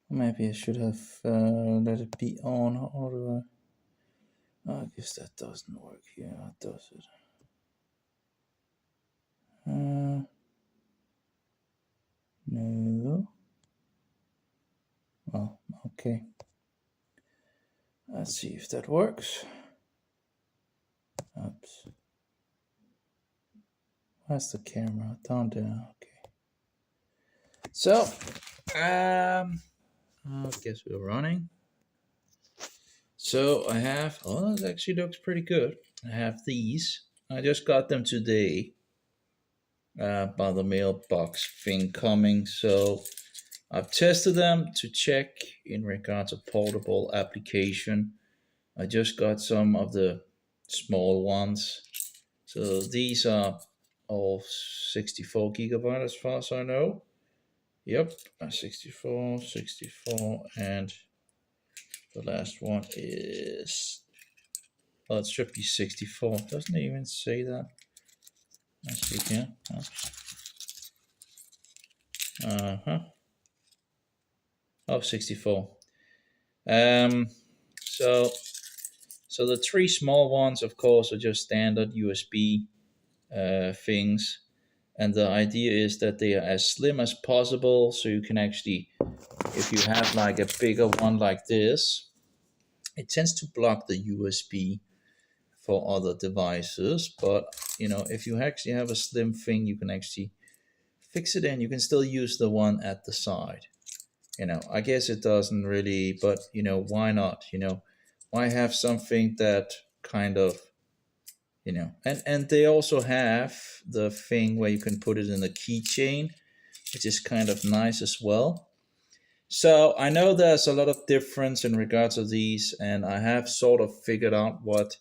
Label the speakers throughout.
Speaker 1: Maybe I should have let it be on. Or do I guess that doesn't work here, does it? No. Well, okay. Let's see if that works. Oops. Where's the camera? Down there. Okay. So, I guess we're running. So I have, oh, it actually looks pretty good. I have these. I just got them today by the mailbox thing coming. So I've tested them to check in regards to portable application. I just got some of the small ones. So these are all 64 gigabyte as far as I know. Yep, 64, 64, and the last one is, oh, it should be 64. Doesn't it even say that? Let's see here. Uh-huh. Oh, 64. So the three small ones, of course, are just standard USB things. And the idea is that they are as slim as possible, so you can actually, if you have like a bigger one like this, it tends to block the USB for other devices. But if you actually have a slim thing, you can actually fix it in. You can still use the one at the side. I guess it doesn't really, but why not? Why have something that kind of, and they also have the thing where you can put it in a keychain, which is kind of nice as well. So I know there's a lot of difference in regards to these, and I have sort of figured out what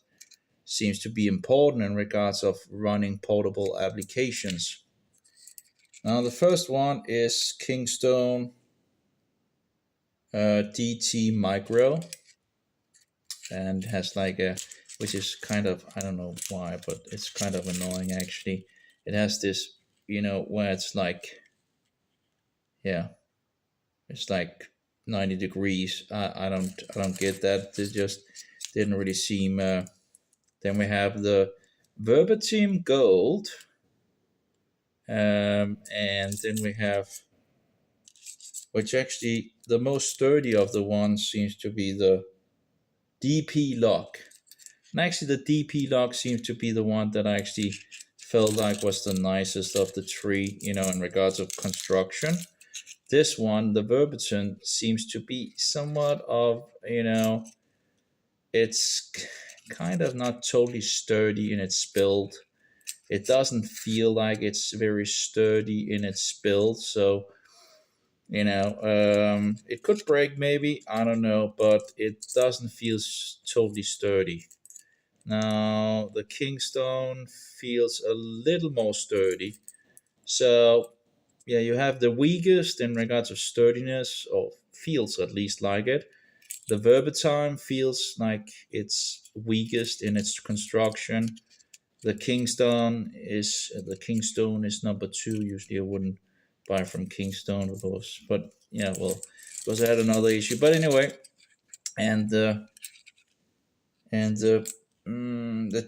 Speaker 1: seems to be important in regards of running portable applications. Now the first one is Kingstone DT Micro, and has like a, which is kind of, I don't know why, but it's kind of annoying actually. It has this, where it's like, yeah, it's like 90 degrees. I don't get that. It just didn't really seem. Then we have the Verbatim Gold, and then we have, which actually the most sturdy of the ones seems to be the DP Lock. And actually, the DP Lock seems to be the one that I actually felt like was the nicest of the three, in regards of construction. This one, the Verbatim, seems to be somewhat of, it's kind of not totally sturdy in its build. It doesn't feel like it's very sturdy in its build. So, it could break maybe, I don't know, but it doesn't feel totally sturdy. Now, the Kingstone feels a little more sturdy. So, yeah, you have the weakest in regards of sturdiness, or feels at least like it. The Verbatim feels like it's weakest in its construction. The Kingstone is number two. Usually, I wouldn't buy from Kingstone, of course, but yeah, well, because I had another issue. But anyway, and the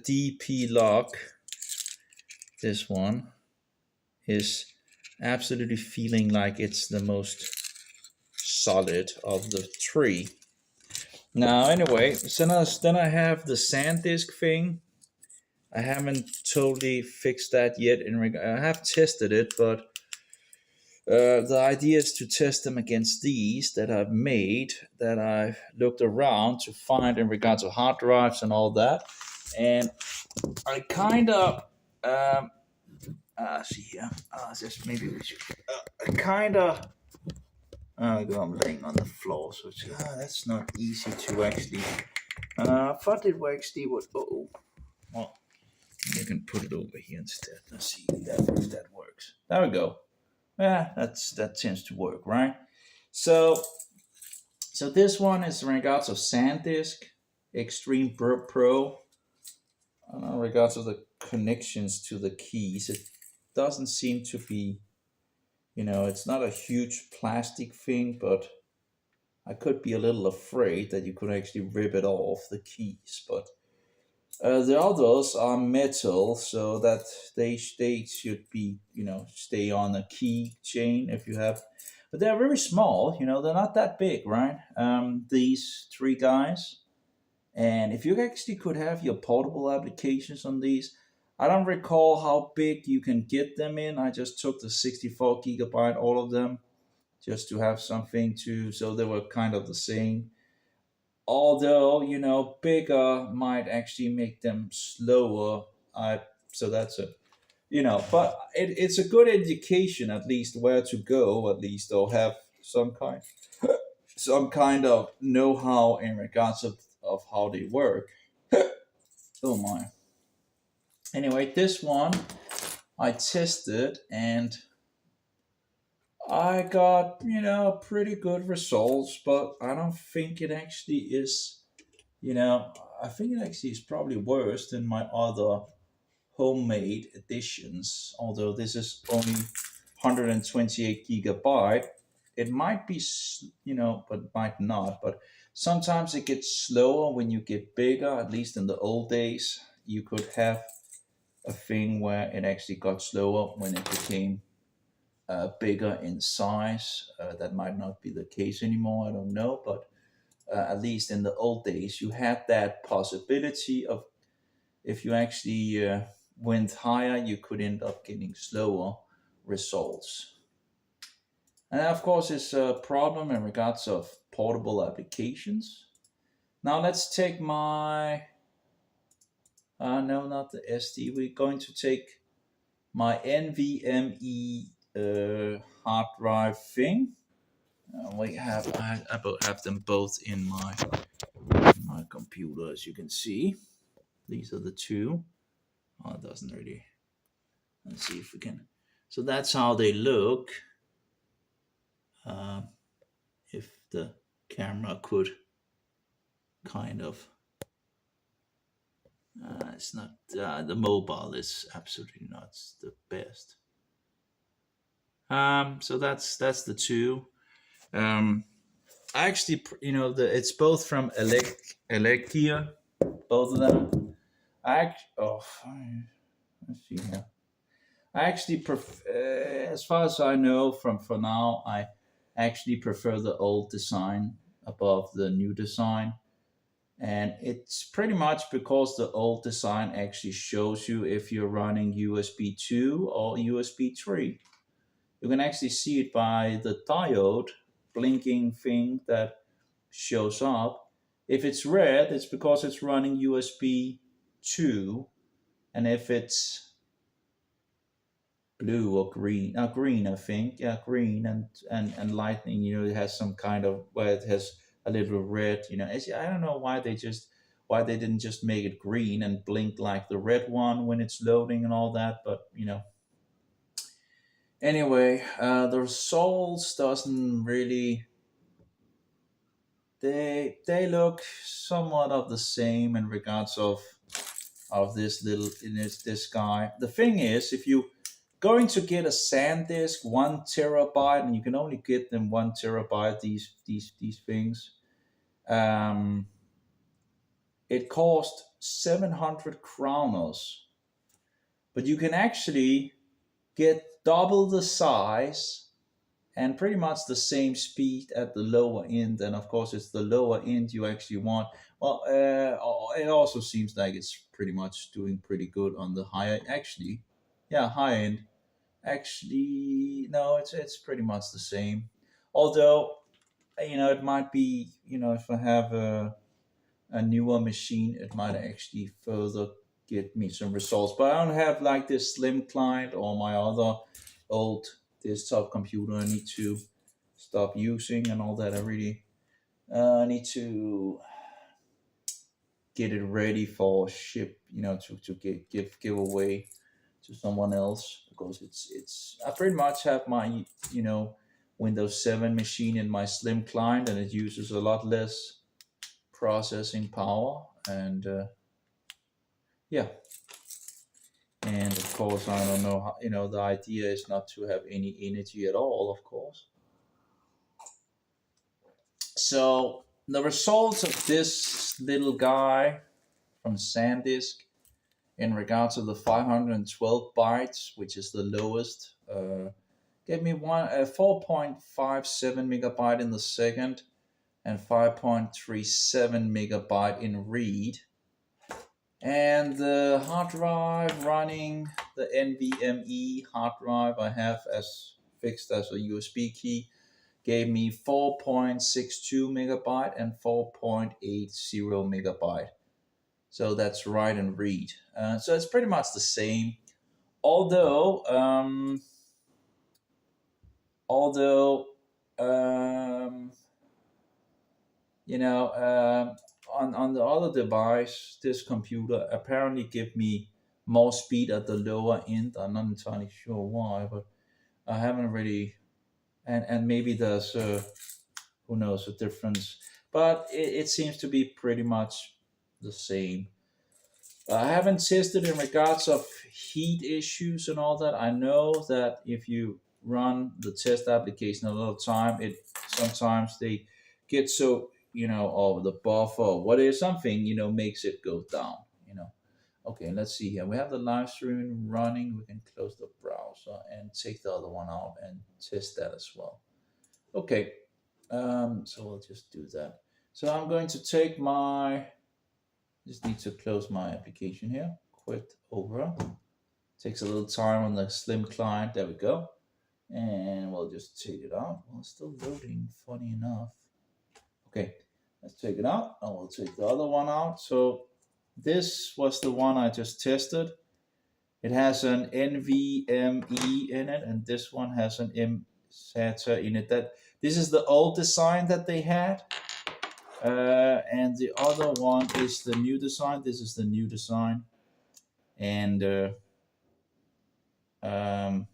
Speaker 1: DP lock, this one is absolutely feeling like it's the most solid of the three. Now, anyway, so then I have the SanDisk thing. I haven't totally fixed that yet. I have tested it, but the idea is to test them against these that I've made, that I've looked around to find in regards to hard drives and all that. And I kind of, see here, just maybe we should, I kind of, I'm laying on the floor, so that's not easy to actually. I thought it actually would. Oh, well, I can put it over here instead. Let's see if that works. There we go. Yeah, that tends to work, right? So this one is in regards of SanDisk Extreme Pro. In regards to the connections to the keys, it doesn't seem to be, it's not a huge plastic thing, but I could be a little afraid that you could actually rip it off the keys, but the others are metal, so that they should be, stay on a key chain if you have. But they're very small, they're not that big, right? These three guys. And if you actually could have your portable applications on these, I don't recall how big you can get them in. I just took the 64 gigabyte, all of them, just to have something to, so they were kind of the same. Although, bigger might actually make them slower. So that's a, but it's a good indication at least where to go, at least, or have some kind of know-how in regards of how they work. Oh my. Anyway, this one I tested and I got, pretty good results, but I don't think it actually is, you know, I think it actually is probably worse than my other homemade editions. Although this is only 128 gigabyte, it might be, but might not. But sometimes it gets slower when you get bigger. At least in the old days, you could have a thing where it actually got slower when it became bigger in size. That might not be the case anymore. I don't know, but at least in the old days, you had that possibility of, if you actually went higher, you could end up getting slower results. And that, of course, is a problem in regards of portable applications. Now let's take my, no, not the SD. We're going to take my NVMe hard drive thing. I have them both in my computer, as you can see. These are the two. Oh, it doesn't really. Let's see if we can. So that's how they look. Um, if the camera could kind of. It's not. The mobile is absolutely not the best. So that's the two. Um, I actually, it's both from Electia, both of them. Let's see here. I actually as far as I know from for now, I actually prefer the old design above the new design. And it's pretty much because the old design actually shows you if you're running USB 2 or USB 3. You can actually see it by the diode blinking thing that shows up. If it's red, it's because it's running USB 2. And if it's blue or green, green, I think, yeah, green and lightning, it has some kind of, where it has a little red, I don't know why they didn't just make it green and blink like the red one when it's loading and all that, but anyway, the results doesn't really, they look somewhat of the same in regards of this little, this guy. The thing is, if you going to get a SanDisk 1 terabyte, and you can only get them 1 terabyte, these things, um, it cost 700 kronos, but you can actually get double the size and pretty much the same speed at the lower end. And of course, it's the lower end you actually want. Well, it also seems like it's pretty much doing pretty good on the higher, actually, yeah, high end. Actually, no, it's pretty much the same. Although, it might be, if I have a newer machine, it might actually further get me some results. But I don't have like this slim client or my other old desktop computer I need to stop using and all that. I really need to get it ready for ship, to give away to someone else, because it's I pretty much have my, Windows 7 machine in my slim client, and it uses a lot less processing power. And yeah, and of course, I don't know how, the idea is not to have any energy at all, of course. So the results of this little guy from SanDisk in regards to the 512 bytes, which is the lowest, gave me 4.57 megabyte in the second and 5.37 megabyte in read. And the hard drive running the NVMe hard drive I have as fixed as a USB key gave me 4.62 megabyte and 4.80 megabyte. So that's write and read. So it's pretty much the same. Although, although you know, on the other device, this computer apparently give me more speed at the lower end. I'm not entirely sure why, but I haven't really, and maybe there's who knows a difference, but it seems to be pretty much the same. I haven't tested in regards of heat issues and all that. I know that if you run the test application a lot of time, it sometimes they get so or the buffer or what is something makes it go down. Okay, let's see here. We have the live stream running. We can close the browser and take the other one out and test that as well. Okay, so we'll just do that. So I'm going to take my. Just need to close my application here. Quit over. Takes a little time on the slim client. There we go. And we'll just take it out. Well, it's still loading, funny enough. Okay, let's take it out. And we'll take the other one out. So this was the one I just tested. It has an NVMe in it, and this one has an mSATA in it. This is the old design that they had. And the other one is the new design. This is the new design. And, and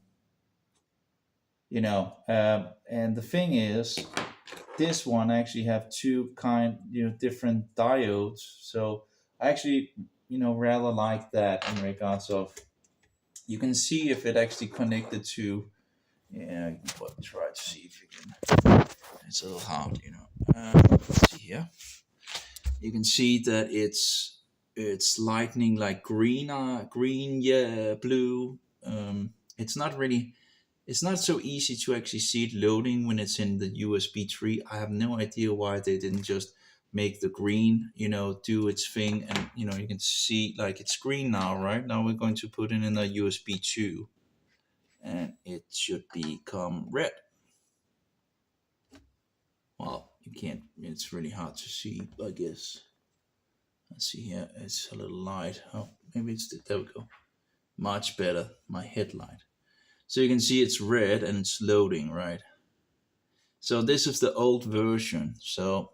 Speaker 1: the thing is, this one actually have two different diodes. So I actually, rather like that in regards of, you can see if it actually connected to, you can try to see if you can, it's a little hard, let's see here. You can see that it's lightning like green, yeah, blue. It's not so easy to actually see it loading when it's in the USB 3. I have no idea why they didn't just make the green, do its thing, and you can see like it's green now, right? Now we're going to put it in a USB 2, and it should become red. Well, you can't. It's really hard to see, I guess. Let's see here. It's a little light. Oh, maybe there we go. Much better. My headlight. So you can see it's red and it's loading, right? So this is the old version. So,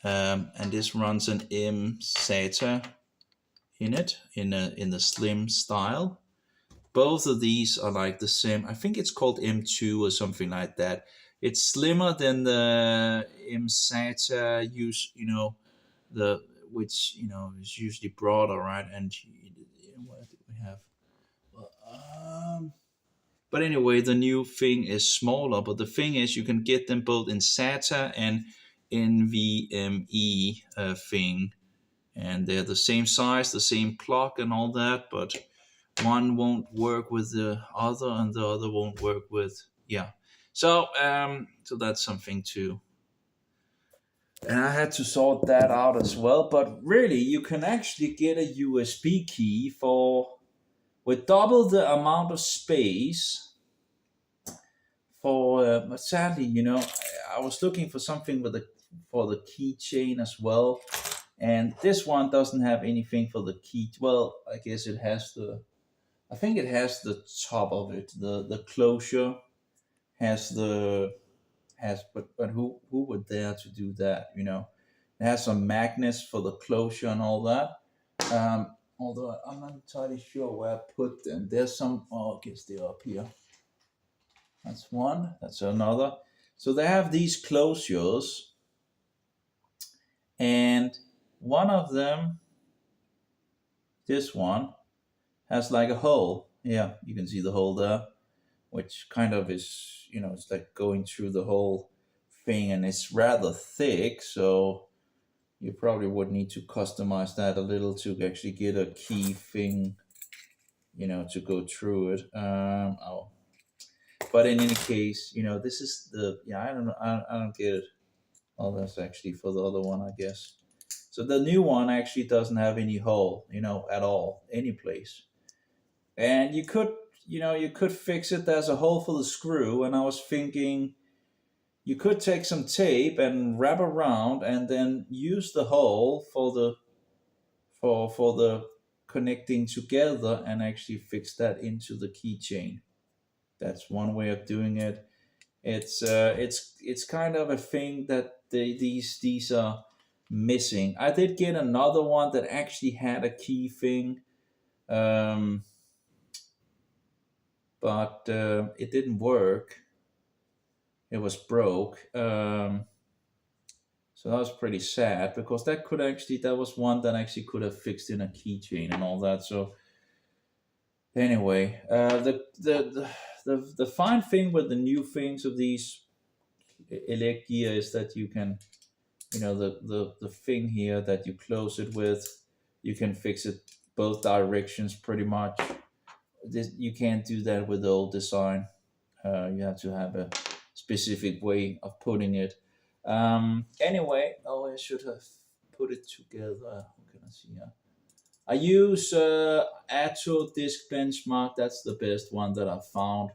Speaker 1: and this runs an mSATA in it, in the slim style. Both of these are like the same. I think it's called M2 or something like that. It's slimmer than the mSATA which is usually broader, right? And what do we have? But anyway, the new thing is smaller. But the thing is, you can get them both in SATA and NVMe thing, and they're the same size, the same plug, and all that. But one won't work with the other, and the other won't work with So that's something too. And I had to sort that out as well. But really, you can actually get a USB key with double the amount of space. But sadly, I was looking for something for the keychain as well, and this one doesn't have anything for the key. Well, I guess it has I think it has the top of it. The closure has but who would dare to do that? It has some magnets for the closure and all that. Although I'm not entirely sure where I put them. There's some. Oh, I guess they're up here. That's one. That's another. So they have these closures, and one of them, this one, has like a hole. Yeah, you can see the hole there, which kind of is, it's like going through the whole thing, and it's rather thick, so you probably would need to customize that a little to actually get a key thing, to go through it. But in any case, this is the, yeah, I don't know, I don't get it. Oh, that's actually for the other one, I guess. So the new one actually doesn't have any hole, at all, any place. And you could fix it. There's a hole for the screw, and I was thinking you could take some tape and wrap around, and then use the hole for the connecting together, and actually fix that into the keychain. That's one way of doing it. It's kind of a thing that these are missing. I did get another one that actually had a key thing, um, but it didn't work. It was broke. So that was pretty sad, because that was one that actually could have fixed in a keychain and all that. So anyway, the fine thing with the new things of these elect gear is that you can, the thing here that you close it with, you can fix it both directions pretty much. You can't do that with the old design. You have to have a specific way of putting it. Anyway, I should have put it together. What can I see here? I use Atto Disk Benchmark. That's the best one that I found.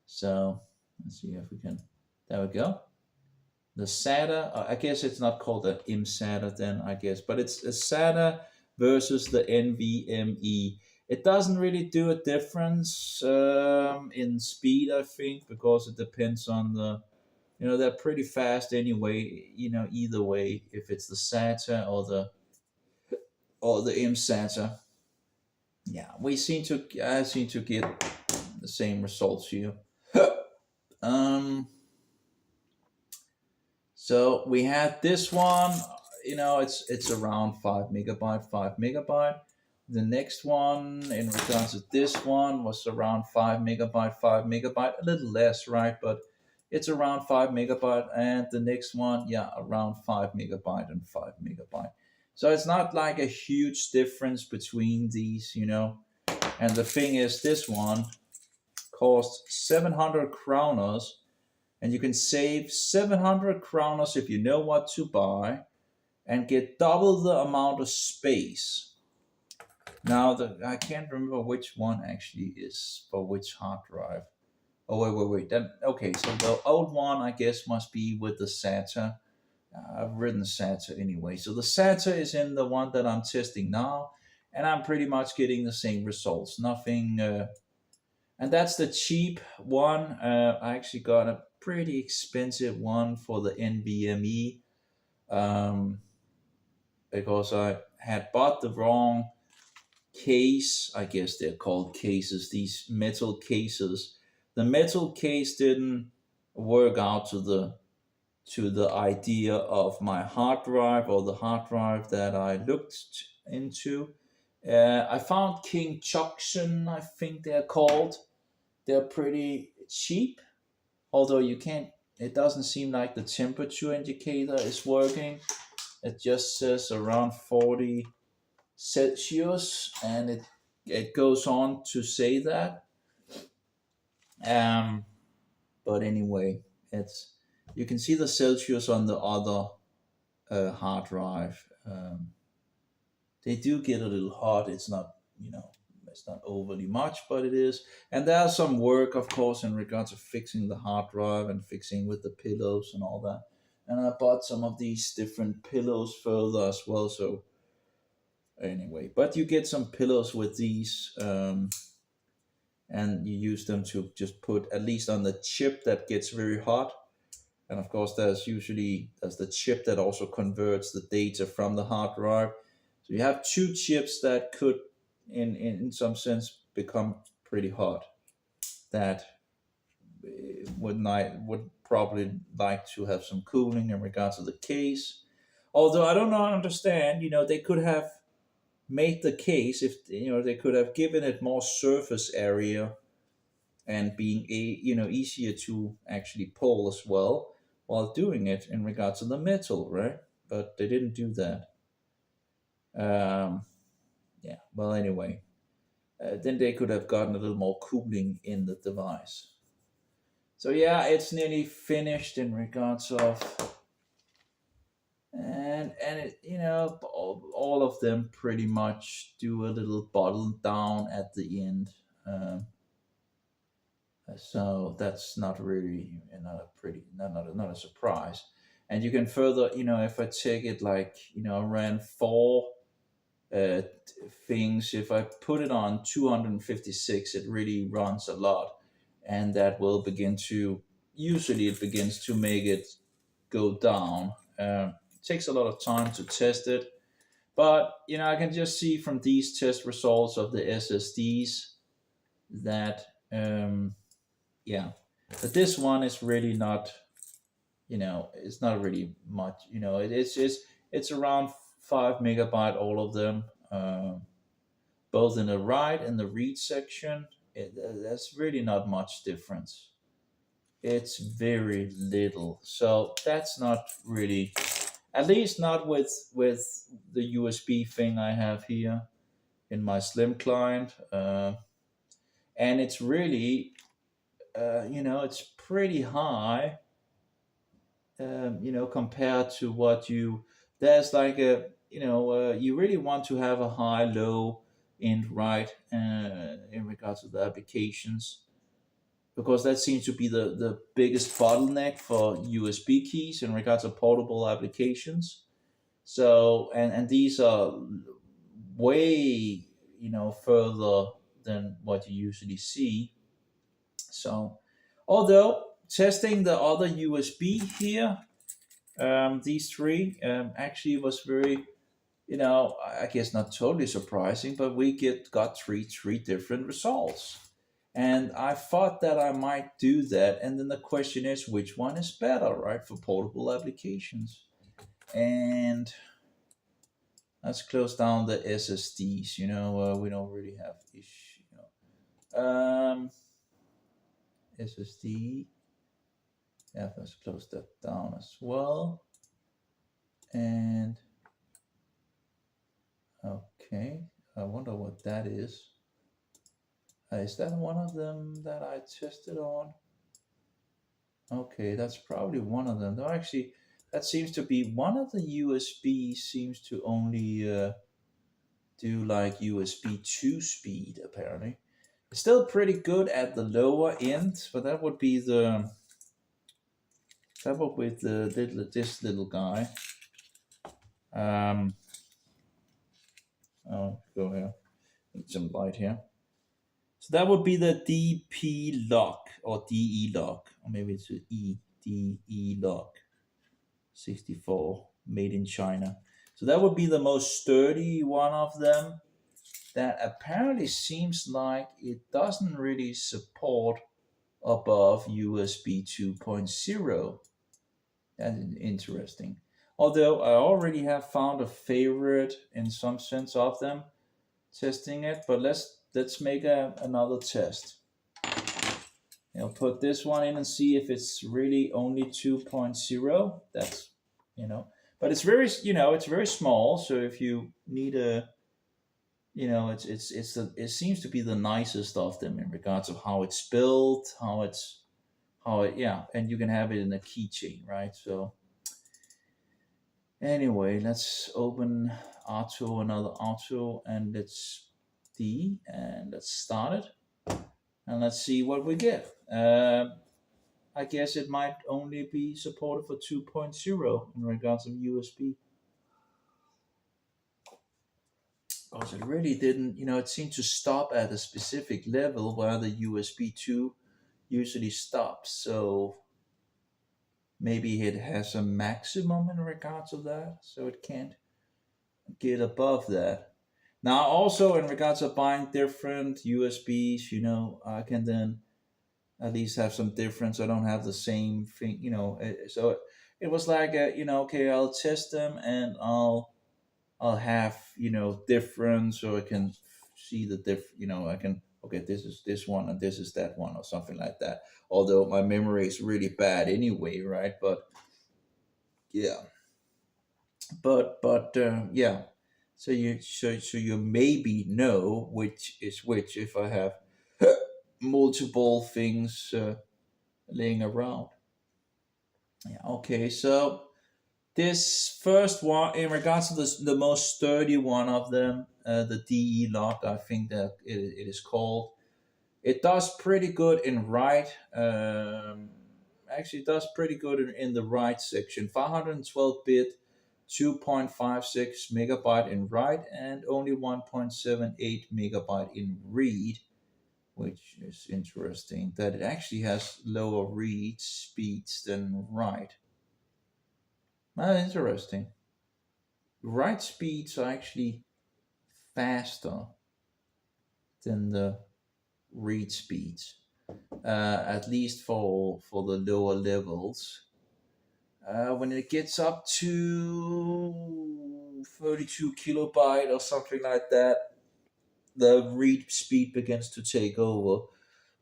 Speaker 1: So let's see if we can. There we go. The SATA. I guess it's not called the IMSATA then, I guess, but it's a SATA versus the NVMe. It doesn't really do a difference in speed, I think, because it depends on they're pretty fast anyway. Either way, if it's the SATA or the IMSATA. Yeah, I seem to get the same results here. um, so we had this one. It's around 5 megabyte, 5 megabyte. The next one, in regards to this one, was around 5 megabyte, 5 megabyte, a little less, right? But it's around 5 megabyte, and the next one, yeah, around 5 megabyte and 5 megabyte. So it's not like a huge difference between these. And the thing is, this one cost 700 kroners, and you can save 700 kroners if you know what to buy, and get double the amount of space. Now, I can't remember which one actually is for which hard drive. Oh, wait. Okay, so the old one, I guess, must be with the SATA. I've written SATA anyway. So the SATA is in the one that I'm testing now, and I'm pretty much getting the same results. Nothing, and that's the cheap one. I actually got a pretty expensive one for the NVMe, um, because I had bought the wrong case. I guess they're called cases, these metal cases. The metal case didn't work out to the idea of my hard drive, or the hard drive that I looked into. I found King Junction, I think they're called. They're pretty cheap, although it doesn't seem like the temperature indicator is working. It just says around 40 Celsius, and it goes on to say that. But anyway, you can see the Celsius on the other hard drive. They do get a little hot. It's not overly much, but it is. And there's some work, of course, in regards to fixing the hard drive and fixing with the pillows and all that. And I bought some of these different pillows further as well. So anyway, but you get some pillows with these, and you use them to just put at least on the chip that gets very hot. And of course, there's the chip that also converts the data from the hard drive. So you have two chips that could, in some sense, become pretty hot. That would probably like to have some cooling in regards to the case. Although I don't understand, they could have made the case, if they could have given it more surface area, and being easier to actually pull as well while doing it in regards to the metal, right? But they didn't do that. Um, yeah. Well, anyway, then they could have gotten a little more cooling in the device. So yeah, it's nearly finished in regards of, and it, all of them pretty much do a little bottle down at the end. Um, so that's not really not a pretty not a surprise. And you can further, if I take it like, I ran four uh, things. If I put it on 256, it really runs a lot, and that will begin to, usually it begins to make it go down. It takes a lot of time to test it, but I can just see from these test results of the SSDs that yeah, but this one is really not, it's not really much. It's around 5 megabyte, all of them. Both in the write and the read section, there's really not much difference. It's very little, so that's not really, at least not with the USB thing I have here in my Slim client, and it's really, it's pretty high, compared to what you, there's like a, you really want to have a high low end right, in regards to the applications, because that seems to be the biggest bottleneck for USB keys in regards to portable applications. So, and these are way, further than what you usually see. So, although testing the other USB here, these three, actually was very, I guess not totally surprising, but we got three different results. And I thought that I might do that. And then the question is, which one is better, right, for portable applications? And let's close down the SSDs. We don't really have issue. SSD. Yeah, let's close that down as well. And okay, I wonder what that is. Is that one of them that I tested on? Okay, that's probably one of them. No, actually, that seems to be one of the USB seems to only do like USB 2 speed, apparently. It's still pretty good at the lower end, but that would be this little guy. Oh, go here. Need some light here. So that would be the DP lock or DE lock, or maybe it's a DE lock 64, made in China. So that would be the most sturdy one of them. That apparently seems like it doesn't really support above USB 2.0. That's interesting. Although I already have found a favorite in some sense of them testing it, but let's make another test. Put this one in and see if it's really only 2.0. That's, but it's very, it's very small. So if you need a, it seems to be the nicest of them in regards of how it's built, yeah, and you can have it in a keychain, right? So anyway, let's open Auto, another Auto, and let's and let's start it, and let's see what we get. I guess it might only be supported for 2.0 in regards of USB. Because it really didn't, it seemed to stop at a specific level where the USB 2 usually stops. So maybe it has a maximum in regards to that, so it can't get above that. Now, also in regards of buying different USBs, I can then at least have some difference. I don't have the same thing, So it was like, okay, I'll test them and I'll have difference, so I can see the I can, okay, this is this one and this is that one or something like that. Although my memory is really bad anyway, right? But yeah, yeah. So you maybe know which is which if I have multiple things laying around. Yeah. Okay. So this first one, in regards to the most sturdy one of them, the DE lock, I think that it is called. It does pretty good in right. Actually, it does pretty good in the write section. 512 bit, 2.56 megabyte in write, and only 1.78 megabyte in read, which is interesting. That it actually has lower read speeds than write. Interesting. Write speeds are actually faster than the read speeds, at least for the lower levels. When it gets up to 32 kilobyte or something like that, the read speed begins to take over.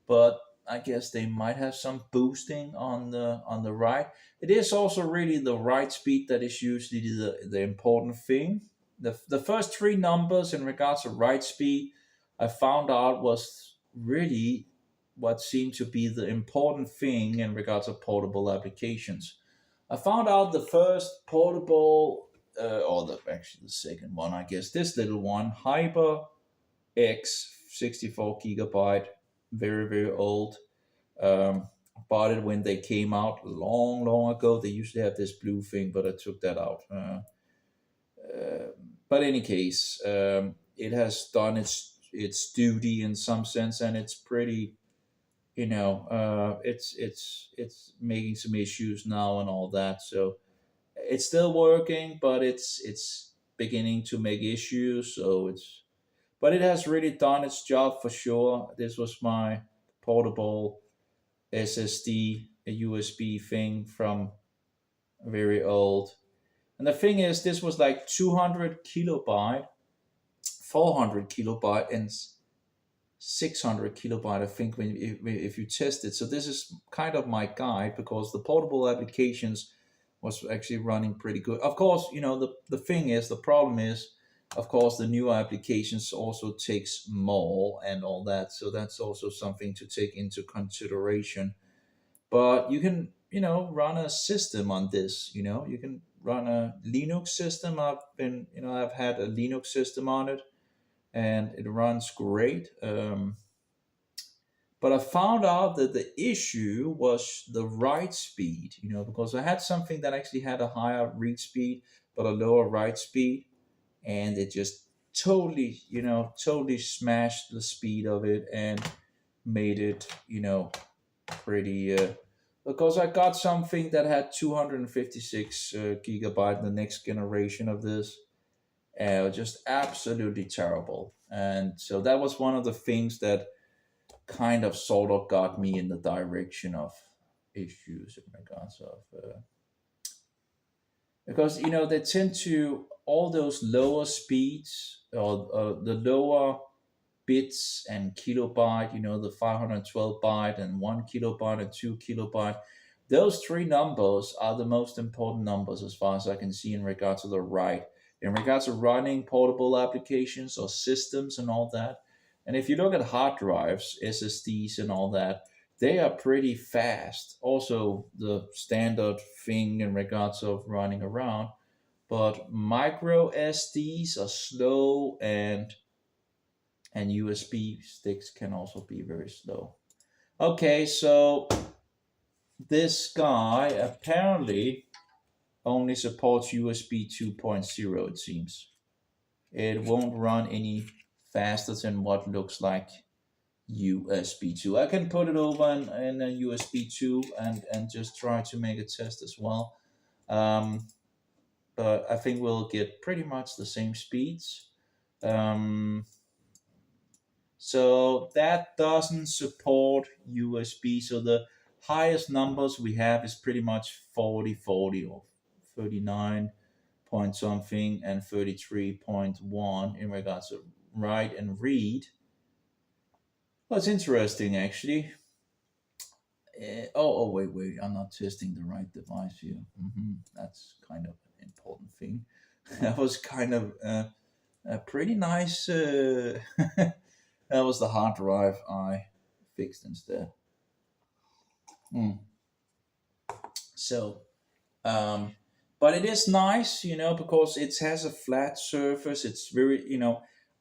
Speaker 1: But I guess they might have some boosting on the write. It is also really the write speed that is usually the important thing. The first three numbers in regards to write speed, I found out was really what seemed to be the important thing in regards to portable applications. I found out the first portable, or actually the second one, I guess, this little one, Hyper X 64 gigabyte, very, very old. Bought it when they came out long, long ago. They usually have this blue thing, but I took that out. But in any case, it has done its duty in some sense, and it's pretty. It's making some issues now and all that. So it's still working, but it's beginning to make issues. But it has really done its job for sure. This was my portable SSD, a USB thing from very old. And the thing is, this was like 200 kilobyte, 400 kilobyte, and 600 kilobyte, I think, if you test it. So this is kind of my guide because the portable applications was actually running pretty good. Of course, the thing is, the problem is, of course, the new applications also takes more and all that. So that's also something to take into consideration. But you can, run a system on this. You can run a Linux system. I've had a Linux system on it, and it runs great. But I found out that the issue was the write speed, because I had something that actually had a higher read speed but a lower write speed, and it just totally smashed the speed of it and made it, pretty. Because I got something that had 256 gigabyte, the next generation of this, just absolutely terrible. And so that was one of the things that kind of sort of got me in the direction of issues in regards of because they tend to all those lower speeds or the lower bits and kilobyte, the 512 byte and 1 kilobyte and 2 kilobyte. Those three numbers are the most important numbers as far as I can see in regards to the write, in regards to running portable applications or systems and all that. And if you look at hard drives, SSDs and all that, they are pretty fast. Also, the standard thing in regards of running around. But micro SDs are slow, and USB sticks can also be very slow. Okay, so this guy apparently only supports USB 2.0, it seems. It won't run any faster than what looks like USB 2. I can put it over in a USB 2 and just try to make a test as well. But I think we'll get pretty much the same speeds. So that doesn't support USB. So the highest numbers we have is pretty much 40 or 39 point something and 33.1 in regards to write and read. That's interesting, actually. Wait, I'm not testing the right device here. That's kind of an important thing. That was kind of a pretty nice. That was the hard drive I fixed instead. Mm. So, um, but it is nice, because it has a flat surface. It's very,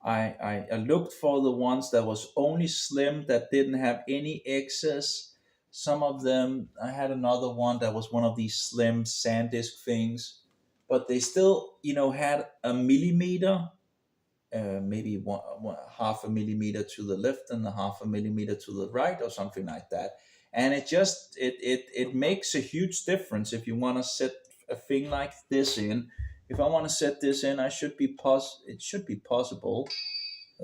Speaker 1: I looked for the ones that was only slim, that didn't have any excess. Some of them, I had another one that was one of these slim SanDisk things, but they still, had a millimeter, maybe half a millimeter to the left and a half a millimeter to the right, or something like that. And it makes a huge difference if you want to set a thing like this in. If I want to set this in, it should be possible.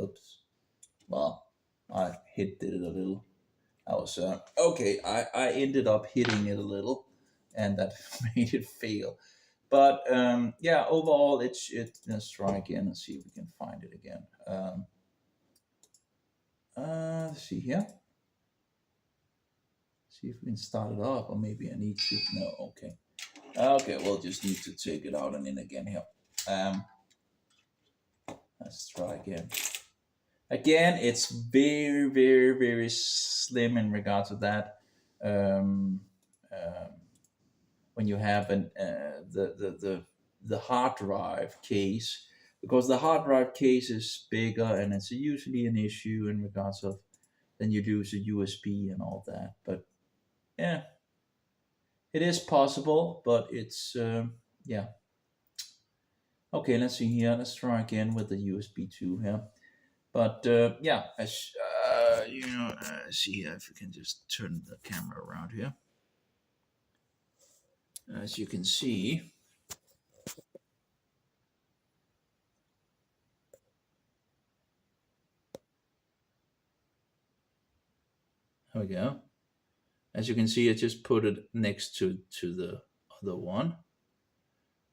Speaker 1: Oops. Well, I hit it a little. I was okay. I ended up hitting it a little, and that made it fail. But yeah, overall, let's try again and see if we can find it again. Let's see here. See if we can start it up, or maybe I need to. No, okay. Okay, we'll just need to take it out and in again here. Let's try again. Again, it's very, very, very slim in regard to that. Um, when you have the hard drive case, because the hard drive case is bigger, and it's usually an issue in regards of then you use a USB and all that. But yeah, it is possible, but it's yeah. Okay, let's see here. Let's try again with the USB 2 here. But yeah, see here if we can just turn the camera around here. As you can see, there we go. As you can see, I just put it next to the other one,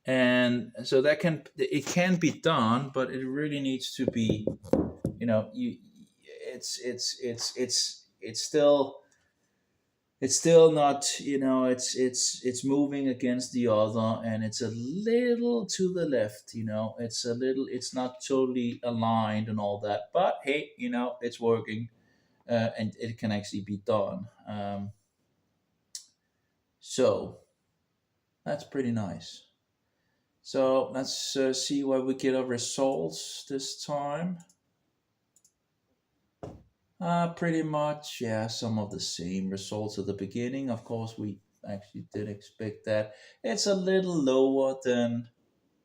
Speaker 1: and so it can be done, but it really needs to be, it's still not, it's moving against the other, and it's a little to the left, it's not totally aligned and all that, but hey, it's working, and it can actually be done. So that's pretty nice. So let's see what we get our results this time. Pretty much, yeah, some of the same results at the beginning. Of course, we actually did expect that. It's a little lower than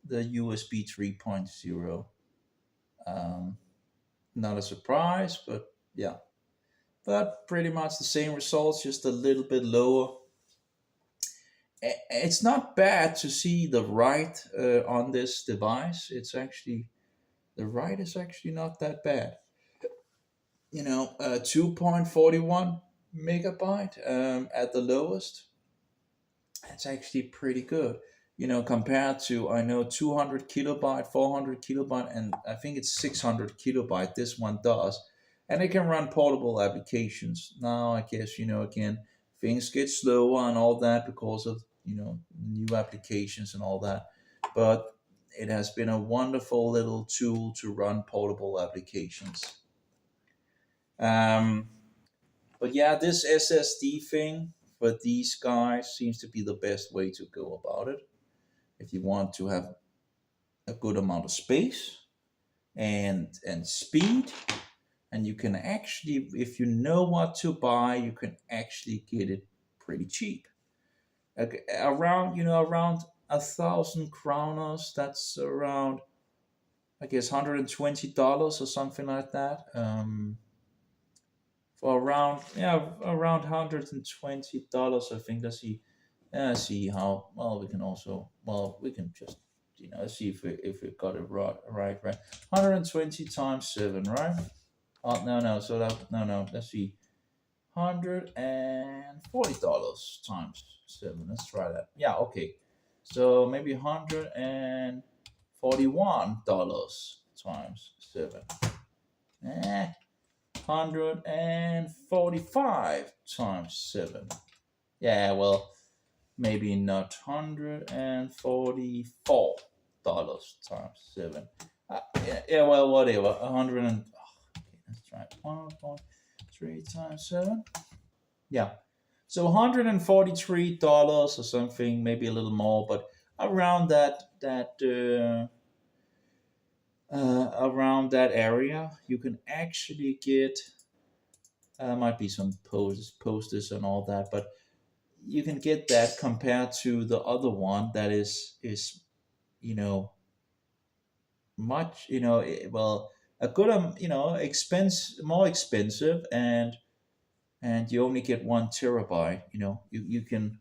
Speaker 1: the USB 3.0. Not a surprise, but yeah. But pretty much the same results, just a little bit lower. It's not bad to see the write on this device. The write is actually not that bad. 2.41 megabyte at the lowest. That's actually pretty good. Compared to, I know, 200 kilobyte, 400 kilobyte, and I think it's 600 kilobyte. This one does, and it can run portable applications. Now, I guess again, things get slower and all that because of new applications and all that, but it has been a wonderful little tool to run portable applications. But yeah, this SSD thing for these guys seems to be the best way to go about it. If you want to have a good amount of space and speed, and you can actually, if you know what to buy, you can actually get it pretty cheap. Around 1,000 kroners. That's around, I guess, $120 or something like that. For around $120, I think. Let's see how well we can also, we can just see if we got it right. 120 times 7, right? Oh, no, so that, no, let's see, $140 times 7. Let's try that. Yeah, okay, so maybe $141 times 7. 145 times 7. Yeah, well, maybe not. $144 times 7. Yeah, well, whatever. 100 and okay, let's try it. 1.3 times 7. Yeah. So $143 or something, maybe a little more, but around around that area, you can actually get. Might be some posters and all that, but you can get that compared to the other one that is you know much well, a good expense more expensive, and you only get 1 terabyte. You can,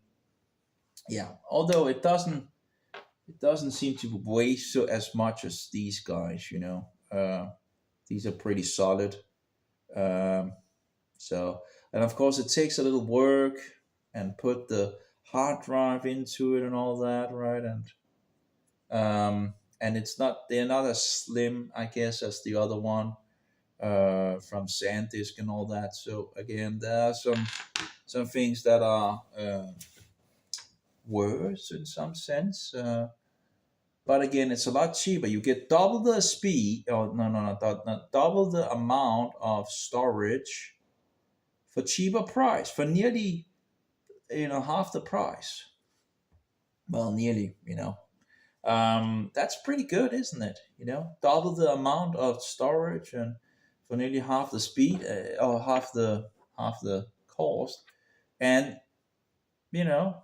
Speaker 1: yeah, although it doesn't seem to weigh so as much as these guys. These are pretty solid. um, so, and of course it takes a little work and put the hard drive into it and all that, right? And they're not as slim, I guess, as the other one from SanDisk and all that. So again, there are some things that are worse in some sense. But again, it's a lot cheaper. You get double the speed, or no, double the amount of storage for cheaper price, for nearly half the price. Well, nearly. That's pretty good, isn't it? Double the amount of storage and for nearly half the speed, or half the cost, and you know,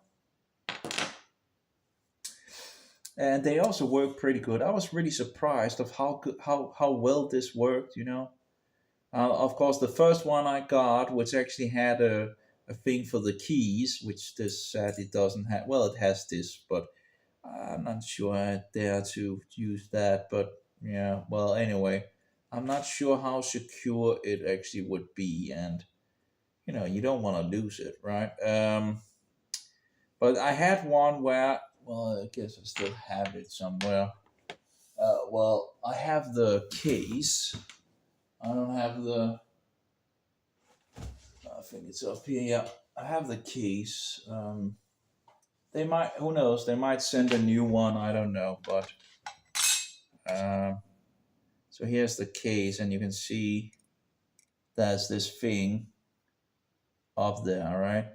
Speaker 1: and they also work pretty good. I was really surprised of how good, how well this worked. Of course, the first one I got, which actually had a thing for the keys, which this sadly doesn't have. Well, it has this, but I'm not sure I dare to use that. But yeah, well, anyway, I'm not sure how secure it actually would be, and you don't want to lose it, right? But I had one where, well, I guess I still have it somewhere. Well, I have the case. I don't have the. I think it's up here. Yeah, I have the case. They might. Who knows? They might send a new one. I don't know. But so here's the case, and you can see there's this thing up there. All right.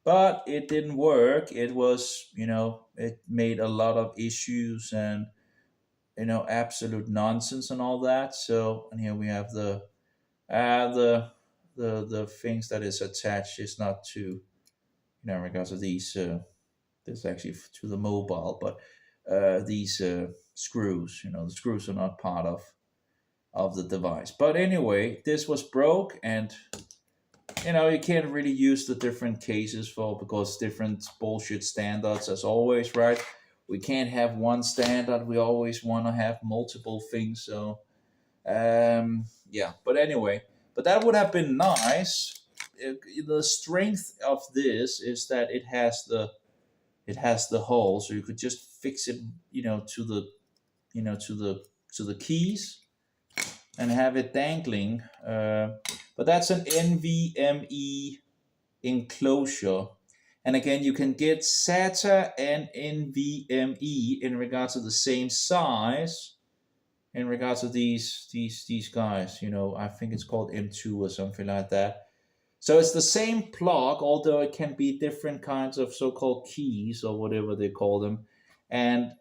Speaker 1: But it didn't work. It was, it made a lot of issues and absolute nonsense and all that. So, and here we have the things that is attached is not to, in regards to these. This actually to the mobile, but these screws. The screws are not part of the device. But anyway, this was broke, and you can't really use the different cases because different bullshit standards, as always, right? We can't have one standard. We always want to have multiple things. So, yeah. But anyway, that would have been nice. The strength of this is that it has the hole, so you could just fix it, to the, to the keys, and have it dangling. But that's an NVMe enclosure. And again, you can get SATA and NVMe in regards to the same size. In regards to these guys, I think it's called M2 or something like that. So it's the same plug, although it can be different kinds of so-called keys or whatever they call them, and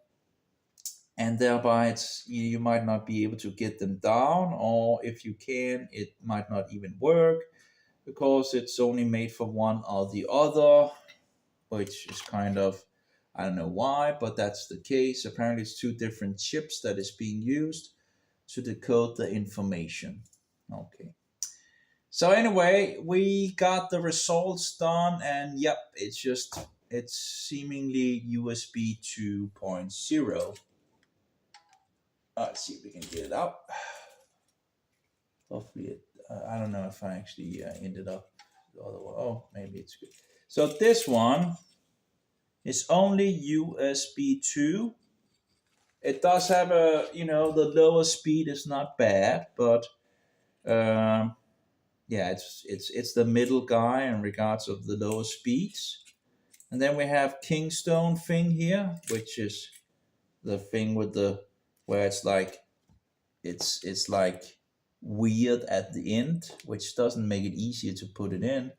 Speaker 1: thereby you might not be able to get them down, or if you can, it might not even work because it's only made for one or the other, which is kind of, I don't know why, but that's the case. Apparently, it's two different chips that is being used to decode the information. Okay. So anyway, we got the results done, and yep, it's seemingly USB 2.0. Let's see if we can get it out. Hopefully I don't know if I actually ended up the other one. Oh, maybe it's good. So this one is only USB 2. It does have the lower speed is not bad, but Um, yeah, it's the middle guy in regards of the lower speeds. And then we have Kingstone thing here, which is the thing with the where it's like it's like weird at the end, which doesn't make it easier to put it in.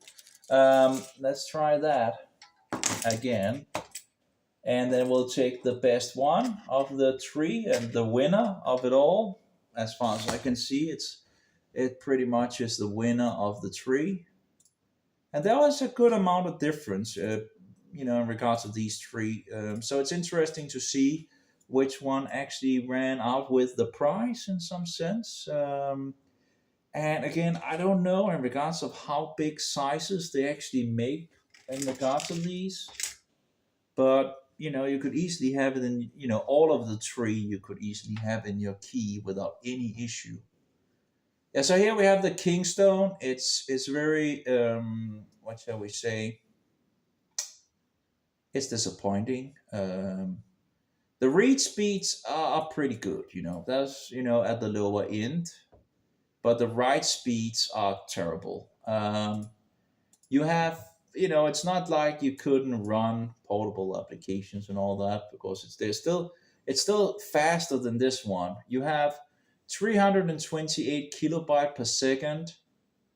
Speaker 1: Let's try that again, and then we'll take the best one of the three and the winner of it all. As far as I can see, it pretty much is the winner of the three, and there was a good amount of difference, in regards to these three. So it's interesting to see which one actually ran out with the prize in some sense. And again, I don't know in regards of how big sizes they actually make in regards of these, but you could easily have it in all of the three. You could easily have in your key without any issue. Yeah, so here we have the Kingstone. It's very what shall we say? It's disappointing. The read speeds are pretty good. That's at the lower end, but the write speeds are terrible. You have it's not like you couldn't run portable applications and all that, because it's still faster than this one. You have 328 kilobyte per second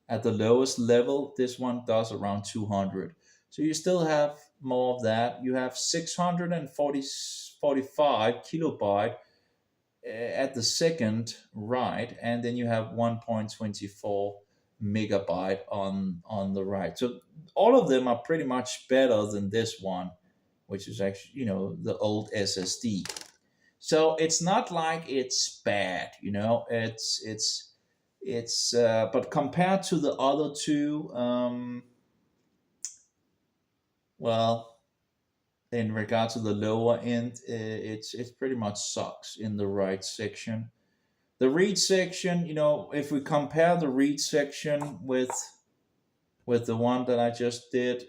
Speaker 1: at the lowest level. This one does around 200, so you still have more of that. You have 645 kilobyte at the second right, and then you have 1.24 megabyte on the right. So all of them are pretty much better than this one, which is actually the old SSD. So it's not like it's bad. It's but compared to the other two, well, in regard to the lower end, it's pretty much sucks in the right section. The read section, if we compare the read section with the one that I just did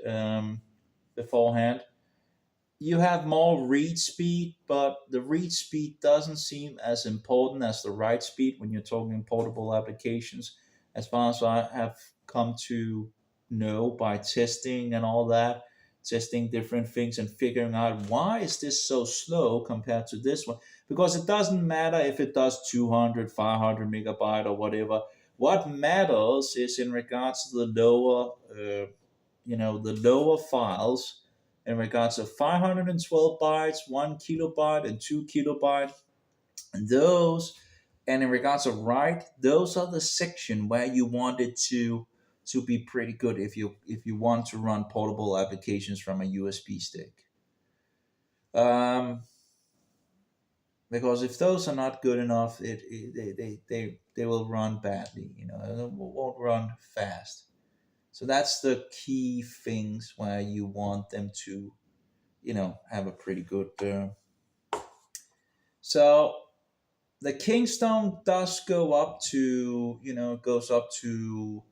Speaker 1: beforehand, you have more read speed, but the read speed doesn't seem as important as the write speed when you're talking portable applications, as far as I have come to know by testing and all that, testing different things and figuring out why is this so slow compared to this one. Because it doesn't matter if it does 200, 500 megabyte or whatever. What matters is in regards to the lower files, in regards of 512 bytes, 1 kilobyte, and 2 kilobyte. And those, and in regards of write, those are the section where you want it to be pretty good if you want to run portable applications from a USB stick. Because if those are not good enough, they will run badly. It won't run fast. So that's the key things where you want them to have a pretty good. So the Kingstone does go up to goes up to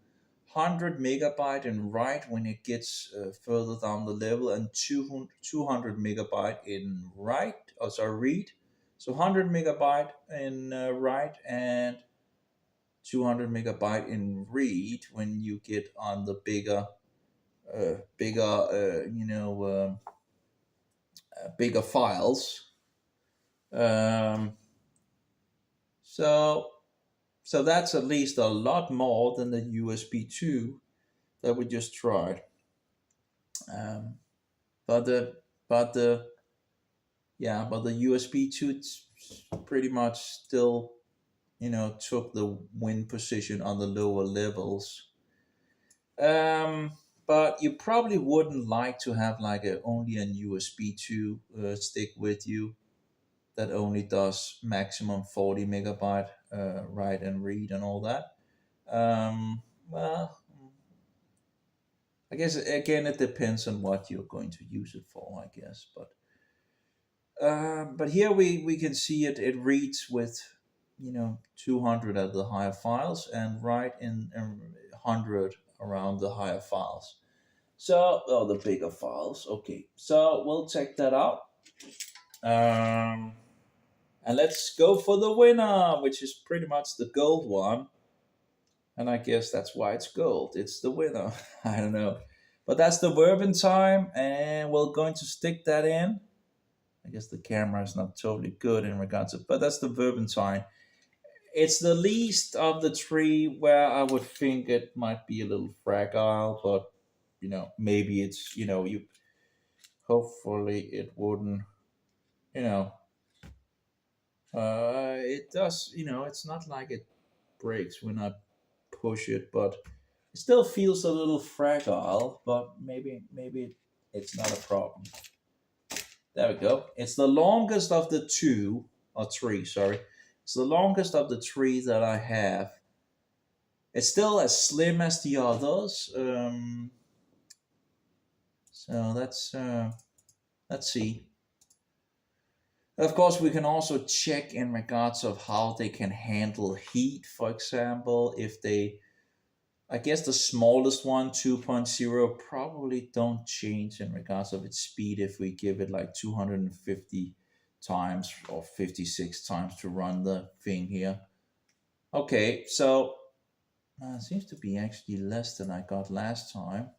Speaker 1: 100 megabyte in write when it gets further down the level, and 200 megabyte in read. So 100 megabyte in write and 200 megabyte in read when you get on the bigger files. Um, so so that's at least a lot more than the USB 2 that we just tried. Um, but the but the yeah, but the USB 2 pretty much still took the win position on the lower levels. Um, but you probably wouldn't like to have like only a USB 2 stick with you that only does maximum 40 megabyte write and read and all that. Well, I guess again it depends on what you're going to use it for, I guess. But here we can see it reads with 200 at the higher files and write in 100 around the higher files. So, the bigger files. Okay, so we'll check that out. And let's go for the winner, which is pretty much the gold one. and I guess that's why it's gold. It's the winner. I don't know, but that's the Verben time, and we're going to stick that in. I guess the camera is not totally good in regards to, but that's the Verben time. It's the least of the three where I would think it might be a little fragile, but maybe it's you. Hopefully, it wouldn't. You know, it does. It's not like it breaks when I push it, but it still feels a little fragile. But maybe it's not a problem. There we go. It's the longest of the two or three. Sorry, it's the longest of the three that I have. It's still as slim as the others. So let's see. Of course, we can also check in regards of how they can handle heat. For example, if they, I guess the smallest one, 2.0, probably don't change in regards of its speed if we give it like 250 times or 56 times to run the thing here. Okay, so it seems to be actually less than I got last time.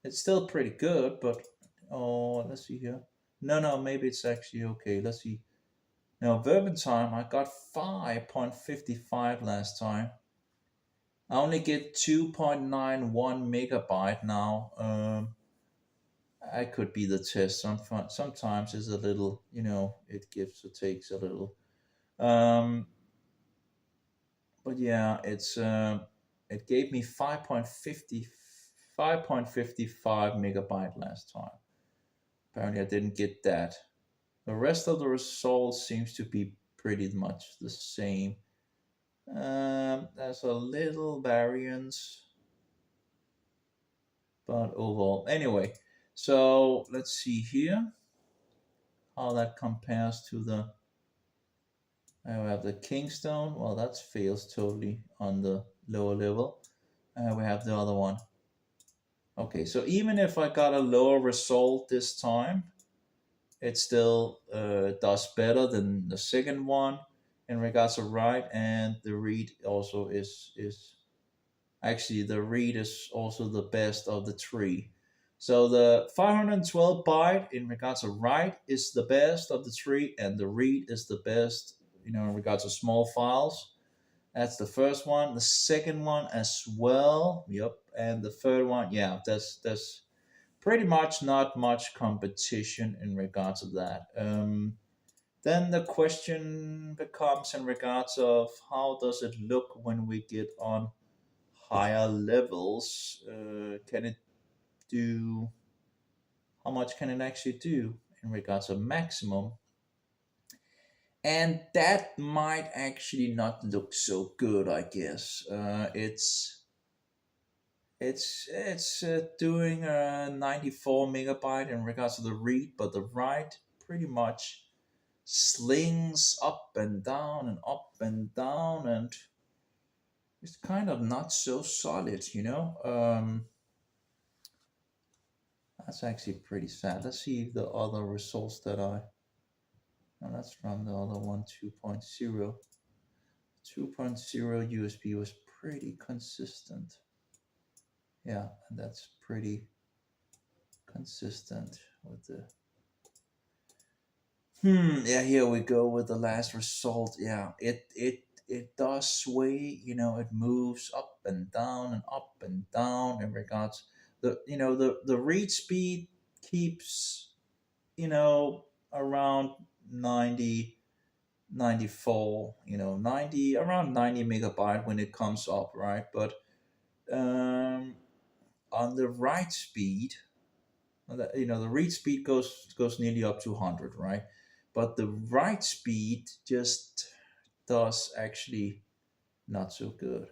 Speaker 1: It's still pretty good, but oh, let's see here. No, maybe it's actually okay. Let's see. Now, Verben time, I got 5.55 last time. I only get 2.91 megabyte now. I could be the test. Sometimes it's a little, it gives or takes a little. But yeah, it gave me 5.55 megabyte last time. Apparently, I didn't get that. The rest of the results seems to be pretty much the same. There's a little variance, but overall, anyway. So let's see here how that compares to the. I have the Kingstone. Well, that fails totally on the lower level. We have the other one. Okay, so even if I got a lower result this time, it still does better than the second one in regards to write, and the read also is actually the read is also the best of the three. So the 512 byte in regards to write is the best of the three, and the read is the best in regards to small files. That's the first one. The second one as well. Yep. And the third one, yeah, that's pretty much not much competition in regards to that. Then the question becomes in regards of how does it look when we get on higher levels? Can it do? How much can it actually do in regards of maximum? And that might actually not look so good, I guess. It's doing 94 megabyte in regards to the read, but the write pretty much slings up and down and up and down, and it's kind of not so solid. That's actually pretty sad. Let's see the other results that I. Now let's run the other one, 2.0. 2.0 USB was pretty consistent. Yeah, and that's pretty consistent with the. Yeah, here we go with the last result. Yeah, it does sway. It moves up and down and up and down in regards the read speed keeps around 90 94 90 around 90 megabyte when it comes up, right? But um on the write speed, the read speed goes nearly up to 100, right? But the write speed just does actually not so good.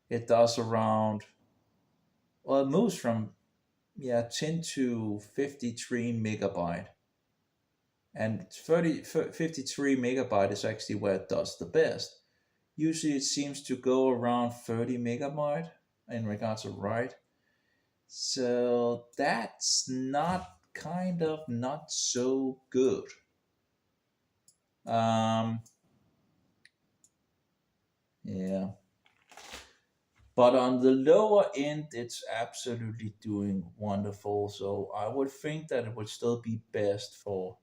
Speaker 1: It does around, well, it moves from 10 to 53 megabyte, and 53 megabyte is actually where it does the best. Usually it seems to go around 30 megabyte in regards to write. So that's not so good. Um, yeah. But on the lower end, it's absolutely doing wonderful. So I would think that it would still be best for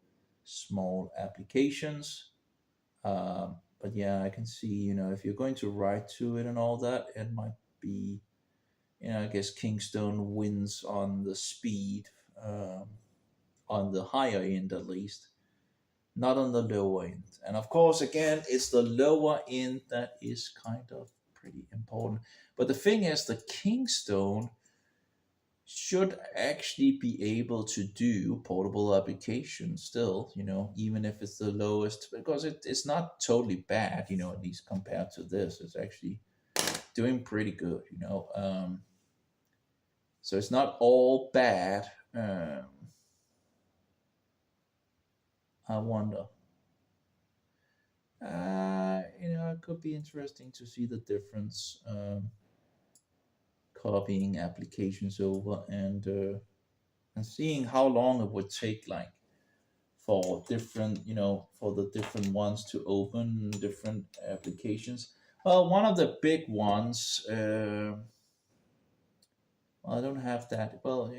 Speaker 1: small applications. But yeah, I can see, if you're going to write to it and all that, it might be, I guess Kingstone wins on the speed, um, on the higher end at least, not on the lower end. And of course, again, it's the lower end that is kind of pretty important. But the thing is, the Kingstone should actually be able to do portable applications still, even if it's the lowest, because it's not totally bad, at least compared to this. It's actually doing pretty good, so it's not all bad. I wonder. It could be interesting to see the difference, copying applications over and seeing how long it would take, like for different, for the different ones to open different applications. Well, one of the big ones, I don't have that. Well,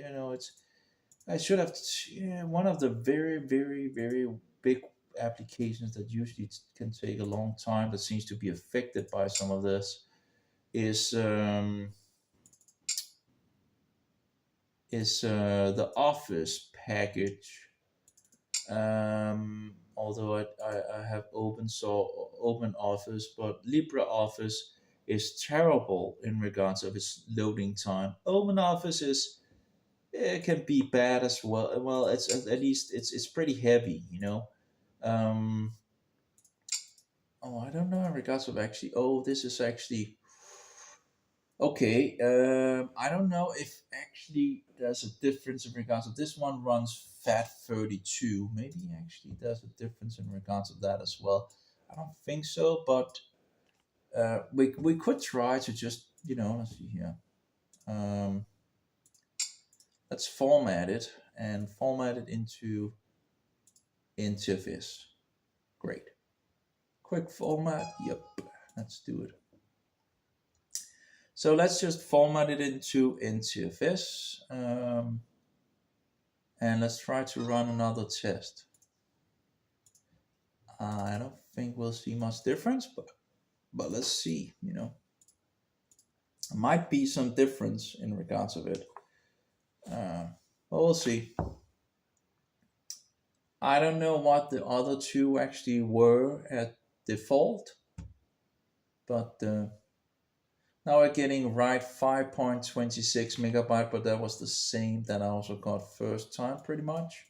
Speaker 1: I should have. Yeah, one of the very, very, very big applications that usually can take a long time, that seems to be affected by some of this, is the Office package. Although I have open Office, but LibreOffice is terrible in regards of its loading time. Open Office is, it can be bad as well. Well, it's at least it's pretty heavy, Um, oh, I don't know in regards of actually. Oh, this is actually okay. I don't know if actually there's a difference in regards of this one runs FAT32. Maybe actually there's a difference in regards of that as well. I don't think so, but we could try to just, let's see here. Um, let's format it and format it into this. Great. Quick format. Yep. Let's do it. So let's just format it into NTFS, and let's try to run another test. I don't think we'll see much difference, but let's see. There might be some difference in regards of it. But we'll see. I don't know what the other two actually were at default, but now we're getting right 5.26 megabyte, but that was the same that I also got first time pretty much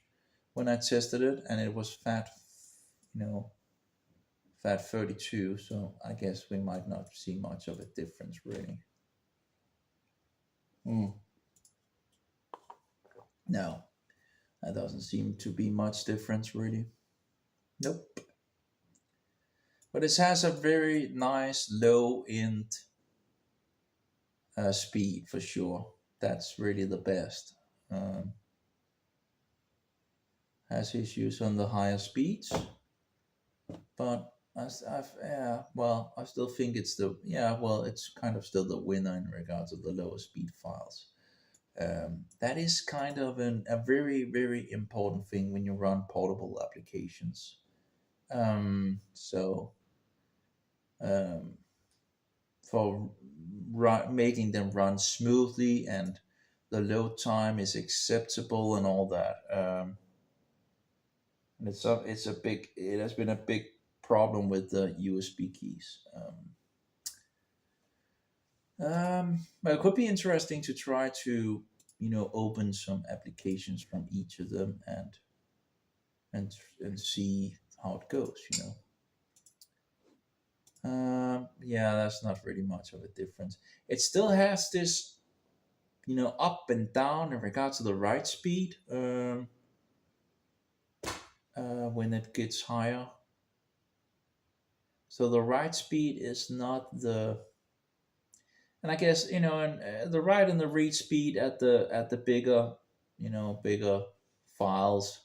Speaker 1: when I tested it, and it was FAT32. So I guess we might not see much of a difference really. No, that doesn't seem to be much difference really. Nope. But it has a very nice low end speed for sure. That's really the best. Has issues on the higher speeds, but I still think it's it's kind of still the winner in regards to the lower speed files. That is kind of a very, very important thing when you run portable applications. So um, for making them run smoothly and the load time is acceptable and all that. And it has been a big problem with the USB keys. But it could be interesting to try to, open some applications from each of them and see how it goes. Yeah, that's not really much of a difference. It still has this, up and down in regards to the write speed when it gets higher. So the write speed is not and I guess and the write and the read speed at the bigger files,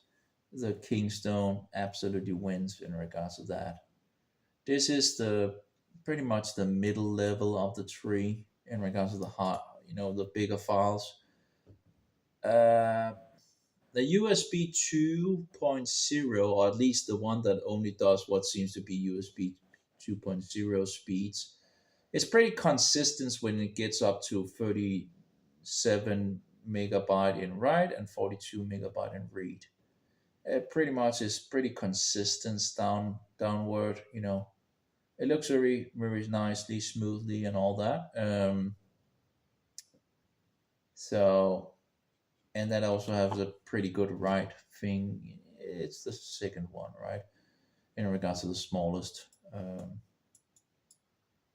Speaker 1: the Kingstone absolutely wins in regards to that. This is the pretty much the middle level of the tree. in regards to the hard, the bigger files. Uh, the USB 2.0, or at least the one that only does what seems to be USB 2.0 speeds, it's pretty consistent when it gets up to 37 megabyte in write and 42 megabyte in read. It pretty much is pretty consistent downward. It looks very very nicely, smoothly, and all that. So, and that also has a pretty good write thing. It's the second one, right, in regards to the smallest.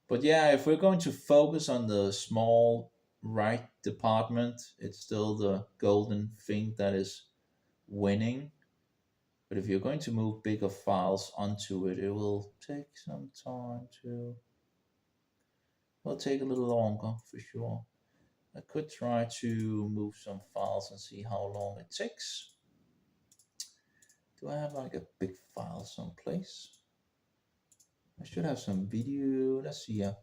Speaker 1: But yeah, if we're going to focus on the small right department, it's still the golden thing that is winning. But if you're going to move bigger files onto it, it will take some time to. Will take a little longer for sure. I could try to move some files and see how long it takes. Do I have like a big file someplace? I should have some video. Let's see here.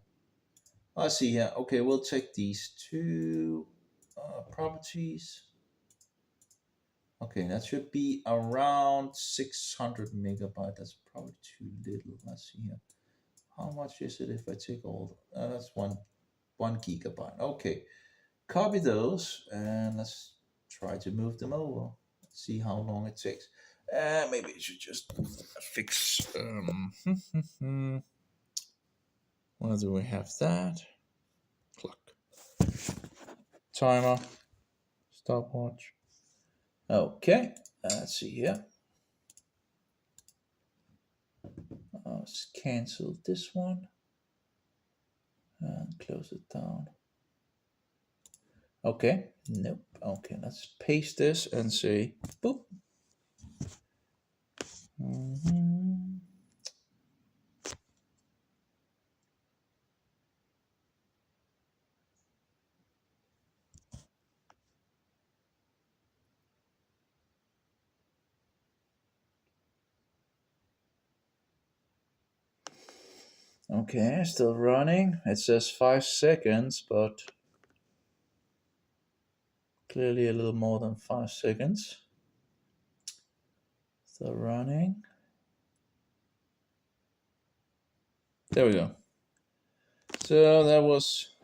Speaker 1: I see here. Okay, we'll take these two properties. Okay, that should be around 600 megabyte. That's probably too little. Let's see here. How much is it if I take all? That's one gigabyte. Okay, copy those and let's try to move them over. Let's see how long it takes. Maybe I should just fix. Where do we have that? Clock. Timer. Stopwatch. Okay, let's see here. Let's cancel this one and close it down. Okay, nope. Okay, let's paste this and say boop. Okay, still running. It says 5 seconds, but clearly a little more than 5 seconds. Still running. There we go. So that was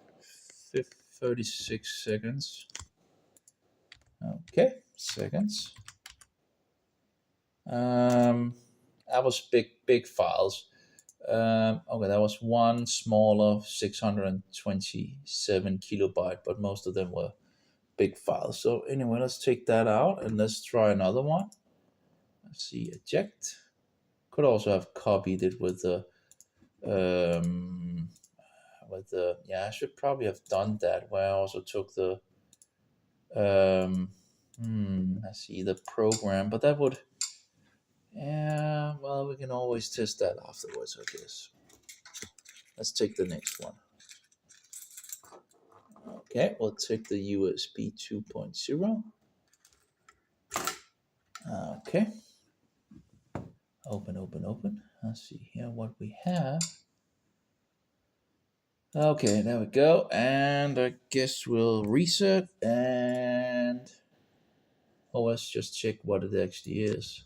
Speaker 1: 36 seconds. Okay, seconds. That was big files. Okay, that was one smaller 627 kilobyte, but most of them were big files. So anyway, let's take that out and let's try another one. Let's see, eject. Could also have copied it with the yeah, I should probably have done that where I also took the let's see, the program, but that would, yeah, well, we can always test that afterwards, I guess. Let's take the next one. Okay, we'll take the USB 2.0. Okay. Open. Let's see here what we have. Okay, there we go. And I guess we'll reset and let's just check what it actually is.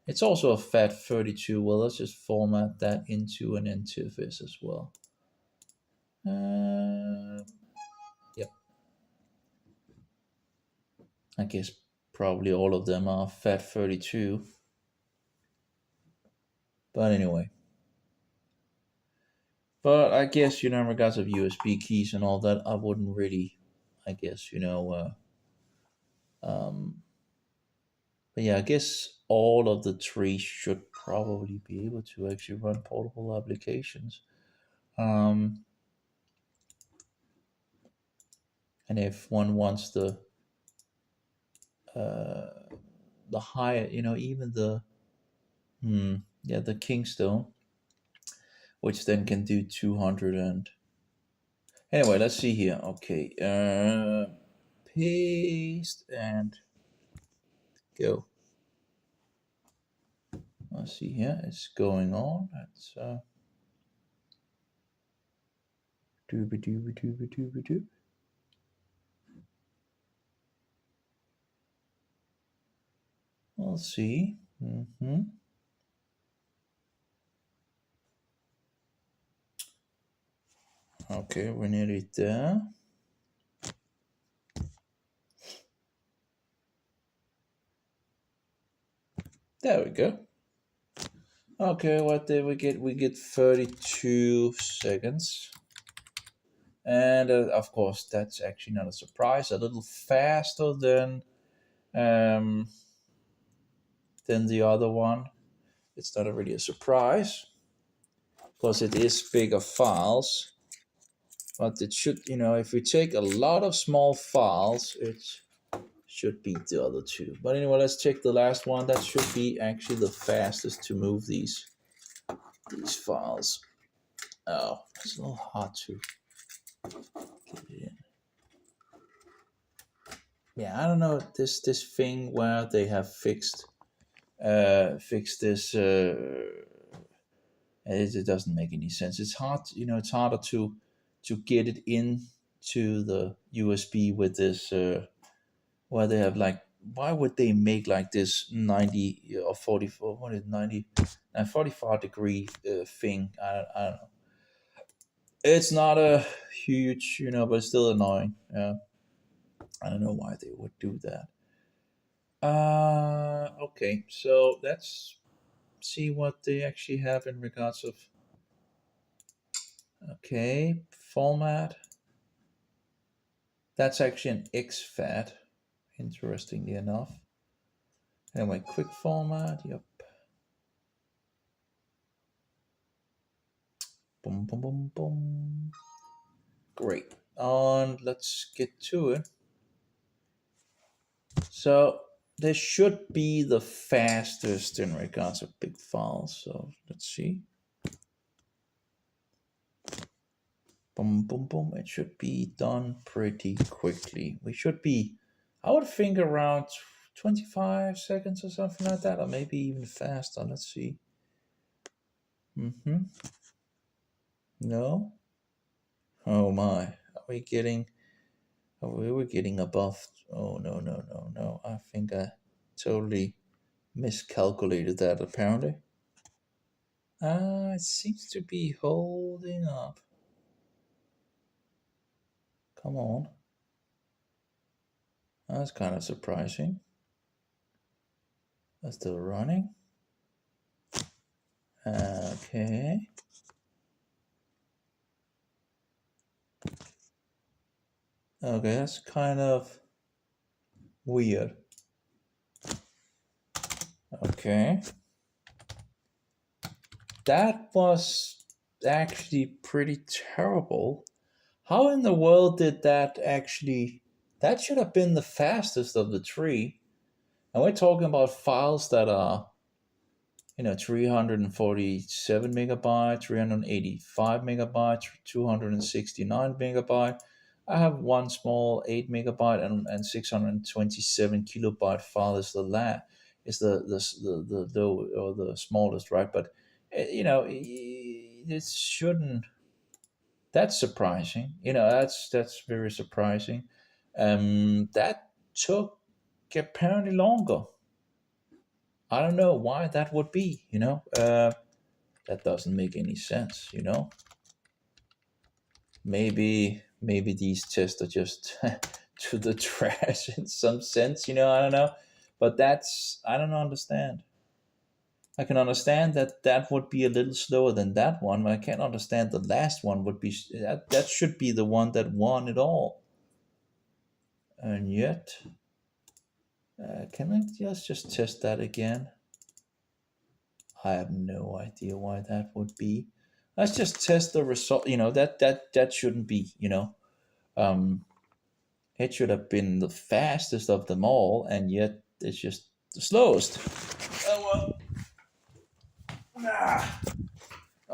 Speaker 1: It's also a FAT32. Well, let's just format that into an interface as well. Yep. I guess probably all of them are FAT32. But anyway. But I guess, in regards of USB keys and all that, I wouldn't really, I guess, but yeah, I guess all of the three should probably be able to actually run portable applications. And if one wants the higher, even the the Kingstone, which then can do 200 and anyway, let's see here. Okay, paste and go. Let's see here. It's going on. Let's Dooby dooby dooby dooby doo. We'll see. Okay, we're nearly there. There we go. Okay, what did we get? We get 32 seconds. And of course, that's actually not a surprise. A little faster than the other one. It's not really a surprise because it is bigger files. But it should, if we take a lot of small files, it should beat the other two. But anyway, let's check the last one. That should be actually the fastest to move these files. Oh, it's a little hard to get it in. Yeah, I don't know this thing where they have fixed this. It doesn't make any sense. It's hard, it's harder to get it into the USB with this. Where they have like, why would they make like this 90 or 44? What is 90? 45 degree thing? I don't know. It's not a huge, but it's still annoying. I don't know why they would do that. Okay, so let's see what they actually have in regards of. Okay, format. That's actually an exFAT, interestingly enough. Anyway, quick format. Yep. Boom, boom, boom, boom. Great. And let's get to it. So this should be the fastest in regards of big files. So let's see. Boom, boom, boom. It should be done pretty quickly. We should be, I would think, around 25 seconds or something like that, or maybe even faster. Let's see. No. Oh my. Are we getting? We were getting above. Oh no. I think I totally miscalculated that apparently. It seems to be holding up. Come on. That's kind of surprising. That's still running. Okay. Okay, that's kind of weird. Okay. That was actually pretty terrible. How in the world did that actually... That should have been the fastest of the three. And we're talking about files that are, 347 megabytes, 385 megabytes, 269 megabyte. I have one small 8 megabyte and 627 kilobyte file is the low or the smallest, right? But it shouldn't. That's surprising. That's very surprising. That took apparently longer. I don't know why that would be. That doesn't make any sense. Maybe these tests are just to the trash in some sense. I don't know, but I don't understand. I can understand that would be a little slower than that one, but I can't understand the last one would be that should be the one that won it all. And yet, can I just test that again? I have no idea why that would be. Let's just test the result. That shouldn't be. It should have been the fastest of them all, and yet it's just the slowest. Oh well.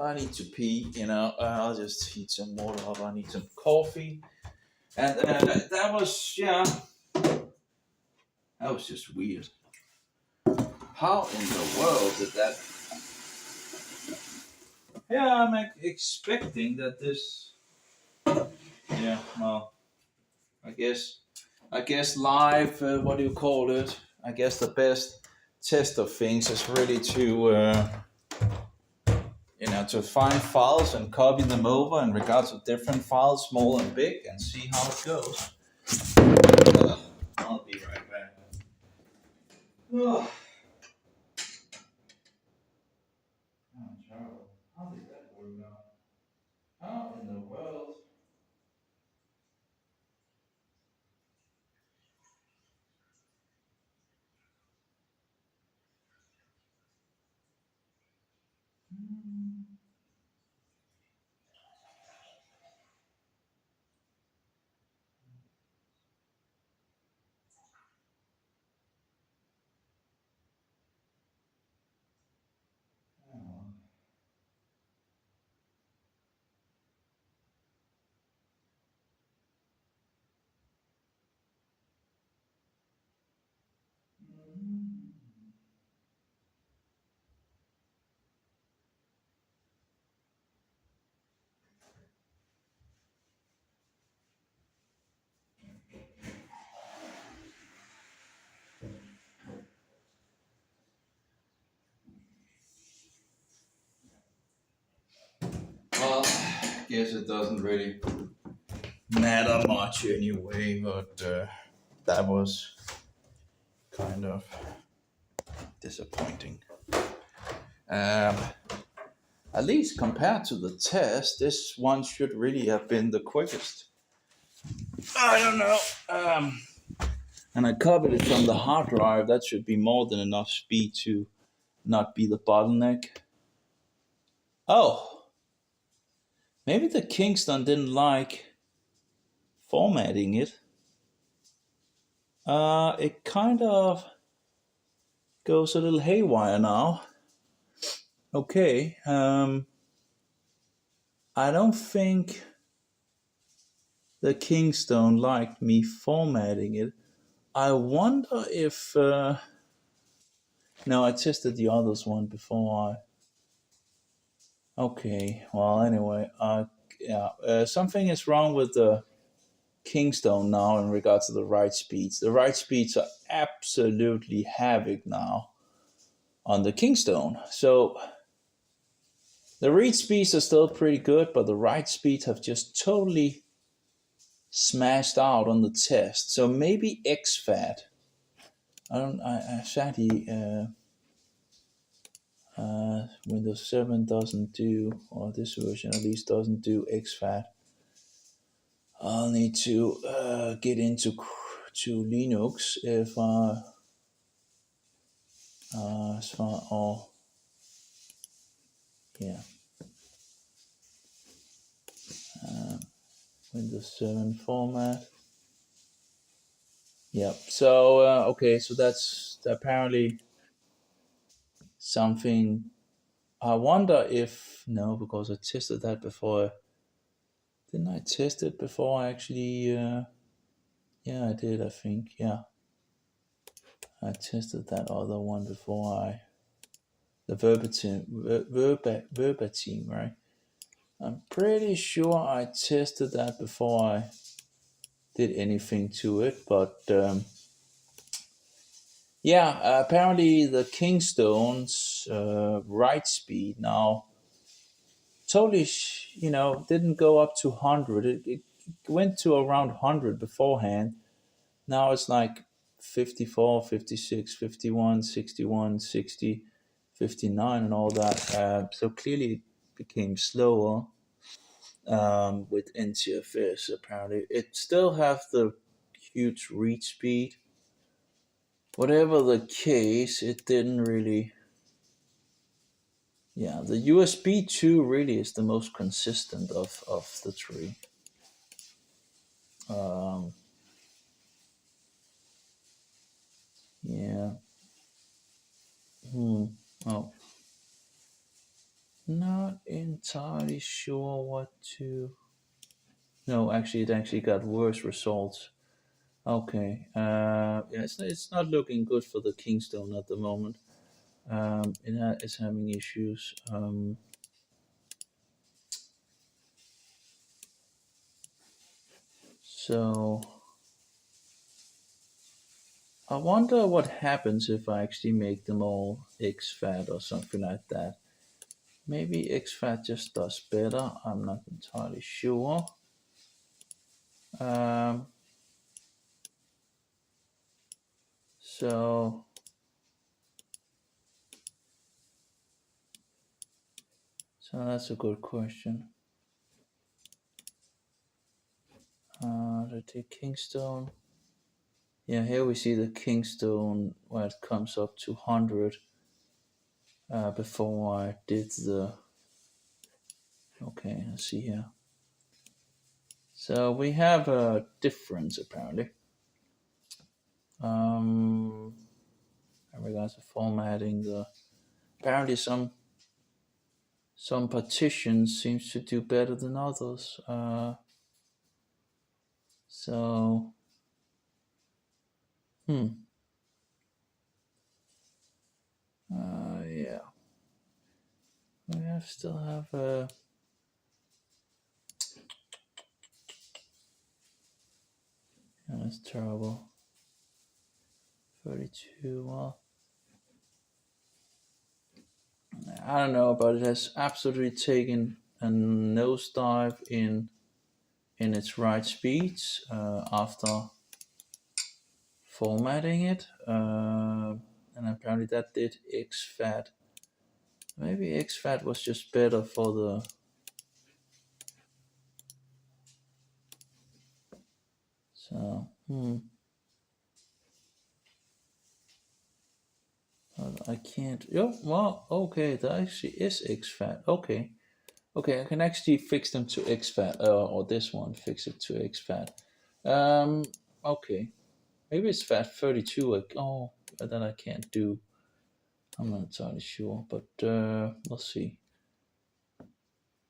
Speaker 1: I need to pee. I'll just heat some water up. I need some coffee, and that was that was just weird. How in the world did that? Yeah, I'm expecting that this Yeah, well, I guess, I guess live. What do you call it? I guess the best test of things is really to to find files and copy them over in regards to different files, small and big, and see how it goes. I'll be right back. Oh, Charles, how did that work out? How in the world? Well, I guess it doesn't really matter much anyway, but that was kind of disappointing. Um, at least compared to the test, this one should really have been the quickest. I don't know. And I copied it from the hard drive. That should be more than enough speed to not be the bottleneck. Oh, maybe the Kingston didn't like formatting it. It kind of goes a little haywire now. Okay. I don't think the Kingston liked me formatting it. I wonder if. No, I tested the others one before I. Okay. Well, anyway, yeah. Something is wrong with the Kingstone now in regards to the write speeds. The write speeds are absolutely havoc now on the Kingstone. So the read speeds are still pretty good, but the write speeds have just totally smashed out on the test. So maybe XFAT. I don't. I sadly Windows 7 doesn't do, or this version at least doesn't do XFAT. I'll need to get into to Linux if as far or yeah Windows 7 format. Yep. So okay, so that's apparently something. I wonder if no, because I tested that before. Didn't I test it before I actually? Yeah, I did. I think yeah, I tested that other one before I the verbatim, right? I'm pretty sure I tested that before I did anything to it, but yeah, apparently the Kingstone's write speed now totally, didn't go up to 100. It went to around 100 beforehand. Now it's like 54, 56, 51, 61, 60, 59, and all that. So clearly it became slower with NTFS, apparently. It still have the huge read speed. Whatever the case, it didn't really. Yeah, the USB 2 really is the most consistent of the three. Um, yeah. Oh, not entirely sure what to. No, actually, it actually got worse results. Okay. Yeah, it's not looking good for the Kingstone at the moment. It's having issues. So I wonder what happens if I actually make them all exFAT or something like that. Maybe exFAT just does better. I'm not entirely sure. Um, so that's a good question. To take Kingstone. Yeah, here we see the Kingstone where it comes up to 100 before I did the. Okay, let's see here. So we have a difference apparently. In regards to formatting, apparently some partitions seems to do better than others. So yeah, still have a. That's terrible. 32. Well, I don't know, but it has absolutely taken a nosedive in its write speeds after formatting it, and apparently that did exFAT. Maybe exFAT was just better for the. So I can't. Oh well, okay, that actually is exFAT. Okay, I can actually fix them to exFAT, or this one fix it to exFAT. Okay, maybe it's FAT32. Oh, that I can't do. I'm not entirely sure, but we'll see.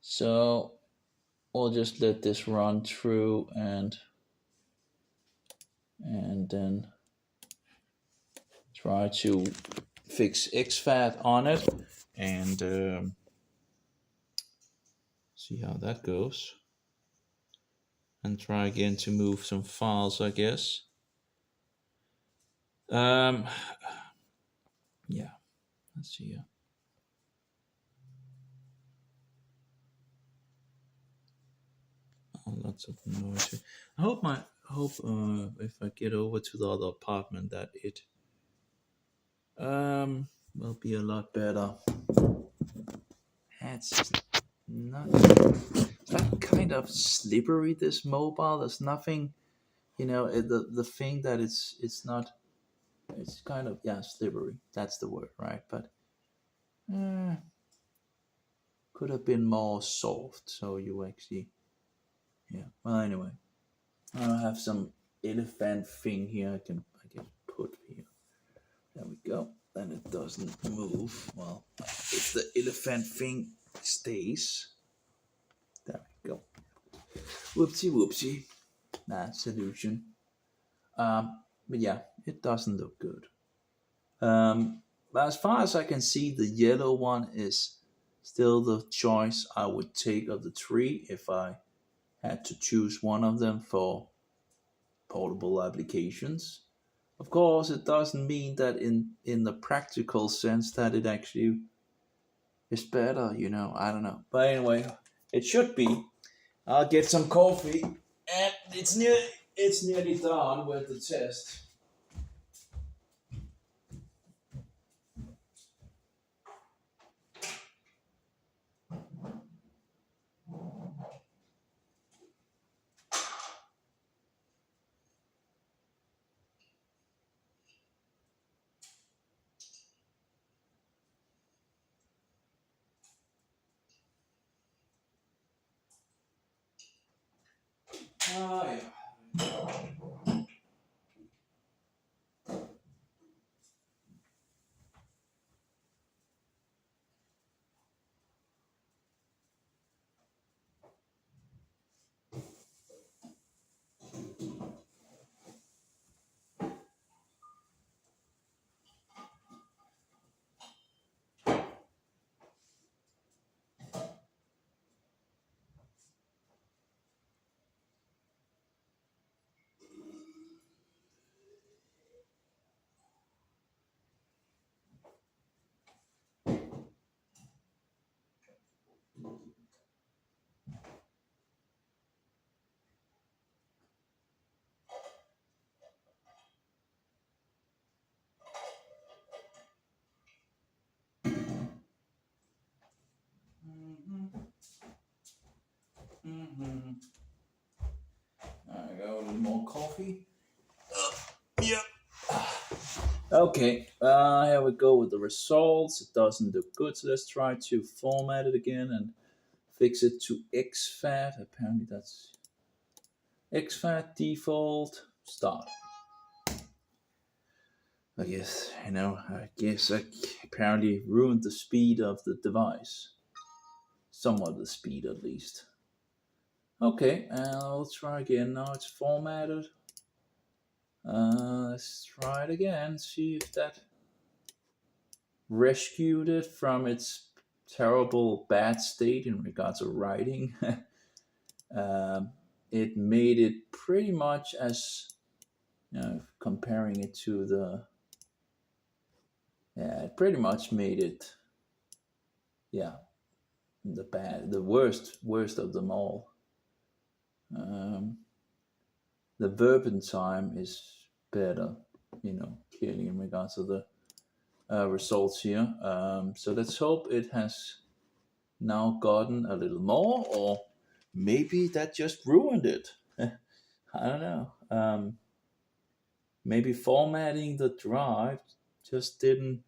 Speaker 1: So we'll just let this run through and then try to fix exFAT on it and see how that goes. And try again to move some files, I guess. Yeah, let's see. Oh, lots of noise. I hope if I get over to the other apartment that it will be a lot better. It's not. It's like kind of slippery. This mobile. There's nothing. The thing that it's not. It's kind of slippery. That's the word, right? But could have been more soft. So you actually. Yeah. Well, anyway, I have some elephant thing here. I can put here. There we go. Then it doesn't move. Well, if the elephant thing stays. There we go. Whoopsie whoopsie. That solution. But yeah, it doesn't look good. But as far as I can see, the yellow one is still the choice I would take of the three if I had to choose one of them for portable applications. Of course, it doesn't mean that in the practical sense that it actually is better. I don't know. But anyway, it should be. I'll get some coffee, and it's nearly done with the test. Oh yeah. I got a little more coffee. Yep. Okay, here we go with the results. It doesn't look good, so let's try to format it again and fix it to exFAT. Apparently that's exFAT default. Start. I guess, I apparently ruined the speed of the device. Somewhat the speed at least. Okay, let's try again. Now it's formatted. Let's try it again. See if that rescued it from its terrible bad state in regards to writing. It made it pretty much as, comparing it to the, it pretty much made it, the worst of them all. The verbal time is better, clearly in regards to the results here. So let's hope it has now gotten a little more, or maybe that just ruined it. I don't know. Maybe formatting the drive just didn't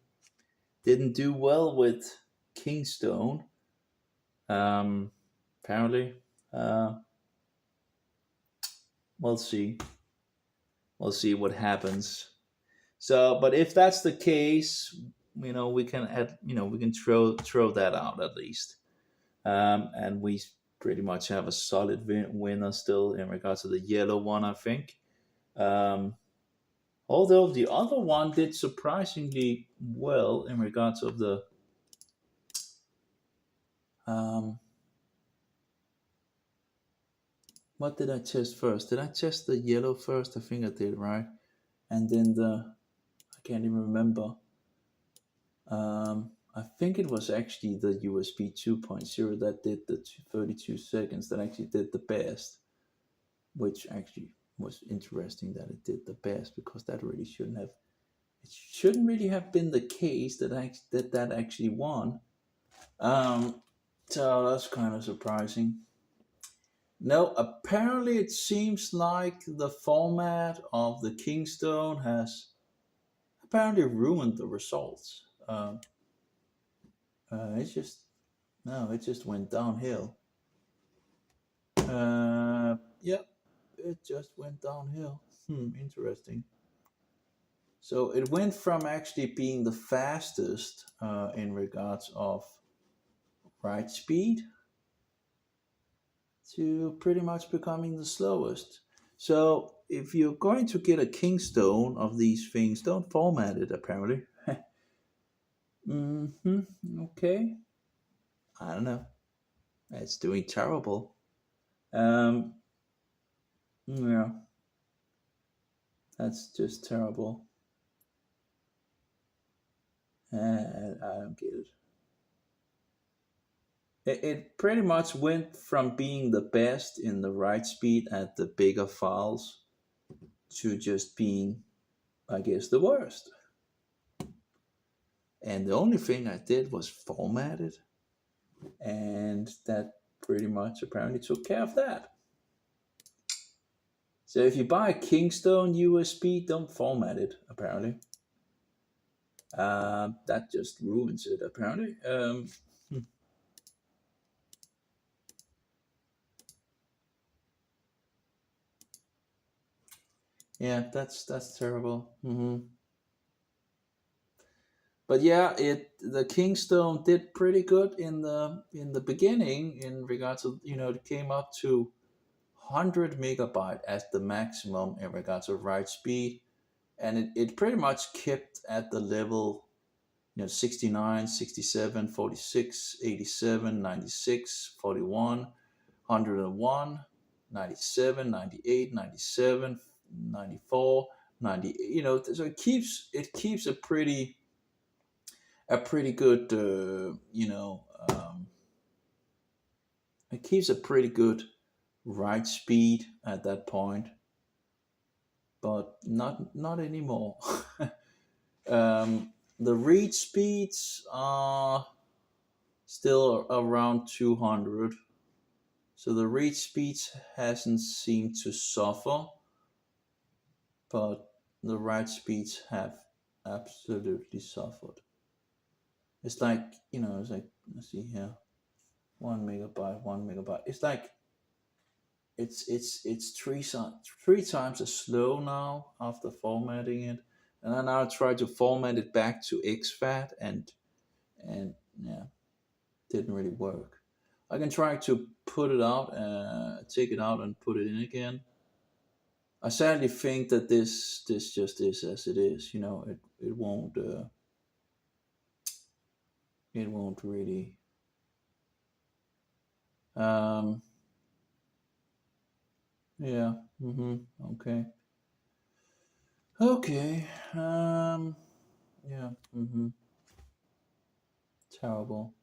Speaker 1: do well with Kingstone. Apparently, we'll see. We'll see what happens. So, but if that's the case, we can throw that out at least, and we pretty much have a solid winner still in regards to the yellow one, I think. Although the other one did surprisingly well in regards of the. What did I test first? Did I test the yellow first? I think I did, right? And then I can't even remember. I think it was actually the USB 2.0 that did the 32 seconds that actually did the best, which actually was interesting that it did the best, because that really shouldn't really have been the case that actually won. So that's kind of surprising. No, apparently it seems like the format of the Kingstone has apparently ruined the results. It just went downhill. Yep, it just went downhill. Interesting. So it went from actually being the fastest in regards of write speed to pretty much becoming the slowest. So if you're going to get a Kingstone of these things, don't format it apparently. Okay. I don't know. It's doing terrible. Yeah. That's just terrible. I don't get it. It pretty much went from being the best in the write speed at the bigger files to just being, I guess, the worst. And the only thing I did was format it, and that pretty much apparently took care of that. So if you buy a Kingstone USB, don't format it, apparently. That just ruins it, apparently. Yeah, that's terrible. But yeah, the Kingstone did pretty good in the beginning in regards to, it came up to 100 megabyte as the maximum in regards to write speed, and it pretty much kept at the level, 69, 67, 46, 87, 96, 41, 101, 97, 98, 97, 94, 90. So it keeps a pretty good, it keeps a pretty good write speed at that point, but not anymore. The read speeds are still around 200, So the read speeds hasn't seemed to suffer, but the write speeds have absolutely suffered. It's like, it's like, let's see here, 1 megabyte, 1 megabyte. It's like it's three times as slow now after formatting it, and I now try to format it back to exFAT, and yeah, didn't really work. I can try to put it out, take it out and put it in again. I sadly think that this just is as it is. It won't really. Um, yeah. Okay. Okay. Yeah. Terrible.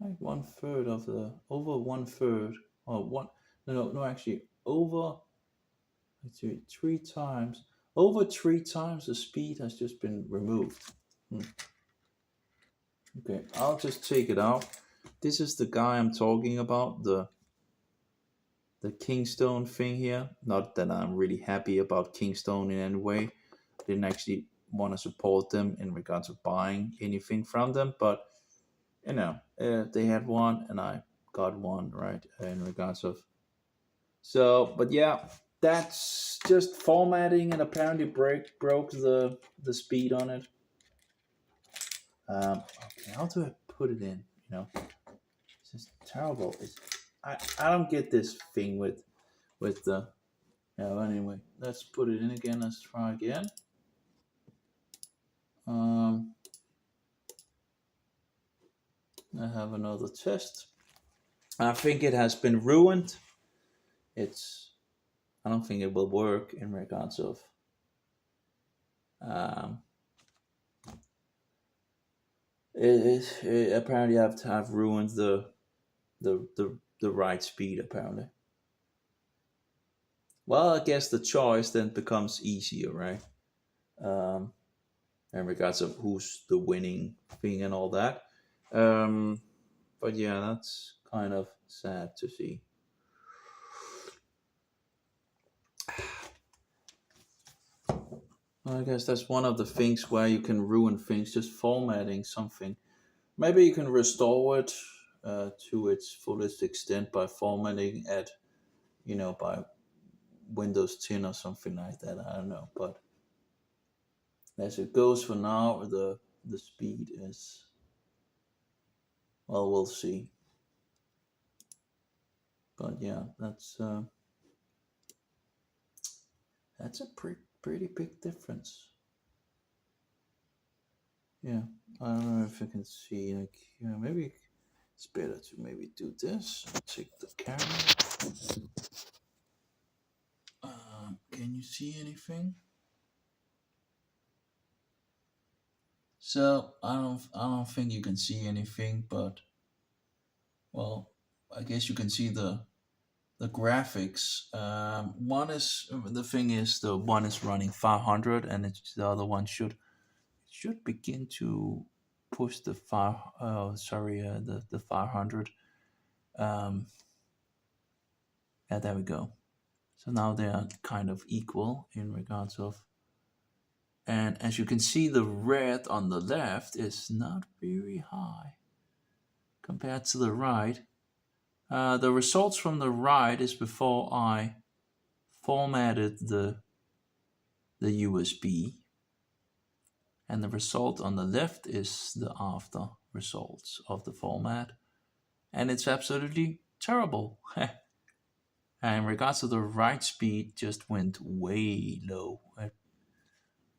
Speaker 1: Like one third of the over one third or one. No, actually over. Let's see, three times. Over three times the speed has just been removed. Hmm. Okay, I'll just take it out. This is the guy I'm talking about, the Kingstone thing here. Not that I'm really happy about Kingstone in any way. I didn't actually want to support them in regards of buying anything from them, but they had one and I got one, right, in regards of. So, but yeah, that's just formatting and apparently broke the speed on it. Okay, how do I put it in? It's just terrible. I don't get this thing with the. Yeah. Anyway, let's put it in again. Let's try again. Um, I have another test. I think it has been ruined. It's. I don't think it will work in regards of. Um, it apparently have ruined the right speed apparently. Well, I guess the choice then becomes easier, right? Um, in regards of who's the winning thing and all that. Um, but yeah, that's kind of sad to see. I guess that's one of the things where you can ruin things, just formatting something. Maybe you can restore it to its fullest extent by formatting at, by Windows 10 or something like that. I don't know, but as it goes for now, the speed is, well, we'll see. But yeah, that's a pretty big difference. Yeah, I don't know if you can see, like, maybe it's better to maybe do this. Take the camera. Can you see anything? So I don't think you can see anything, but well, I guess you can see the graphics. One is the thing is the one is running 500, and the other one should begin to push the five. Oh, sorry, the 500. Um, yeah, there we go. So now they are kind of equal in regards of. And as you can see, the red on the left is not very high compared to the right. The results from the right is before I formatted the USB, and the result on the left is the after results of the format, and it's absolutely terrible. And in regards to the write speed, just went way low.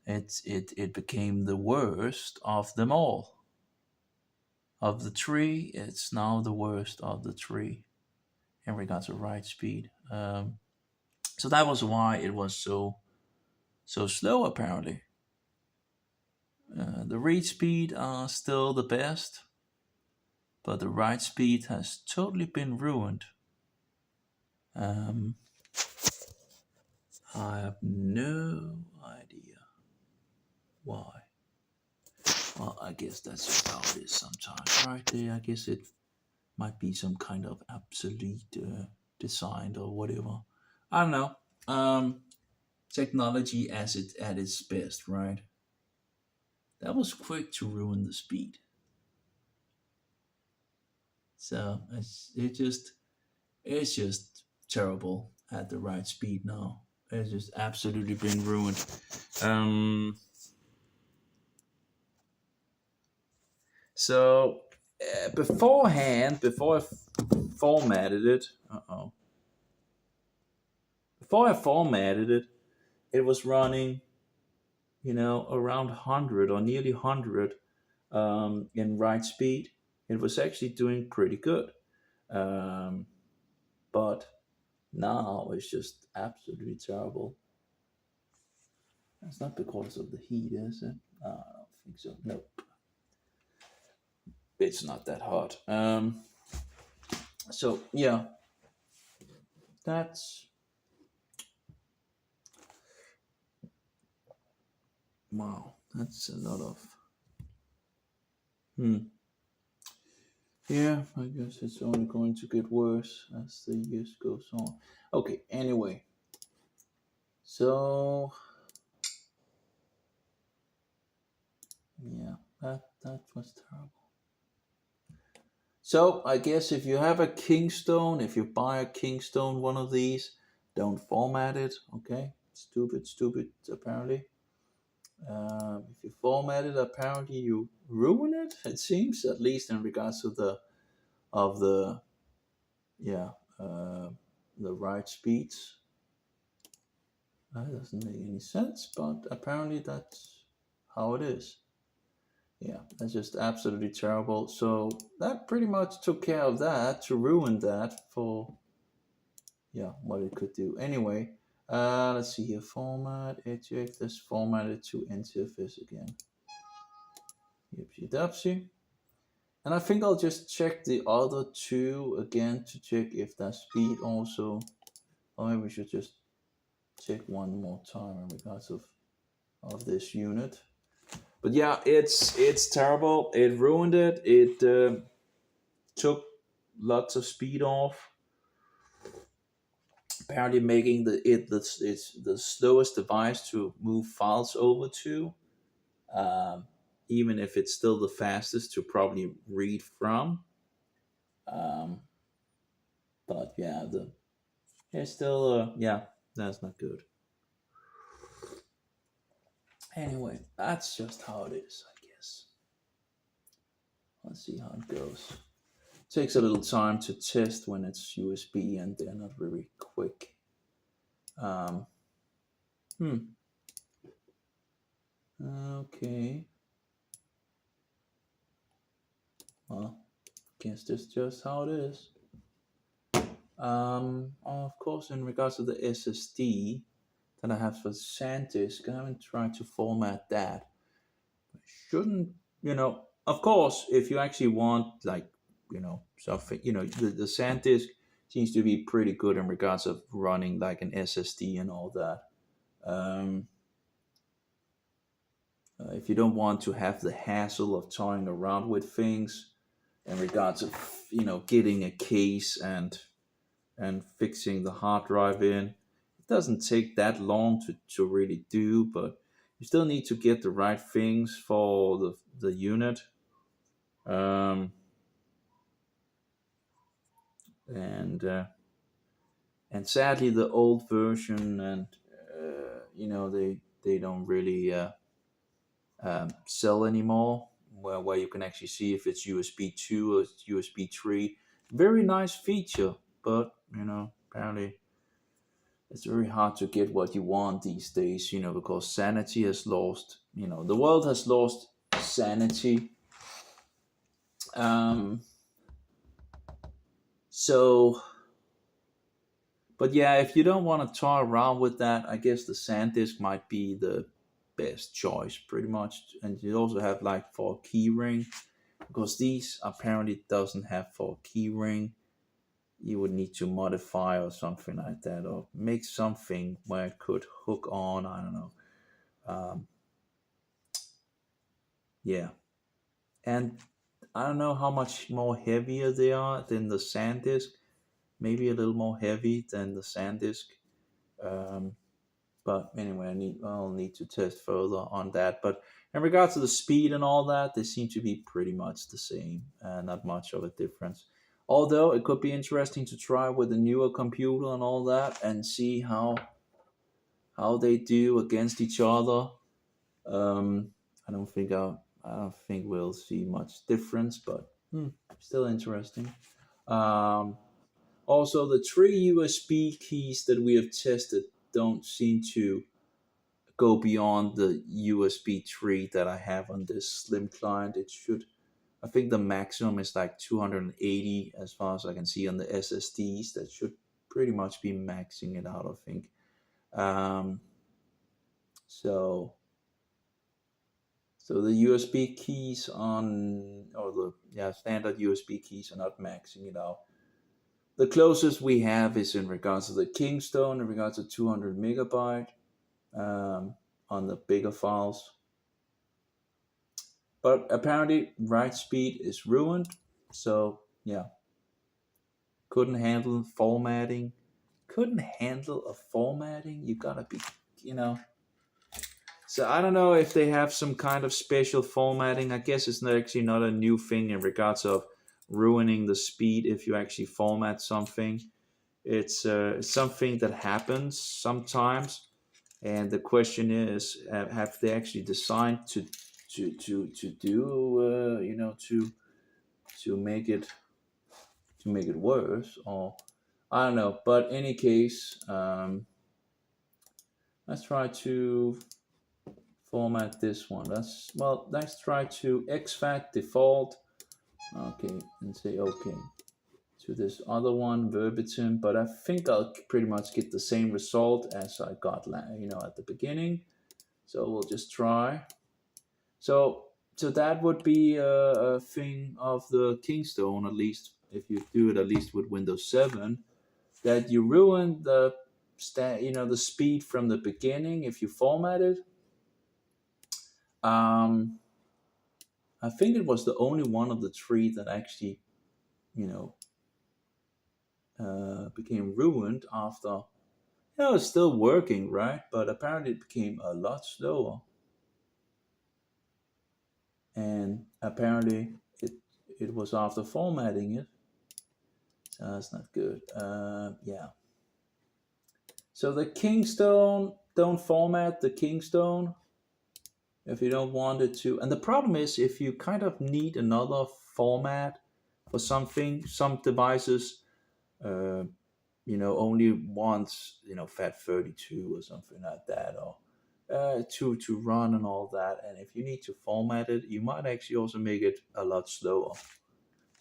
Speaker 1: It became the worst of them all. Of the three, it's now the worst of the three in regards to write speed. So that was why it was so slow apparently. The read speed are still the best, but the write speed has totally been ruined. Um, I have no idea why. Well, I guess that's just how it is sometimes, right? I guess Might be some kind of obsolete design or whatever. I don't know. Technology as it at its best, right? That was quick to ruin the speed. So it's just terrible at the right speed now. It's just absolutely been ruined. Um, so beforehand, before formatted it, before I formatted it, it was running, around 100 or nearly 100 in write speed. It was actually doing pretty good. Um, but now it's just absolutely terrible. It's not because of the heat, is it? I don't think so. Nope. It's not that hot. So yeah, that's wow. That's a lot of. Hmm. Yeah, I guess it's only going to get worse as the years goes on. Okay. Anyway, so yeah, that was terrible. So I guess if you have a Kingstone, if you buy a Kingstone, one of these, don't format it. Okay, stupid, stupid. Apparently, if you format it, apparently you ruin it. It seems, at least in regards to the yeah uh, the right speeds. That doesn't make any sense, but apparently that's how it is. Yeah, that's just absolutely terrible. So that pretty much took care of that to ruin that for yeah what it could do. Anyway, let's see here. Format eject. Let's format it to NTFS again. Yipsy dapsy. And I think I'll just check the other two again to check if that speed also. Or maybe we should just check one more time in regards of this unit. But yeah, it's terrible. It ruined it. It took lots of speed off. Apparently, making it's the slowest device to move files over to. Um, Even if it's still the fastest to probably read from. Um, but yeah, it's still yeah, that's not good. Anyway, that's just how it is, I guess. Let's see how it goes. Takes a little time to test when it's USB and they're not very quick. Um, hmm. Okay. Well, guess that's just how it is. Of course, in regards to the SSD that I have for SanDisk, I haven't tried to format that. Shouldn't, of course, if you actually want, like, something, the SanDisk seems to be pretty good in regards of running like an SSD and all that. Um, if you don't want to have the hassle of toying around with things in regards of, getting a case and fixing the hard drive in, it doesn't take that long to really do, but you still need to get the right things for the unit. Um, and and sadly, the old version and they don't really sell anymore. Where you can actually see if it's USB 2 or USB 3. Very nice feature, but apparently it's very hard to get what you want these days. Because sanity has lost. The world has lost sanity. Um, so But yeah, if you don't want to toy around with that, I guess the SanDisk might be the best choice, pretty much. And you also have like for keyring, because these apparently doesn't have for keyring. You would need to modify or something like that, or make something where it could hook on. I don't know. Um, yeah, and I don't know how much more heavier they are than the SanDisk. Maybe a little more heavy than the SanDisk. Um, but anyway, I'll need to test further on that. But in regards to the speed and all that, they seem to be pretty much the same. Not much of a difference. Although it could be interesting to try with a newer computer and all that, and see how they do against each other. Um, I don't think we'll see much difference, but still interesting. Um, Also, the three USB keys that we have tested don't seem to go beyond the USB 3 that I have on this slim client. It should, I think the maximum is like 280 as far as I can see on the SSDs. That should pretty much be maxing it out, I think. Um, so, so the USB keys on, or the standard USB keys are not maxing it out. The closest we have is in regards to the Kingstone, in regards to 200 megabyte on the bigger files. But apparently, write speed is ruined. So, yeah, couldn't handle formatting. Couldn't handle a formatting. You gotta be, you know. So, I don't know if they have some kind of special formatting. I guess it's not actually not a new thing in regards of ruining the speed if you actually format something. It's something that happens sometimes, and the question is, have they actually designed to do to make it worse, or I don't know. But in any case, let's try to format this one. Let's try to exFAT default. Okay, and say okay to this other one verbatim, but I think I'll pretty much get the same result as I got, at the beginning. So we'll just try. So that would be a thing of the Kingstone, at least if you do it at least with Windows 7, that you ruin the speed from the beginning if you format it. Um, I think it was the only one of the three that actually, you know, became ruined after. It's still working, right? But apparently it became a lot slower, and apparently it was after formatting it. So that's not good. Yeah. So the Kingstone, don't format the Kingstone if you don't want it to. And the problem is, if you kind of need another format for something, some devices, uh, only wants, FAT32 or something like that, or to run and all that. And if you need to format it, you might actually also make it a lot slower.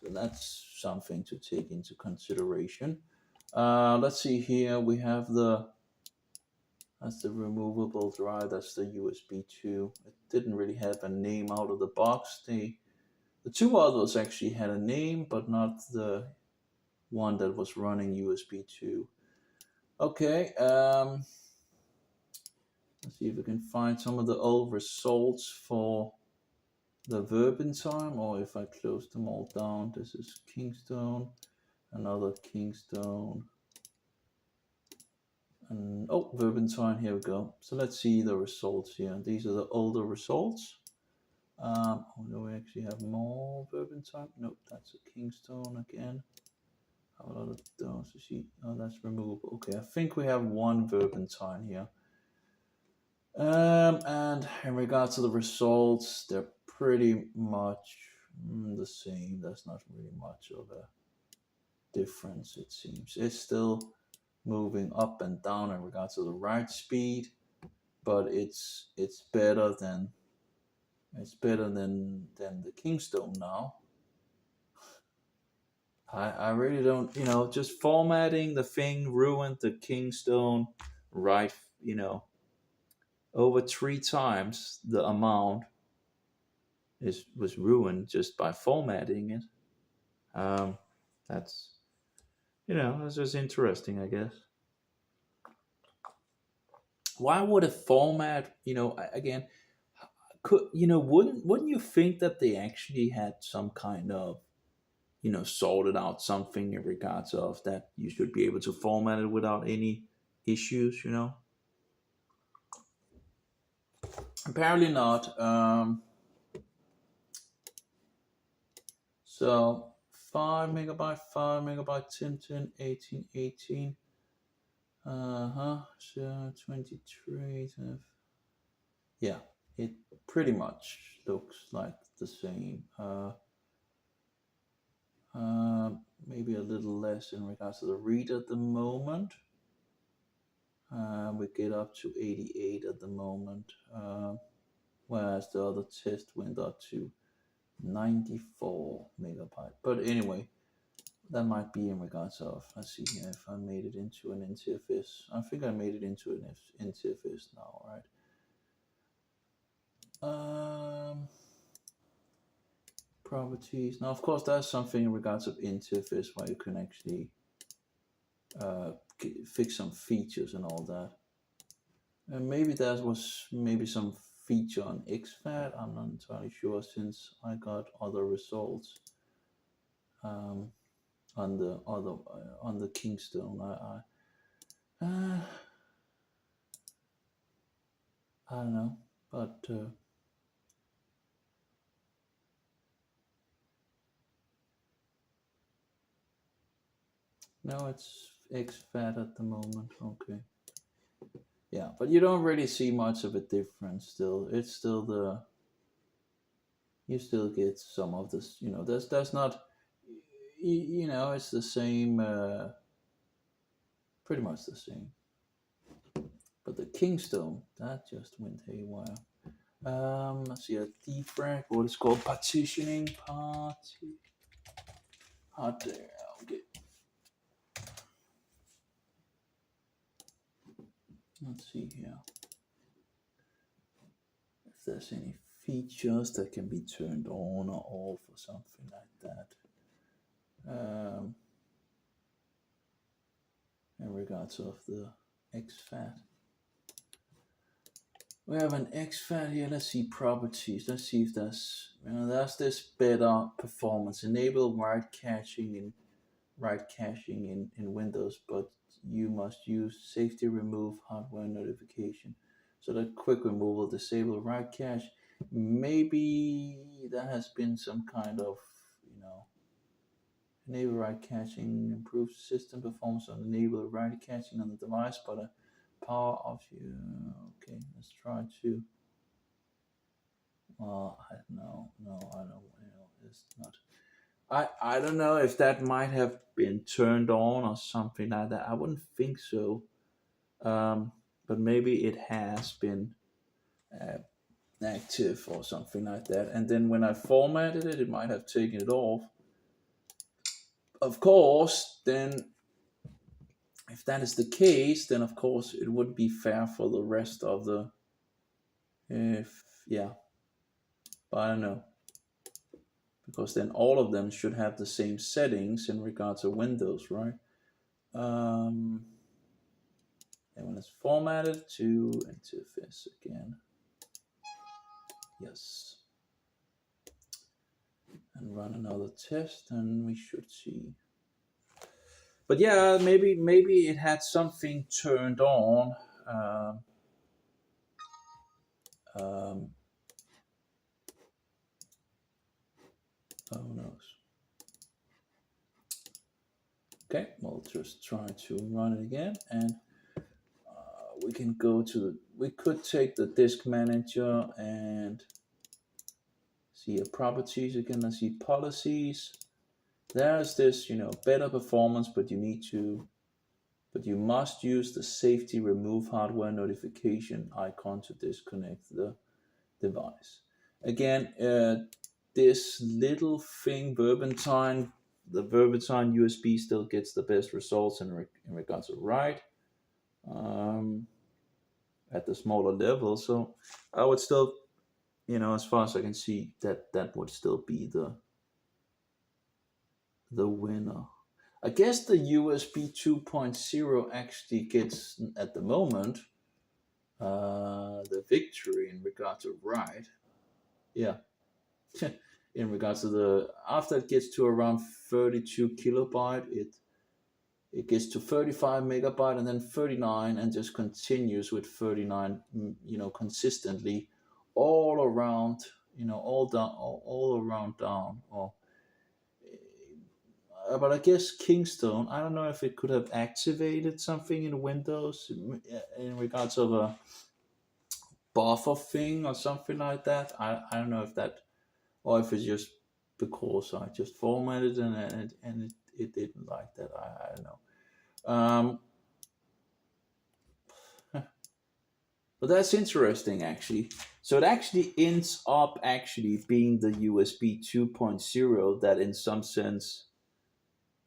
Speaker 1: So that's something to take into consideration. Let's see here. We have that's the removable drive. That's the USB 2. It didn't really have a name out of the box. The two others actually had a name, but not the one that was running USB 2. Okay. Let's see if we can find some of the old results for the Verbentime, or if I close them all down. This is Kingstone, another Kingstone. And Verbentime, here we go. So let's see the results here. These are the older results. Do we actually have more Verbentime? Nope, that's a Kingstone again. How about those? Oh, that's removable. Okay, I think we have one Verbentime here. And in regards to the results, they're pretty much the same. There's not really much of a difference, it seems. It's still moving up and down in regards to the write speed, but it's better than the Kingstone now. I really don't, just formatting the thing ruined the Kingstone right, over 3 times the amount was ruined just by formatting it. That's that's just interesting, I guess. Why would a format, again, could, wouldn't you think that they actually had some kind of, sorted out something in regards of that you should be able to format it without any issues? Apparently not. So 5 MB, 5 MB, 10, 10, 18, 18. So 23. Yeah, it pretty much looks like the same. Maybe a little less in regards to the read at the moment. We get up to 88 at the moment, whereas the other test went up to 94 megabyte. But anyway, that might be in regards of, let's see here if I made it into an NTFS. I think I made it into an NTFS now, right? Properties. Now, of course, there's something in regards of NTFS where you can actually fix some features and all that. And maybe that was maybe some feature on XFAT. I'm not entirely sure since I got other results on the other on the Kingstone. I don't know, but no, it's XFAT at the moment. Okay. Yeah, but you don't really see much of a difference still. It's still you still get some of this, there's not, it's the same, pretty much the same. But the Kingstone, that just went haywire. Let's see, a defrag, what is called partitioning party. There, okay. Let's see here if there's any features that can be turned on or off or something like that. In regards of the XFAT. We have an XFAT here. Let's see properties. Let's see if there's this better performance. Enable write caching in Windows, but you must use safety remove hardware notification. So the quick removal, disable write cache. Maybe that has been some kind of, enable write caching, improve system performance on enable write caching on the device, but power off you. Okay, let's try to. No, I don't. It's not. I don't know if that might have been turned on or something like that. I wouldn't think so, but maybe it has been active or something like that. And then when I formatted it, it might have taken it off. Of course, then if that is the case, then of course it would be fair for the rest of the. But I don't know. Because then all of them should have the same settings in regards to Windows, right? And when it's formatted to interface again, yes, and run another test, and we should see. But yeah, maybe it had something turned on. Who knows? Okay, we'll just try to run it again, and we can go to we could take the disk manager and see properties again. Let's see policies. There's this, better performance, but you must use the safety remove hardware notification icon to disconnect the device. Again, this little thing, Verbentine, the Verbentine USB still gets the best results in regards to write at the smaller level. So I would still, as far as I can see, that would still be the winner. I guess the USB 2.0 actually gets, at the moment, the victory in regard to write. yeah, in regards to the, after it gets to around 32 kilobyte, it gets to 35 megabyte and then 39 and just continues with 39, consistently all around, all down, all around down. Or but I guess Kingstone, I don't know if it could have activated something in Windows in regards of a buffer thing or something like that. I don't know if that, or if it's just because I just formatted and it didn't like that. I don't know. But that's interesting actually. So it actually ends up actually being the USB 2.0 that in some sense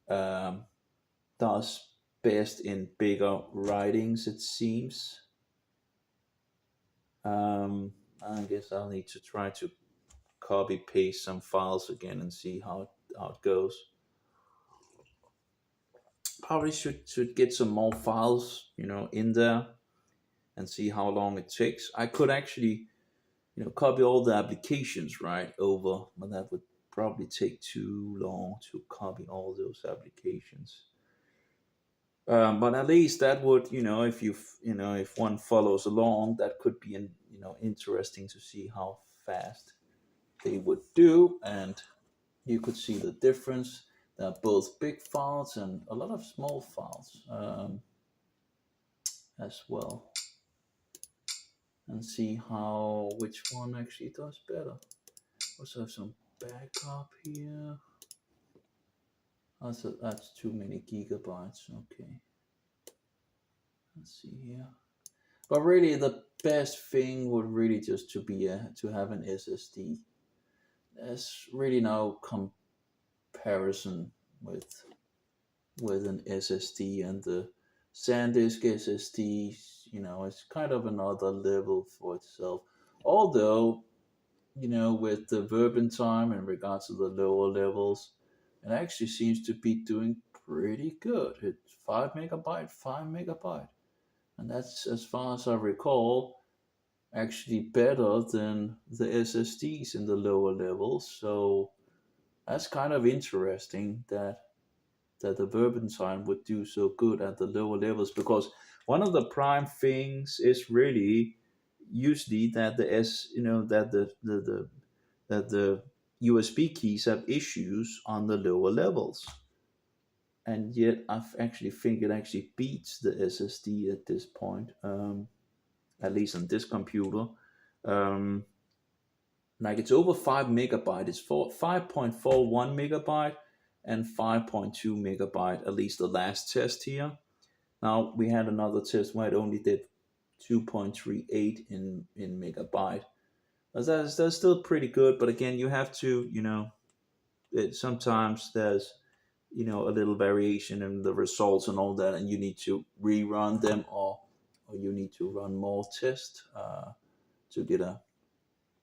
Speaker 1: um, does best in bigger writings, it seems. Um, I guess I'll need to try to copy paste some files again and see how it goes. Probably should get some more files, in there and see how long it takes. I could actually, copy all the applications right over, but that would probably take too long to copy all those applications. But at least that would, if if one follows along, that could be, interesting to see how fast they would do, and you could see the difference. There are both big files and a lot of small files as well, and see how which one actually does better. Also have some backup here. That's too many gigabytes. Okay, let's see here. But really, the best thing would really just to have an SSD. There's really no comparison with an SSD, and the SanDisk SSD. It's kind of another level for itself. Although, with the Verbin time in regards to the lower levels, it actually seems to be doing pretty good. It's 5 megabyte, 5 megabyte, and that's, as far as I recall, actually better than the SSDs in the lower levels. So that's kind of interesting that the Verbin time would do so good at the lower levels, because one of the prime things is really usually that the S you know that the USB keys have issues on the lower levels, and yet I actually think it actually beats the SSD at this point, at least on this computer. Um, like it's over 5 megabyte. It's 5.41 megabyte and 5.2 megabyte. At least the last test here. Now we had another test where it only did 2.38 in megabyte. That's still pretty good, but again, you have to, sometimes there's, a little variation in the results and all that, and you need to rerun them, or you need to run more tests to get a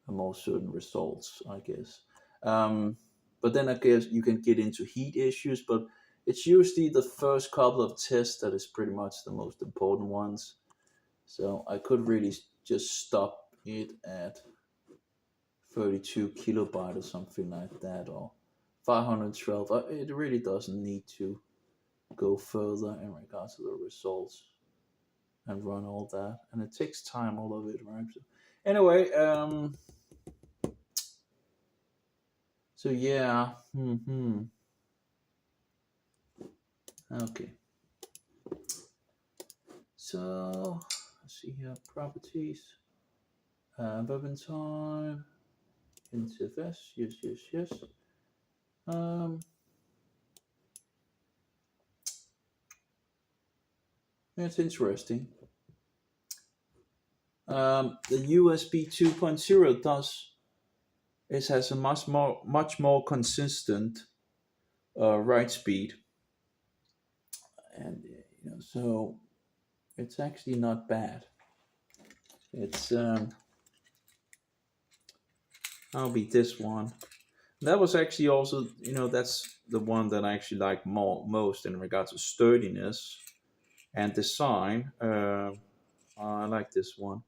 Speaker 1: more certain results, I guess. Um, but then I guess you can get into heat issues, but it's usually the first couple of tests that is pretty much the most important ones. So I could really just stop it at 32 kilobyte or something like that, or 512. It really doesn't need to go further in regards to the results and run all that, and it takes time, all of it, right? So anyway, so yeah, okay. So let's see here, properties, Verbin time, NTFS, yes, yes, yes. Um, it's interesting. The USB 2.0 does, it has a much more consistent write speed, and so it's actually not bad. It's I'll be this one. That was actually also, that's the one that I actually like most in regards to sturdiness and design. I like this one.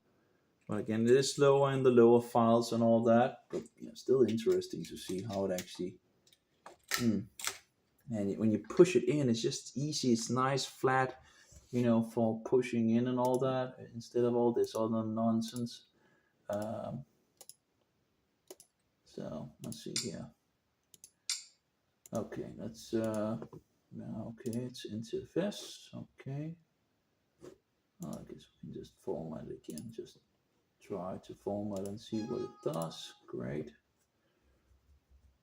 Speaker 1: But again, it is slower in the lower files and all that, but yeah, still interesting to see how it actually. And when you push it in, it's just easy. It's nice, flat, for pushing in and all that, instead of all this other nonsense. Um, so let's see here. Okay, let's now. Okay, it's interface. Okay, I guess we can just format it again. Just try to format and see what it does. Great.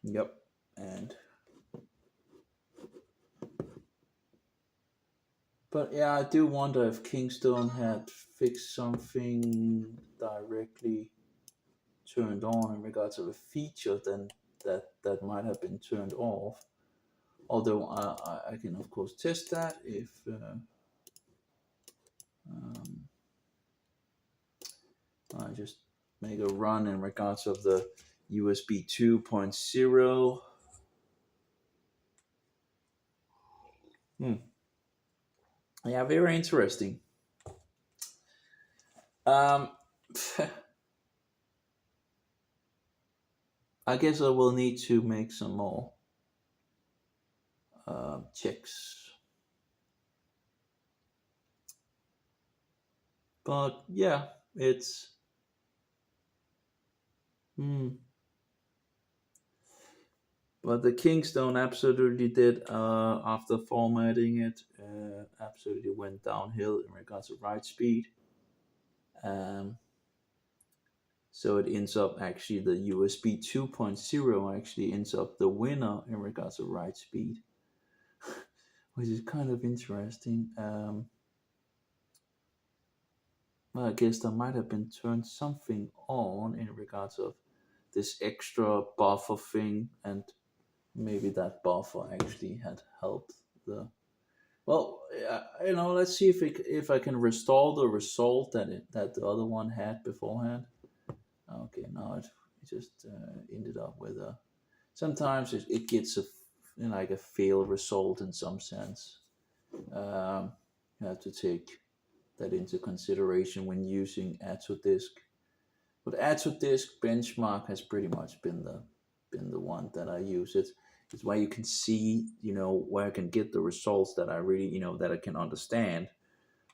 Speaker 1: Yep, and but yeah, I do wonder if Kingstone had fixed something directly turned on in regards of a feature, then that might have been turned off. Although I can of course test that if um, I just make a run in regards of the USB 2.0. Yeah, very interesting. Um, I guess I will need to make some more checks. But yeah, it's. Hmm. But the Kingstone absolutely did, after formatting it, absolutely went downhill in regards to write speed. Um, so it ends up actually the USB 2.0 actually ends up the winner in regards to write speed, which is kind of interesting. Well, I guess there might have been turned something on in regards of this extra buffer thing, and maybe that buffer actually had helped the. Well, let's see if I can restore the result that the other one had beforehand. Okay, now it just ended up with a. Sometimes it gets like a failed result in some sense. Um, you have to take that into consideration when using add to disk. But add to disk benchmark has pretty much been the one that I use. It's where you can see, where I can get the results that I really, that I can understand.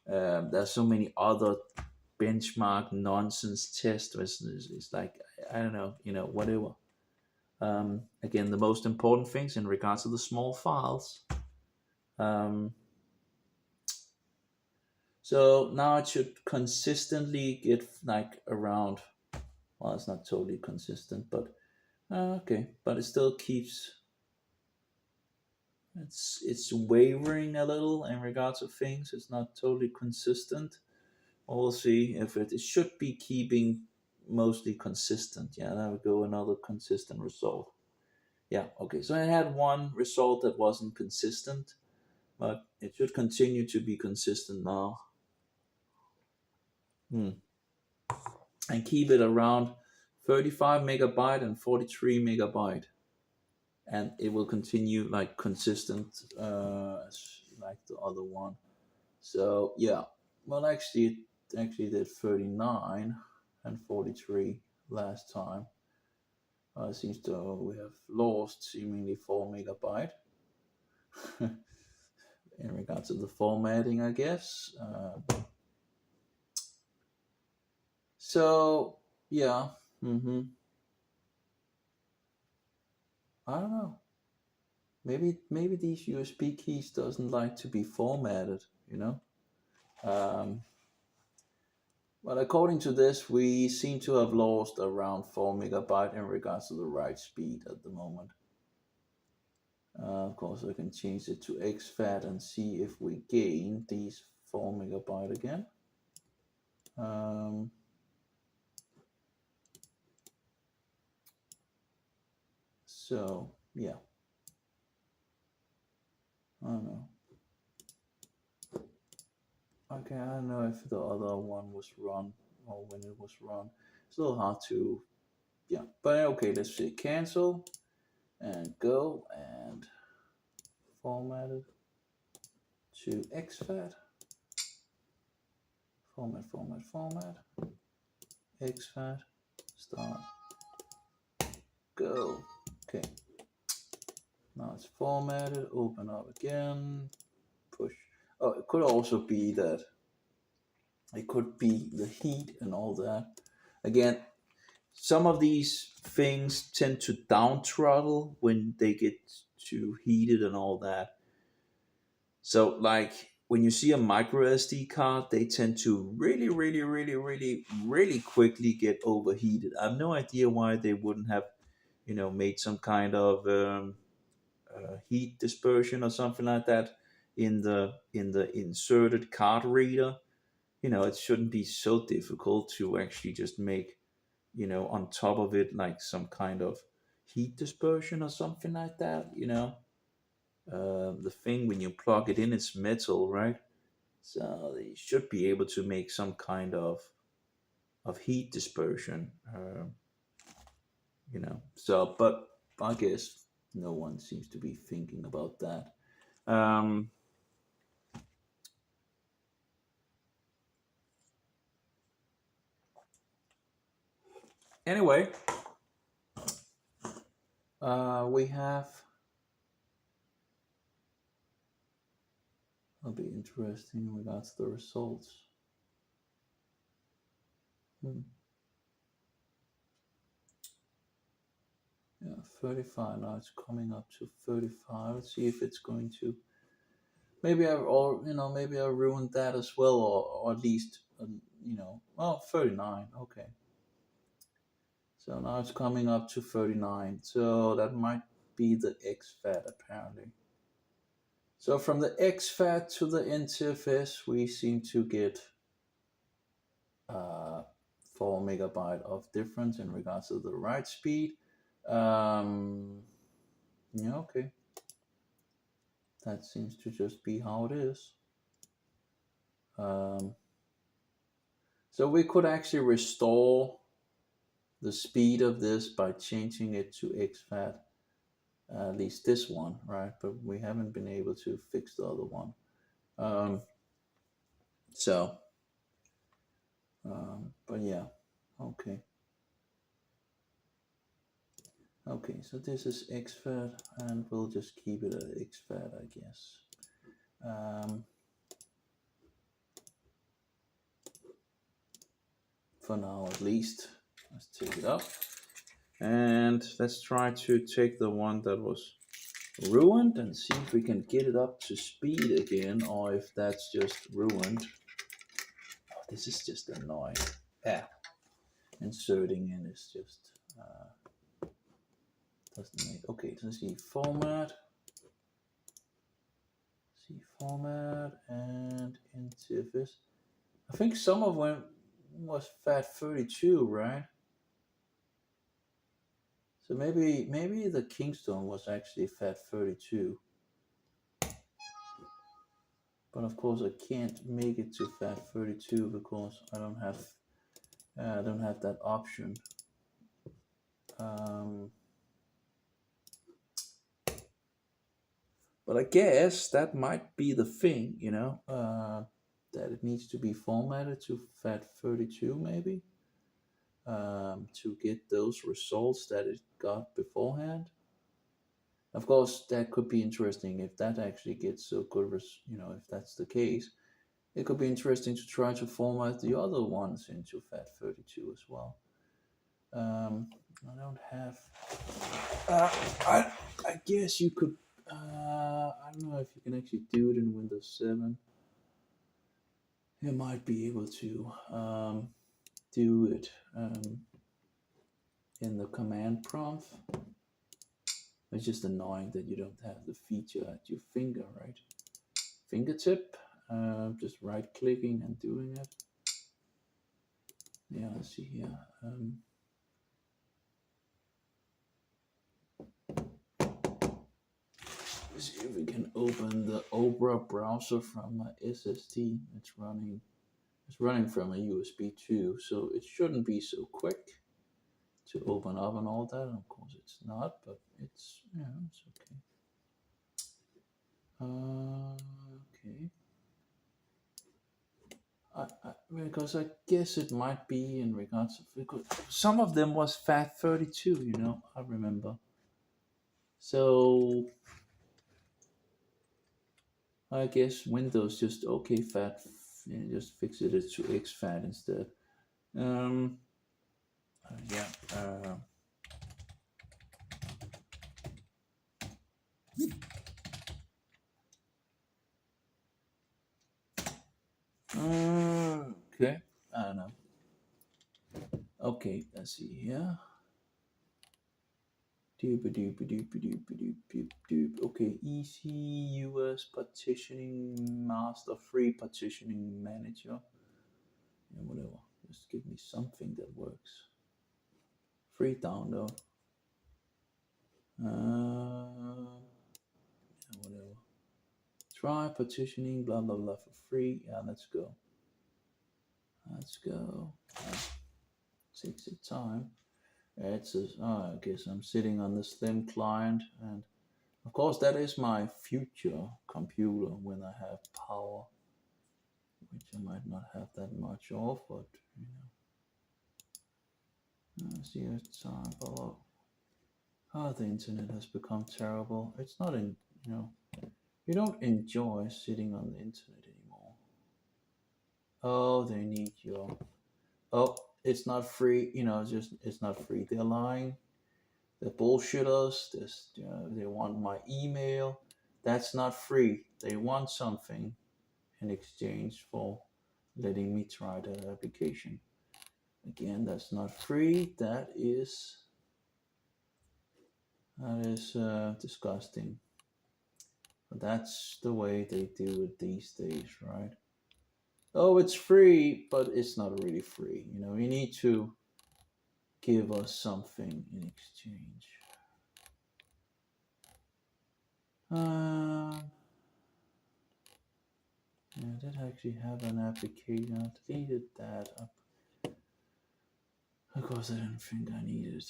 Speaker 1: There's so many other benchmark nonsense tests. It's like, I don't know, whatever. Again, the most important things in regards to the small files. Um, so now it should consistently get like around. Well, it's not totally consistent, but okay. But it still keeps. It's wavering a little in regards to things. It's not totally consistent. We'll see if it should be keeping mostly consistent. Yeah, there we go. Another consistent result. Yeah, okay. So I had one result that wasn't consistent, but it should continue to be consistent now. And keep it around 35 megabyte and 43 megabyte. And it will continue like consistent, like the other one. So yeah, well, actually did 39 and 43 last time. It seems to we have lost seemingly 4 megabyte in regards to the formatting, I guess. So yeah, I don't know. Maybe these USB keys doesn't like to be formatted, Um, but according to this, we seem to have lost around 4 megabyte in regards to the write speed at the moment. Of course, I can change it to exFAT and see if we gain these 4 megabyte again. So yeah, I don't know. Okay, I don't know if the other one was run or when it was run. It's a little hard to, yeah. But okay, let's say cancel and go and format it to exFAT. Format. exFAT, start, go. Okay, now it's formatted, open up again, push. Oh, it could also be that it could be the heat and all that. Again, some of these things tend to down throttle when they get too heated and all that. So, like when you see a micro SD card, they tend to really, really, really, really, really quickly get overheated. I have no idea why they wouldn't have, made some kind of heat dispersion or something like that in the inserted card reader. It shouldn't be so difficult to actually just make, on top of it, like some kind of heat dispersion or something like that. The thing when you plug it in, it's metal, right? So they should be able to make some kind of heat dispersion. So, but I guess no one seems to be thinking about that. Um, anyway, we have. That'll be interesting in regards to the results. Hmm. Yeah, 35. Now it's coming up to 35. Let's see if it's going to. Maybe maybe I ruined that as well, or at least, well, 39. Okay. So now it's coming up to 39. So that might be the exFAT apparently. So from the exFAT to the NTFS, we seem to get uh, 4 megabyte of difference in regards to the write speed. Yeah, okay. That seems to just be how it is. Um, so we could actually restore the speed of this by changing it to exFAT, at least this one, right? But we haven't been able to fix the other one. So, but yeah, okay. Okay, so this is exFAT, and we'll just keep it at exFAT, I guess. For now, at least. Let's take it up. And let's try to take the one that was ruined and see if we can get it up to speed again, or if that's just ruined. Oh, this is just annoying. Yeah. Inserting in is just doesn't make. Okay, let's see format. See format and into this. I think some of them was FAT32, right? So maybe the Kingston was actually FAT32. But of course I can't make it to FAT32 because I don't have that option. But I guess that might be the thing, that it needs to be formatted to FAT32 maybe, to get those results that it got beforehand. Of course, that could be interesting if that actually gets so good, if that's the case. It could be interesting to try to format the other ones into FAT32 as well. I don't have. I guess you could. I don't know if you can actually do it in Windows 7. You might be able to do it in the command prompt. It's just annoying that you don't have the feature at your finger, right? Fingertip. Just right clicking and doing it. Yeah, let's see here. Let's see if we can open the Opera browser from my SSD. It's running from a USB 2, so it shouldn't be so quick to open up and all that. And of course, it's not, but it's okay. Okay. Because I guess it might be in regards of, because some of them was FAT32, you know, I remember. So I guess Windows just okay fat, just fix it to exFAT instead. Um, yeah. Okay. I don't know. Okay, let's see here. Doop doop doop doop doop doop doop. Okay, ECUS partitioning master, free partitioning manager. Yeah, whatever. Just give me something that works. Free download. Yeah, whatever. Try partitioning, blah blah blah for free. Yeah, let's go. Let's go. Takes its time. It says, oh, I guess I'm sitting on the Slim client, and of course that is my future computer when I have power, which I might not have that much of, but you know, see it's time. Oh, the internet has become terrible. It's not in, you know, you don't enjoy sitting on the internet anymore. Oh, they need your. Oh, it's not free. You know, it's not free. They're lying. They bullshit us. This, you know, they want my email. That's not free. They want something in exchange for letting me try that application. Again, that's not free. That is disgusting. But that's the way they do it these days, right? Oh, it's free, but it's not really free. You know, you need to give us something in exchange. Yeah, I did actually have an application. I deleted that. Of course, I didn't think I needed.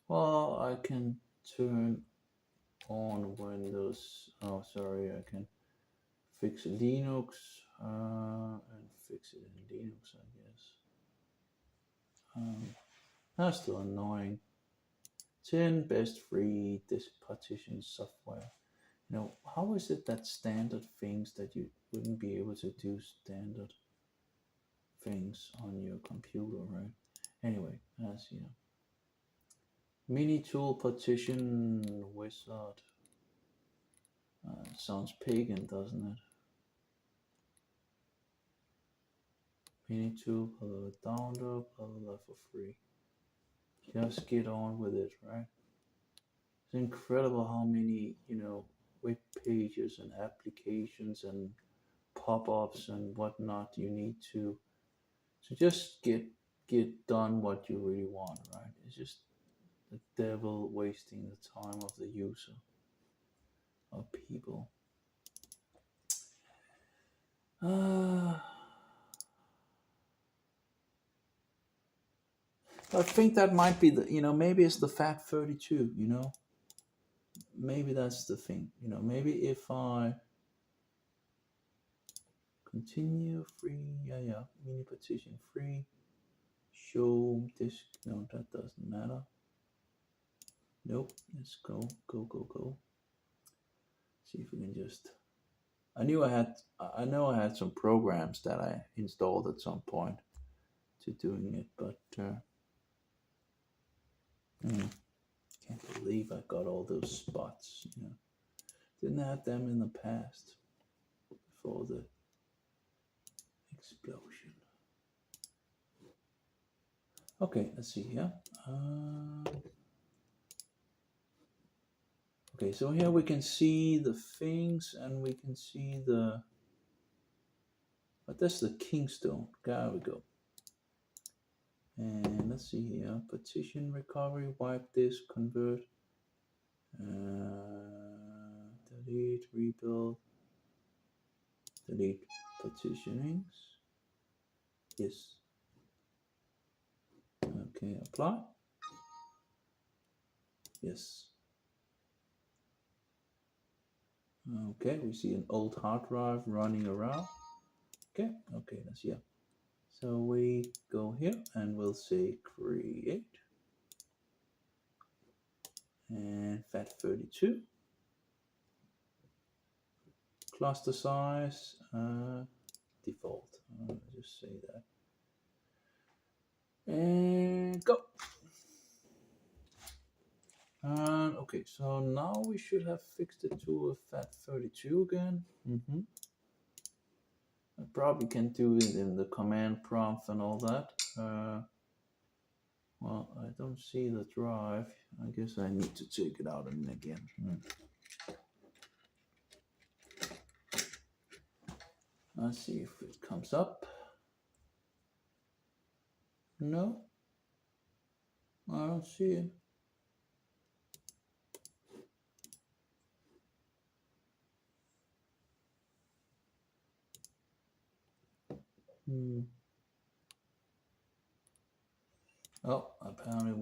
Speaker 1: Well, I can turn on Windows. Oh, sorry, I can fix Linux and fix it in Linux, I guess. That's still annoying. 10 best free disk partition software. You know, how is it that standard things that you wouldn't be able to do standard things on your computer, right? Anyway, as you know, mini tool partition wizard. Sounds pagan, doesn't it? Mini tool, download, blah blah blah for free. Just get on with it, right? It's incredible how many, you know, web pages and applications and pop-ups and whatnot you need to just get done what you really want, right? It's just the devil wasting the time of the user, of people. I think that might be the, you know, maybe it's the FAT32, you know, maybe that's the thing, you know, maybe if I continue free, yeah, mini partition free, show disk, no, that doesn't matter. Nope, let's go. See if we can just, I know I had some programs that I installed at some point to doing it, but can't believe I got all those spots, you know. Didn't have them in the past before the explosion. Okay, let's see here. Okay, so here we can see the things and we can see the, but that's the Kingstone. There we go. And let's see here, partition recovery, wipe disk, convert, delete, rebuild, delete partitionings. Yes. Okay, apply. Yes. Okay, we see an old hard drive running around. Okay, that's yeah. So we go here and we'll say create and FAT32. Cluster size, default. Just say that. And go. Okay, so now we should have fixed it to a FAT32 again. I probably can do it in the command prompt and all that. Well, I don't see the drive. I guess I need to take it out and again. Let's see if it comes up. No, I don't see it. Oh, apparently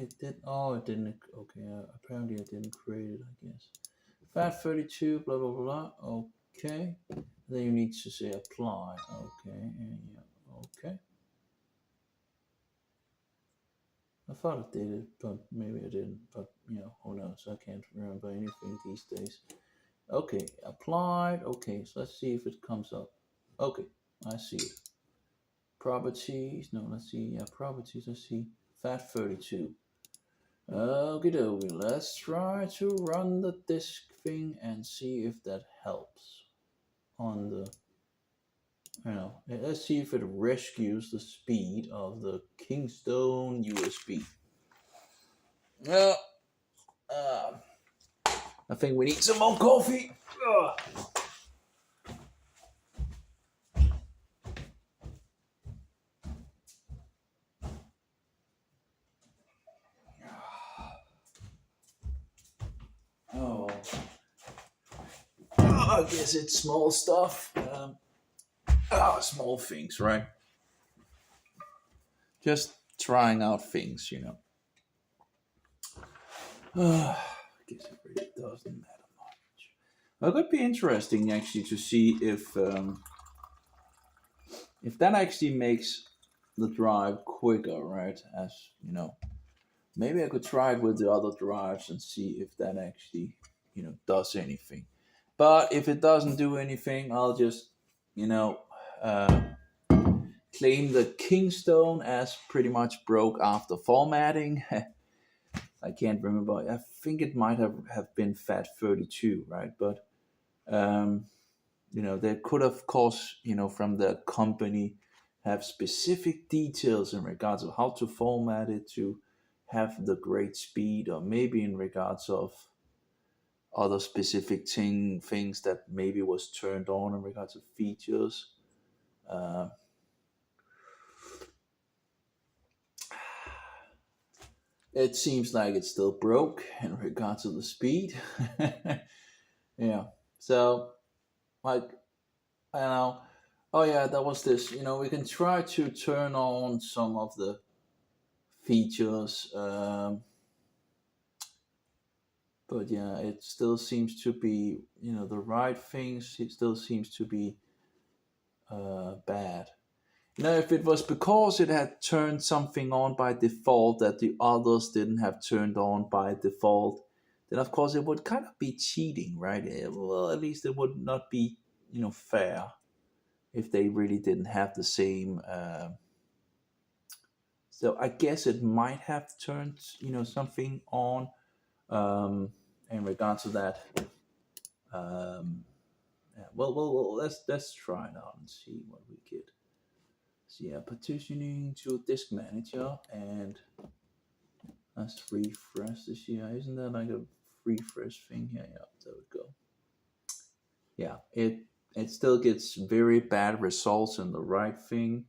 Speaker 1: it did. Oh, it didn't. Okay, apparently I didn't create it, I guess. FAT32, blah, blah, blah. Okay. Then you need to say apply. Okay, and yeah, okay. I thought it did it, but maybe I didn't. But, who knows? I can't remember anything these days. Okay, applied. Okay, so let's see if it comes up. Okay, I see it. Properties. No, let's see. Yeah, properties. Let's see. FAT32. Okie dokie. Let's try to run the disk thing and see if that helps on the. Let's see if it rescues the speed of the Kingston USB. I think we need some more coffee. I guess it's small stuff. Small things, right? Just trying out things, I guess it really doesn't matter much. It could be interesting actually to see if that actually makes the drive quicker, right? As maybe I could try it with the other drives and see if that actually does anything. But if it doesn't do anything, I'll just claim the Kingstone as pretty much broke after formatting. I can't remember. I think it might have been FAT32, right? But they could, of course, from the company have specific details in regards of how to format it to have the great speed, or maybe in regards of other specific things that maybe was turned on in regards of features. It seems like it's still broke in regards to the speed. Yeah. So, like, I don't know. Oh yeah, that was this. We can try to turn on some of the features, but yeah, it still seems to be the right things. It still seems to be bad. If it was because it had turned something on by default that the others didn't have turned on by default, then of course it would kind of be cheating, right? Well, at least it would not be, fair if they really didn't have the same. So I guess it might have turned, something on in regards to that. Yeah, well, let's try it out and see what we get. So yeah, partitioning to disk manager, and let's refresh this here. Isn't that like a refresh thing here? Yeah, there we go. Yeah, it still gets very bad results in the right thing.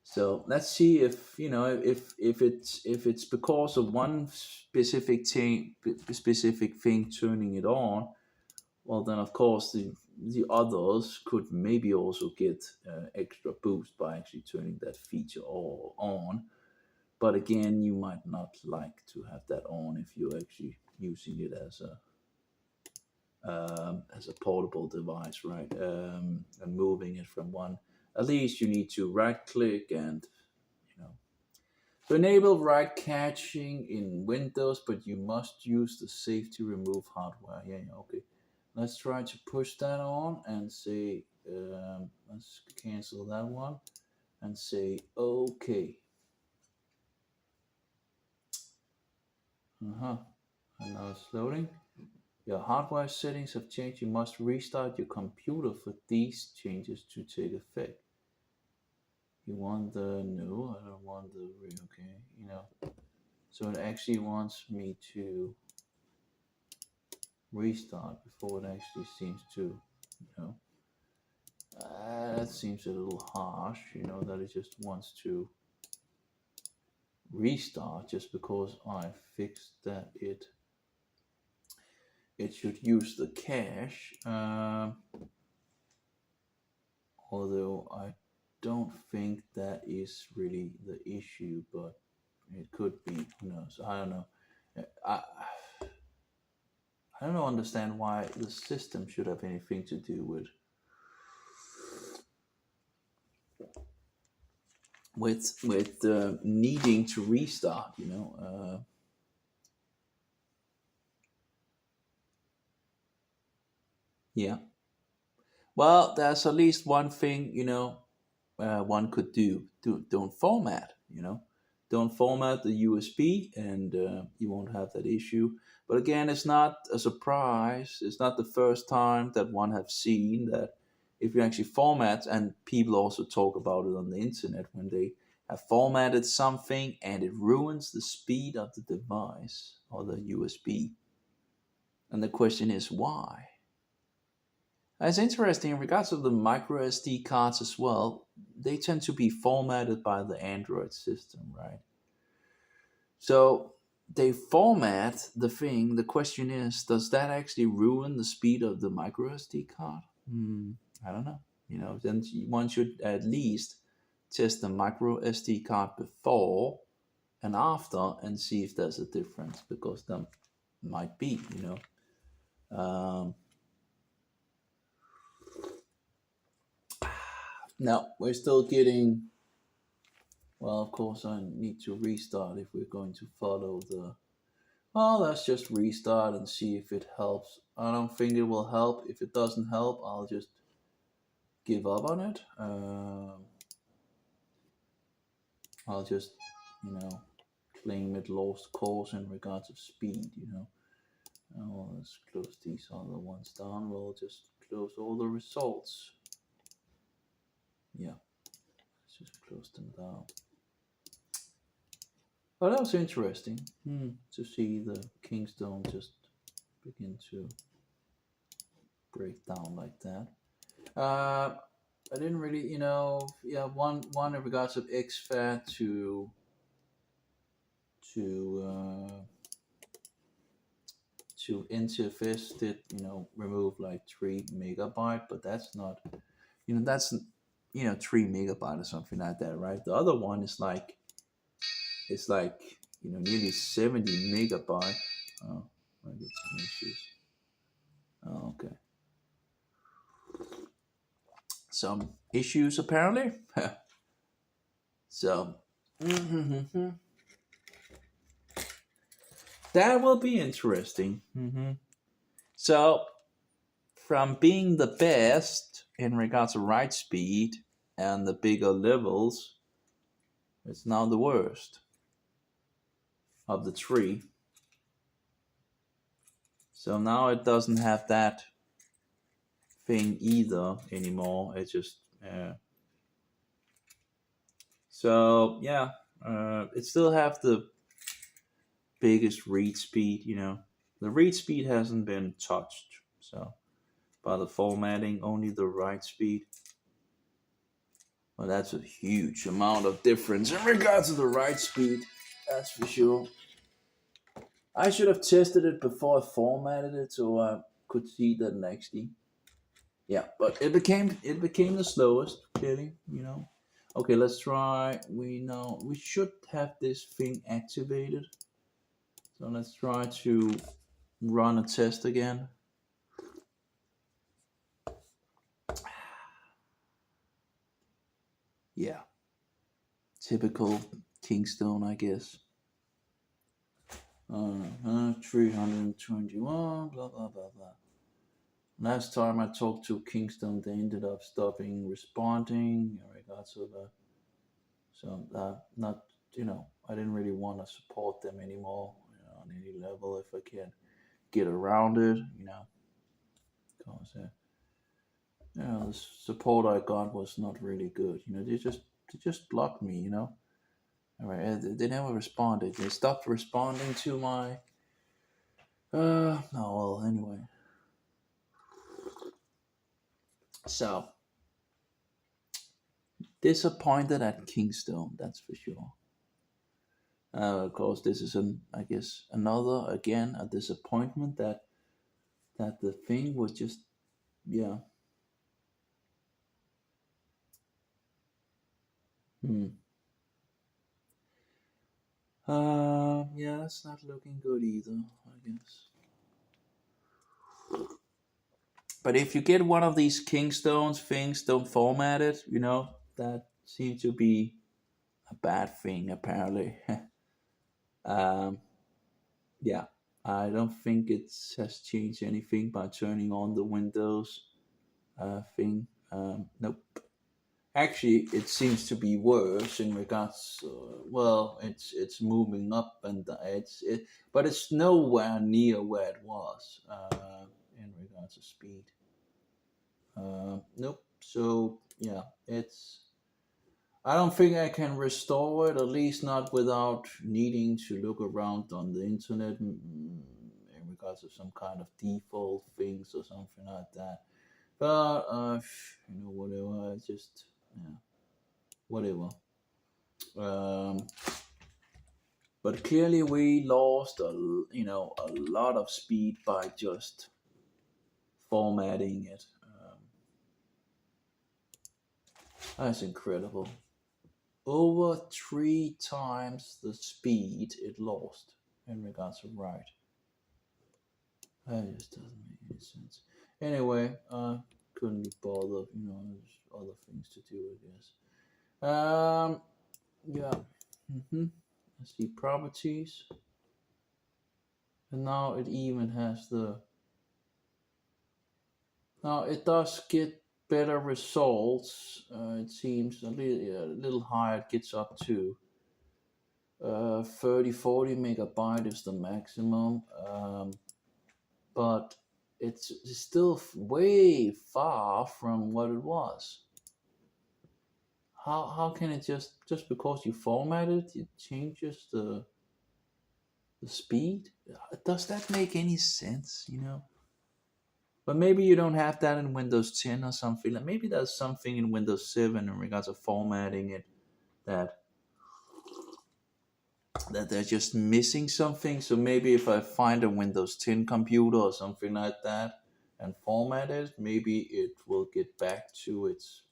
Speaker 1: So let's see if if it's because of one specific thing turning it on. Well, then of course the others could maybe also get extra boost by actually turning that feature all on. But again, you might not like to have that on if you're actually using it as as a portable device, right? And moving it from one. At least you need to right click and, you know, to enable right catching in Windows, but you must use the safety remove hardware. Yeah, yeah, okay. Let's try to push that on and say, let's cancel that one and say, okay. And now it's loading. Your hardware settings have changed. You must restart your computer for these changes to take effect. You want the, no, I don't want the, okay, you know. So it actually wants me to restart before it actually seems to, you know. That seems a little harsh, you know, that it just wants to restart just because I fixed that it should use the cache. Although I don't think that is really the issue, but it could be. Who knows? I don't know. I I don't understand why the system should have anything to do with needing to restart. You know. Yeah. Well, there's at least one thing, you know, one could do. Don't format, you know. Don't format the USB and you won't have that issue. But again, it's not a surprise. It's not the first time that one have seen that if you actually format, and people also talk about it on the internet when they have formatted something and it ruins the speed of the device or the USB. And the question is why? It's interesting in regards to the micro SD cards as well. They tend to be formatted by the Android system, right? So they format the thing. The question is, does that actually ruin the speed of the micro SD card? I don't know. You know, then one should at least test the micro SD card before and after and see if there's a difference because there might be. You know. Now we're still getting. Well, of course, I need to restart if we're going to follow the. Well, let's just restart and see if it helps. I don't think it will help. If it doesn't help, I'll just give up on it. I'll just, you know, claim it lost cause in regards of speed, you know. Oh, let's close these other ones down. We'll just close all the results. Yeah, let's just close them down. But that was interesting to see the Kingstone just begin to break down like that. I didn't really, you know, yeah, one in regards of XFAT to to NTFS did, you know, remove like 3 MB, but that's not, you know, that's, you know, 3 MB or something like that, right? The other one is like, it's like, you know, nearly 70 MB. Oh, I get some issues. Oh, okay. Some issues apparently. So that will be interesting. So from being the best in regards to write speed and the bigger levels, it's now the worst of the three. So now it doesn't have that thing either anymore. It just so yeah, it still have the biggest read speed. You know, the read speed hasn't been touched. So by the formatting, only the write speed. Well, that's a huge amount of difference in regards to the write speed. That's for sure. I should have tested it before I formatted it so I could see that actually. Yeah, but it became the slowest, clearly, you know. Okay, let's try. We should have this thing activated. So let's try to run a test again. Yeah, typical Kingstone, I guess. 321, blah, blah, blah, blah. Last time I talked to Kingston, they ended up stopping responding in regards to the. So, not, I didn't really want to support them anymore, on any level if I can get around it, because, the support I got was not really good. They just blocked me, All right, they never responded. They stopped responding to my. No, well, anyway. So, disappointed at Kingstone, that's for sure. Of course, this is I guess, another again a disappointment that the thing was just, yeah. Hmm. Yeah, that's not looking good either, I guess. But if you get one of these Kingstones things, don't format it. That seems to be a bad thing apparently. um, yeah, I don't think it has changed anything by turning on the Windows thing. Nope. Actually, it seems to be worse in regards. Well, it's moving up, and but it's nowhere near where it was in regards to speed. Nope. So yeah, it's. I don't think I can restore it, at least not without needing to look around on the internet, in regards to some kind of default things or something like that. But whatever. I just, yeah, whatever. Um, but clearly we lost a lot of speed by just formatting it. That's incredible. Over 3 times the speed it lost in regards to write. That just doesn't make any sense. Anyway, couldn't be bothered. There's other things to do, I guess. Yeah. Let's see, properties, and now it even has the. Now it does get better results. It seems a little higher. It gets up to 30-40 megabyte is the maximum. But it's still way far from what it was. How can it just because you format it changes the speed? Does that make any sense? But maybe you don't have that in Windows 10 or something. Like maybe there's something in Windows 7 in regards to formatting it that they're just missing something. So maybe if I find a Windows 10 computer or something like that and format it, maybe it will get back to its,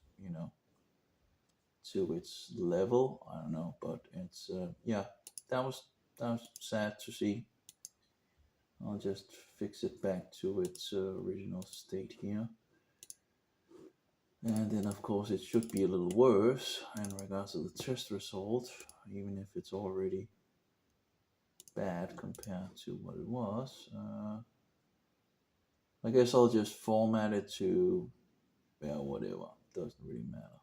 Speaker 1: to its level. I don't know, but it's yeah, that was sad to see. I'll just fix it back to its original state here. And then, of course, it should be a little worse in regards to the test result, even if it's already bad compared to what it was. I guess I'll just format it to, yeah, whatever. Doesn't really matter.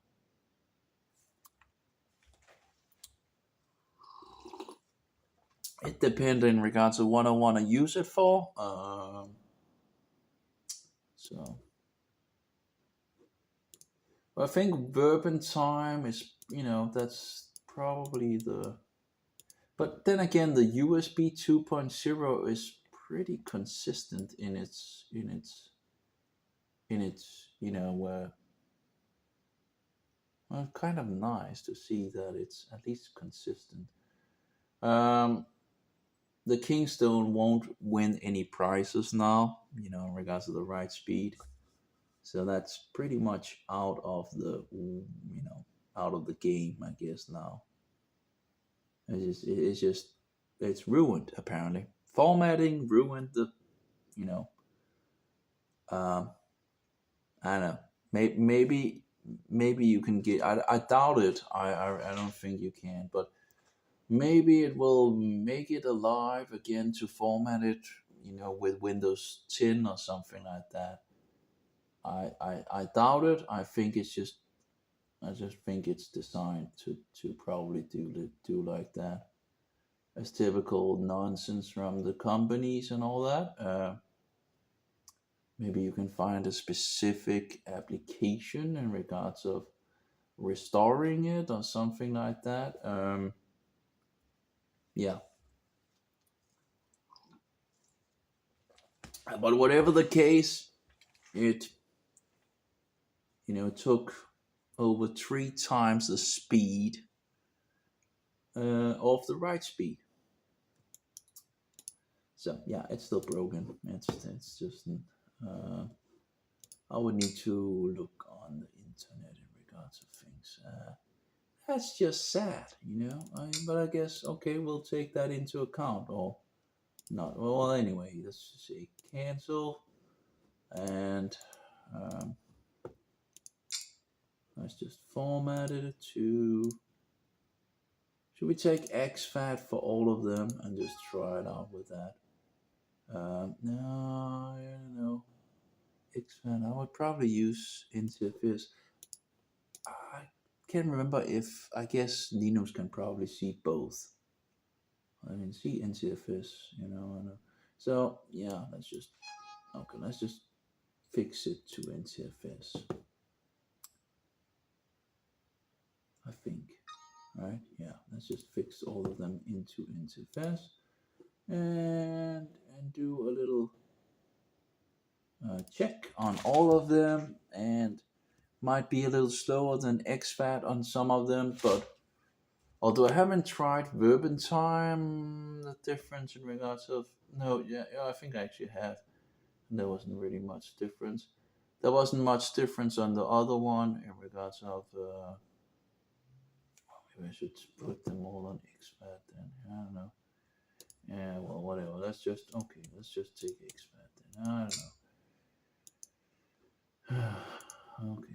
Speaker 1: It depends in regards to what I want to use it for. So, I think Verbentime is, that's probably the. But then again, the USB 2.0 is pretty consistent in its well, kind of nice to see that it's at least consistent. Um, the Kingstone won't win any prizes now, in regards to the write speed. So that's pretty much out of the game, I guess now. It's ruined apparently. Formatting ruined the, you know, um, I don't know. Maybe maybe you can get. I doubt it. I don't think you can, but maybe it will make it alive again to format it, with Windows 10 or something like that. I doubt it. I just think it's designed to probably do like that. As typical nonsense from the companies and all that. Maybe you can find a specific application in regards of restoring it or something like that. Yeah, but whatever the case, it took over 3 times the speed of the right speed. So yeah, it's still broken. It's just uh, I would need to look on the internet in regards of things. That's just sad, but I guess okay, we'll take that into account or not. Well, anyway, let's just say cancel and um, let's just format it to. Should we take XFAT for all of them and just try it out with that? No, I don't know. XFAT, I would probably use interface. I can't remember if, I guess Linux can probably see both. I mean, see NTFS, I know. So yeah, let's just fix it to NTFS. I think, right? Yeah, let's just fix all of them into NTFS and do a little check on all of them, and might be a little slower than XFAT on some of them, but although I haven't tried Verbentime, the difference in regards of no, yeah, I think I actually have. There wasn't really much difference. There wasn't much difference on the other one in regards of. Maybe I should put them all on XFAT then. I don't know. Yeah, well, whatever. Let's just okay. Let's just take XFAT then. I don't know. Okay,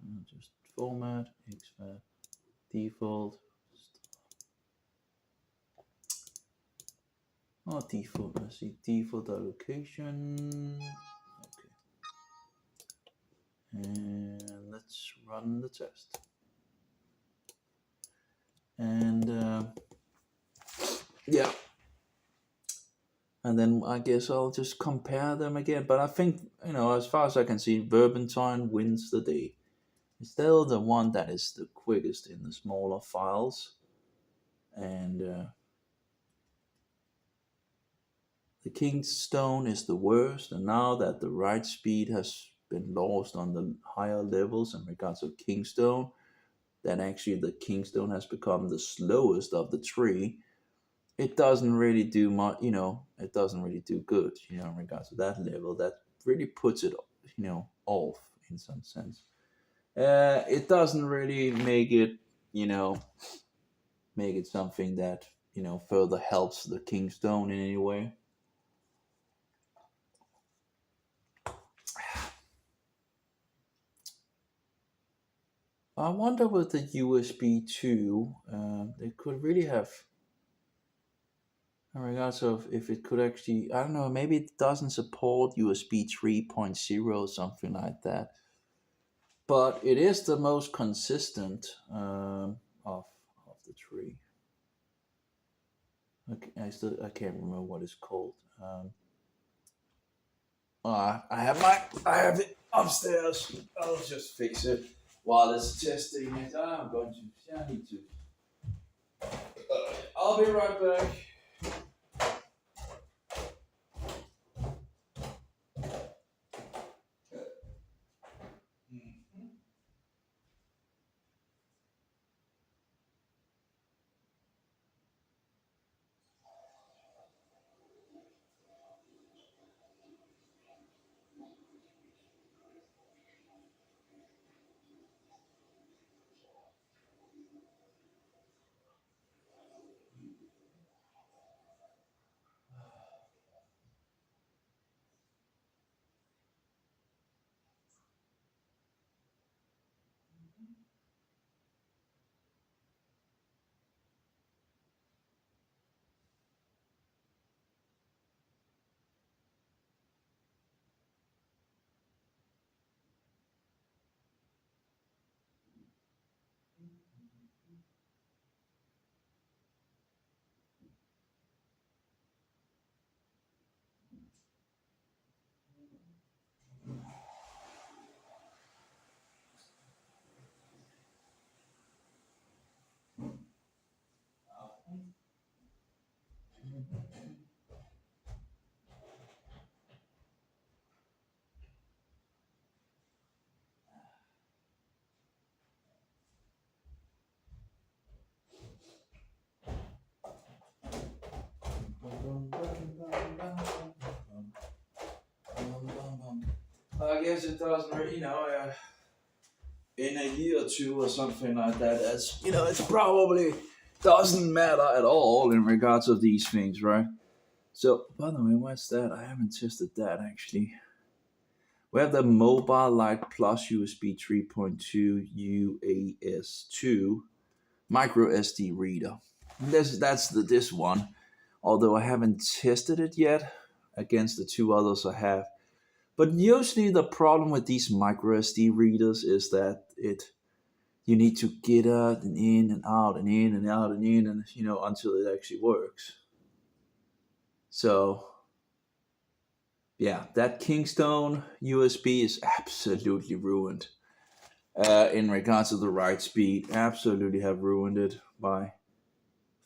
Speaker 1: I'll just format XFAT default. Oh, default. Let's see, default allocation. Okay, and let's run the test. And yeah, and then I guess I'll just compare them again. But I think as far as I can see, Verbentine wins the day. It's still the one that is the quickest in the smaller files, and the Kingstone is the worst. And now that the write speed has been lost on the higher levels in regards of Kingstone, then actually the Kingstone has become the slowest of the three. It doesn't really do much, it doesn't really do good, in regards to that level. That really puts it, off in some sense. It doesn't really make it something that, further helps the Kingstone in any way. I wonder with the USB 2, they could really have, in regards of if it could actually, I don't know, maybe it doesn't support USB 3.0 something like that. But it is the most consistent of the three. I can't remember what it's called. I have it upstairs. I'll just fix it while it's testing it. I'm going to. I need to. I'll be right back. I guess it doesn't really, in a year or two or something like that, as it's probably doesn't matter at all in regards of these things, right? So, by the way, what's that? I haven't tested that actually. We have the Mobile Light Plus USB 3.2 UAS2 micro SD reader. This one. Although I haven't tested it yet against the two others I have. But usually the problem with these micro SD readers is that you need to get out and in and out and in and out and in and until it actually works. So yeah, that Kingston USB is absolutely ruined. In regards to the write speed, absolutely have ruined it by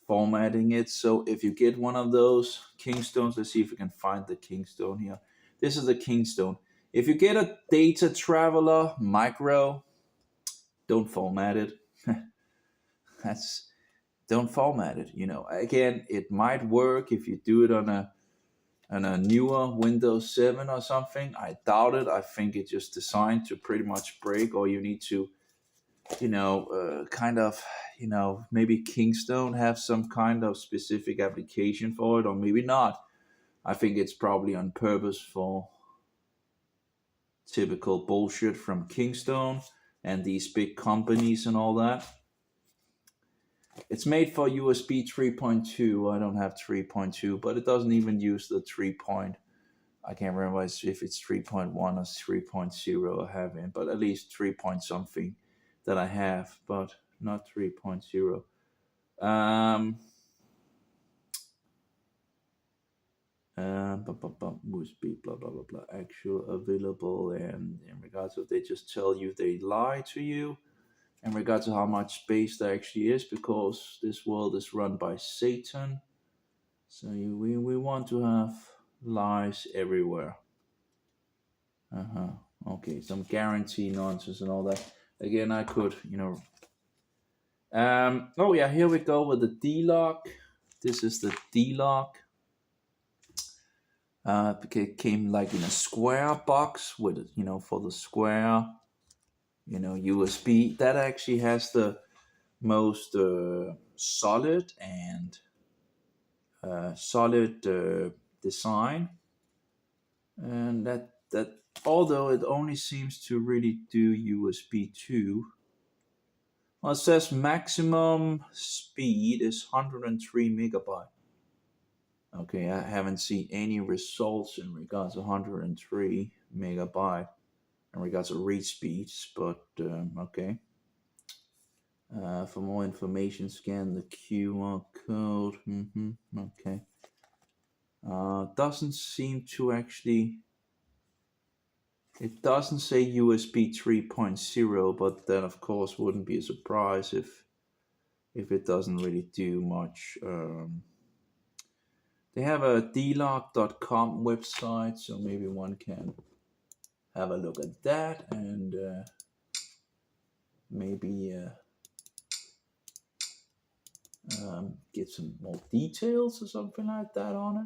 Speaker 1: formatting it. So if you get one of those Kingstones, let's see if we can find the Kingstone here. This is the Kingstone. If you get a Data Traveler Micro, don't format it. That's Don't format it. Again, it might work if you do it on a newer Windows 7 or something. I doubt it. I think it's just designed to pretty much break, or you need to, kind of, maybe Kingstone have some kind of specific application for it, or maybe not. I think it's probably on purpose for typical bullshit from Kingstone and these big companies and all that. It's made for USB 3.2. I don't have 3.2, but it doesn't even use the 3. I can't remember if it's 3.1 or 3.0 I have in, but at least 3 point something that I have, but not 3.0. USB, blah blah blah blah. Actual available, and in regards to, they just tell you they lie to you in regards to how much space there actually is, because this world is run by Satan. So we want to have lies everywhere. Okay, some guarantee nonsense and all that. Again, I could, Oh yeah, here we go with the D-Lock. This is the D-Lock. It came like in a square box with, for the square, USB. That actually has the most solid and solid design, and that although it only seems to really do USB 2. Well, it says maximum speed is 103 megabyte. Okay, I haven't seen any results in regards to 103 megabyte in regards to read speeds, but okay. For more information, scan the QR code. Okay. Doesn't seem to actually. It doesn't say USB 3.0, but then of course wouldn't be a surprise if it doesn't really do much. They have a dlock.com website, so maybe one can have a look at that and maybe get some more details or something like that on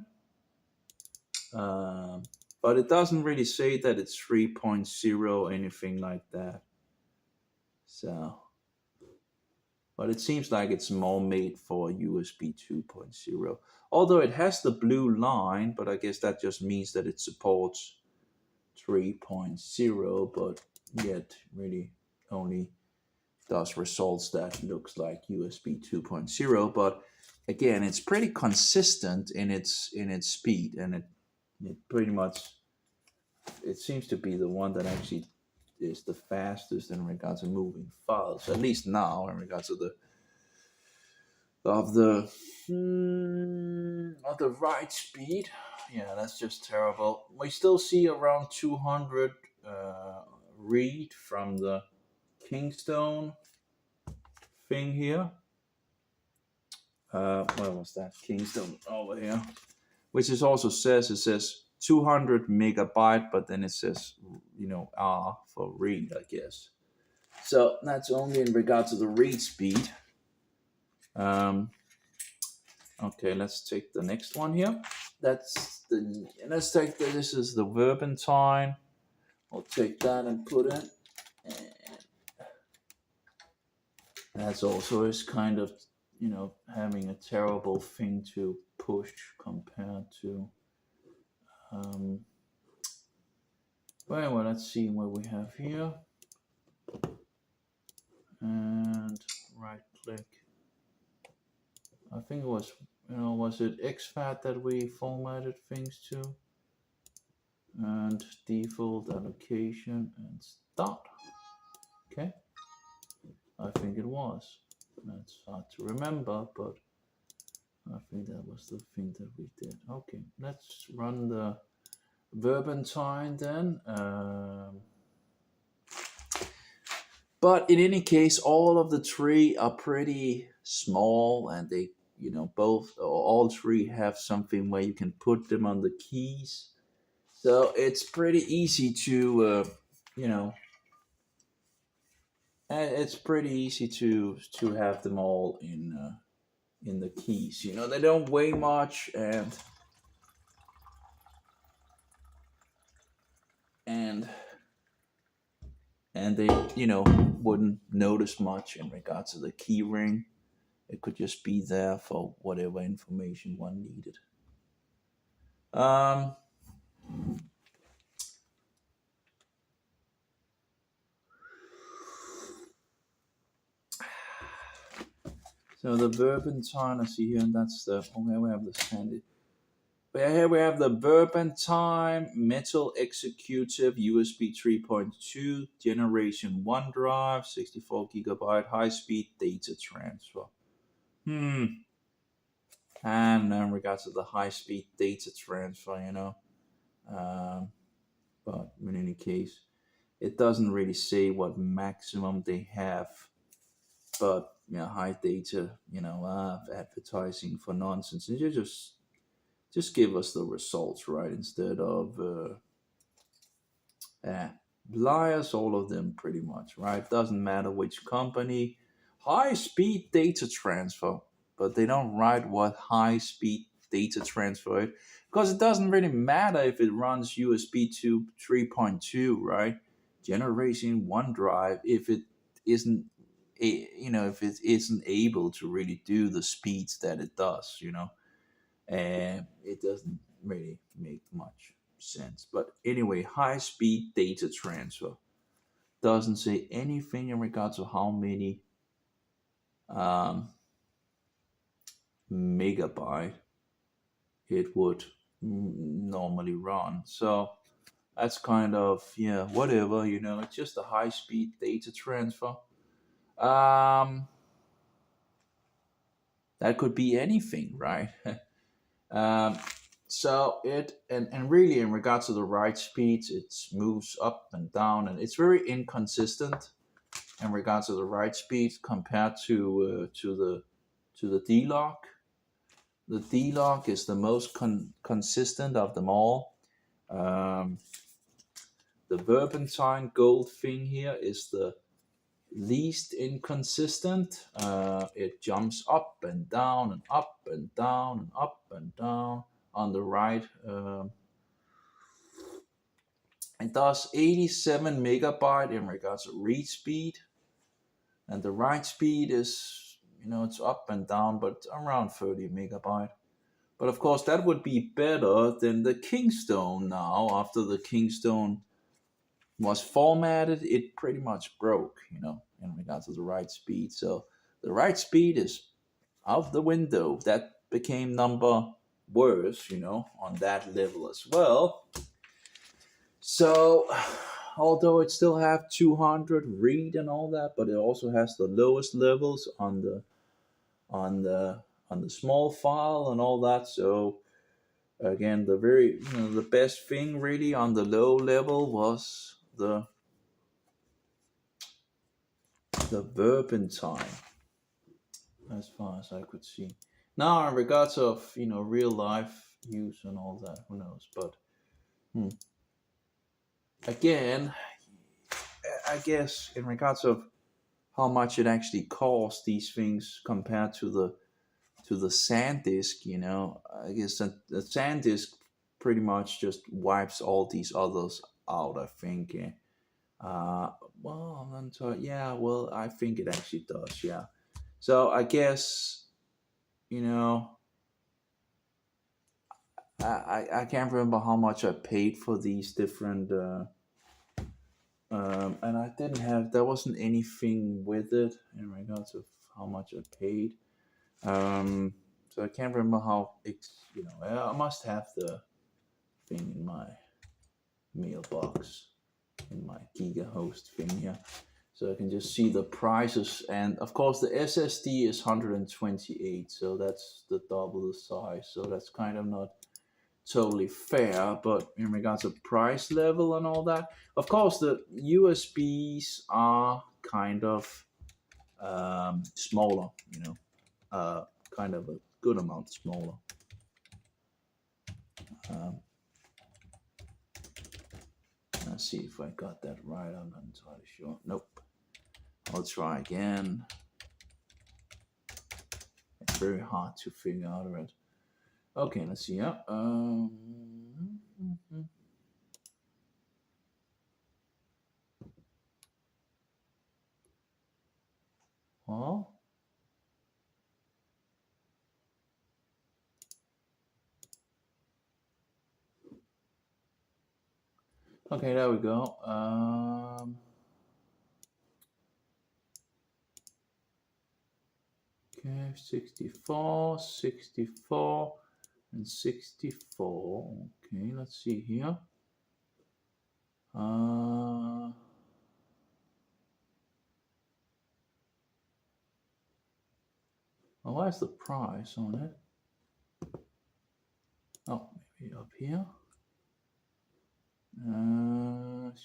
Speaker 1: it. But it doesn't really say that it's 3.0 or anything like that. So, but it seems like it's more made for USB 2.0. Although it has the blue line, but I guess that just means that it supports 3.0, but yet really only does results that looks like USB 2.0. But again, it's pretty consistent in its speed, and it pretty much, it seems to be the one that actually is the fastest in regards to moving files, at least now in regards to the write speed. Yeah, that's just terrible. We still see around 200 read from the Kingstone thing here. Where was that? Kingston over here. Which is also says, it says 200 megabyte, but then it says, R for read, I guess. So that's only in regard to the read speed. Okay, let's take the next one here. This is the Verbentine. I'll take that and put it. And that's also is kind of, having a terrible thing to push compared to. Well, let's see what we have here. And right click. I think it was, was it exFAT that we formatted things to? And default allocation and start. Okay. I think it was. That's hard to remember, but I think that was the thing that we did. Okay, let's run the Verbentine then. But in any case, all of the three are pretty small, and they, all three have something where you can put them on the keys. So it's pretty easy to, it's pretty easy to have them all in the keys. They don't weigh much, and they wouldn't notice much in regards to the key ring. It could just be there for whatever information one needed. So the Verbentine, I see here, and that's the, okay, we have the standard. But here we have the Verbentine Metal Executive USB 3.2 Generation 1 drive, 64 gigabyte high-speed data transfer. And in regards to the high-speed data transfer, but in any case, it doesn't really say what maximum they have. But high data, advertising for nonsense, and you just give us the results, right? Instead of liars, all of them pretty much, right? Doesn't matter which company. High speed data transfer, but they don't write what high speed data transfer is, because it doesn't really matter if it runs USB to 3.2, right? Generation 1 drive, if it isn't if it isn't able to really do the speeds that it does, and it doesn't really make much sense. But anyway, high speed data transfer doesn't say anything in regards to how many megabyte it would normally run. So that's kind of, whatever, it's just a high speed data transfer. That could be anything, right? So it, and really in regards to the write speeds, it moves up and down, and it's very inconsistent in regards to the write speed compared to the D-Lock. The D-Lock is the most consistent of them all. The Verbentine gold thing here is the least inconsistent. It jumps up and down and up and down and up and down on the right. It does 87 megabyte in regards to read speed, and the write speed is, it's up and down, but around 30 megabyte. But of course, that would be better than the Kingstone now. After the Kingstone was formatted, it pretty much broke, in regards to the write speed. So the write speed is out the window. That became number worse, on that level as well. So although it still have 200 read and all that, but it also has the lowest levels on the small file and all that. So again, the very the best thing really on the low level was the Verbentine, as far as I could see. Now, in regards of real life use and all that, who knows? But again, I guess in regards of how much it actually costs these things compared to the SanDisk, I guess that the SanDisk pretty much just wipes all these others out. I think. Well, I'm not sure. Yeah, well, I think it actually does. Yeah. So I guess you know I can't remember how much I paid for these different. And I didn't have there wasn't anything with it in regards of how much I paid. So I can't remember how I must have the thing in my mailbox in my GigaHost thing here, so I can just see the prices. And of course, the SSD is 128, so that's the double the size. So that's kind of not totally fair. But in regards to price level and all that, of course, the USBs are kind of smaller. Kind of a good amount smaller. Um, let's see if I got that right. I'm not entirely sure. Nope. I'll try again. It's very hard to figure out it. Okay, let's see. Yeah. Well. Okay, there we go. Okay, 64, 64, and 64. Okay, let's see here. Oh, where's the price on it? Oh, maybe up here.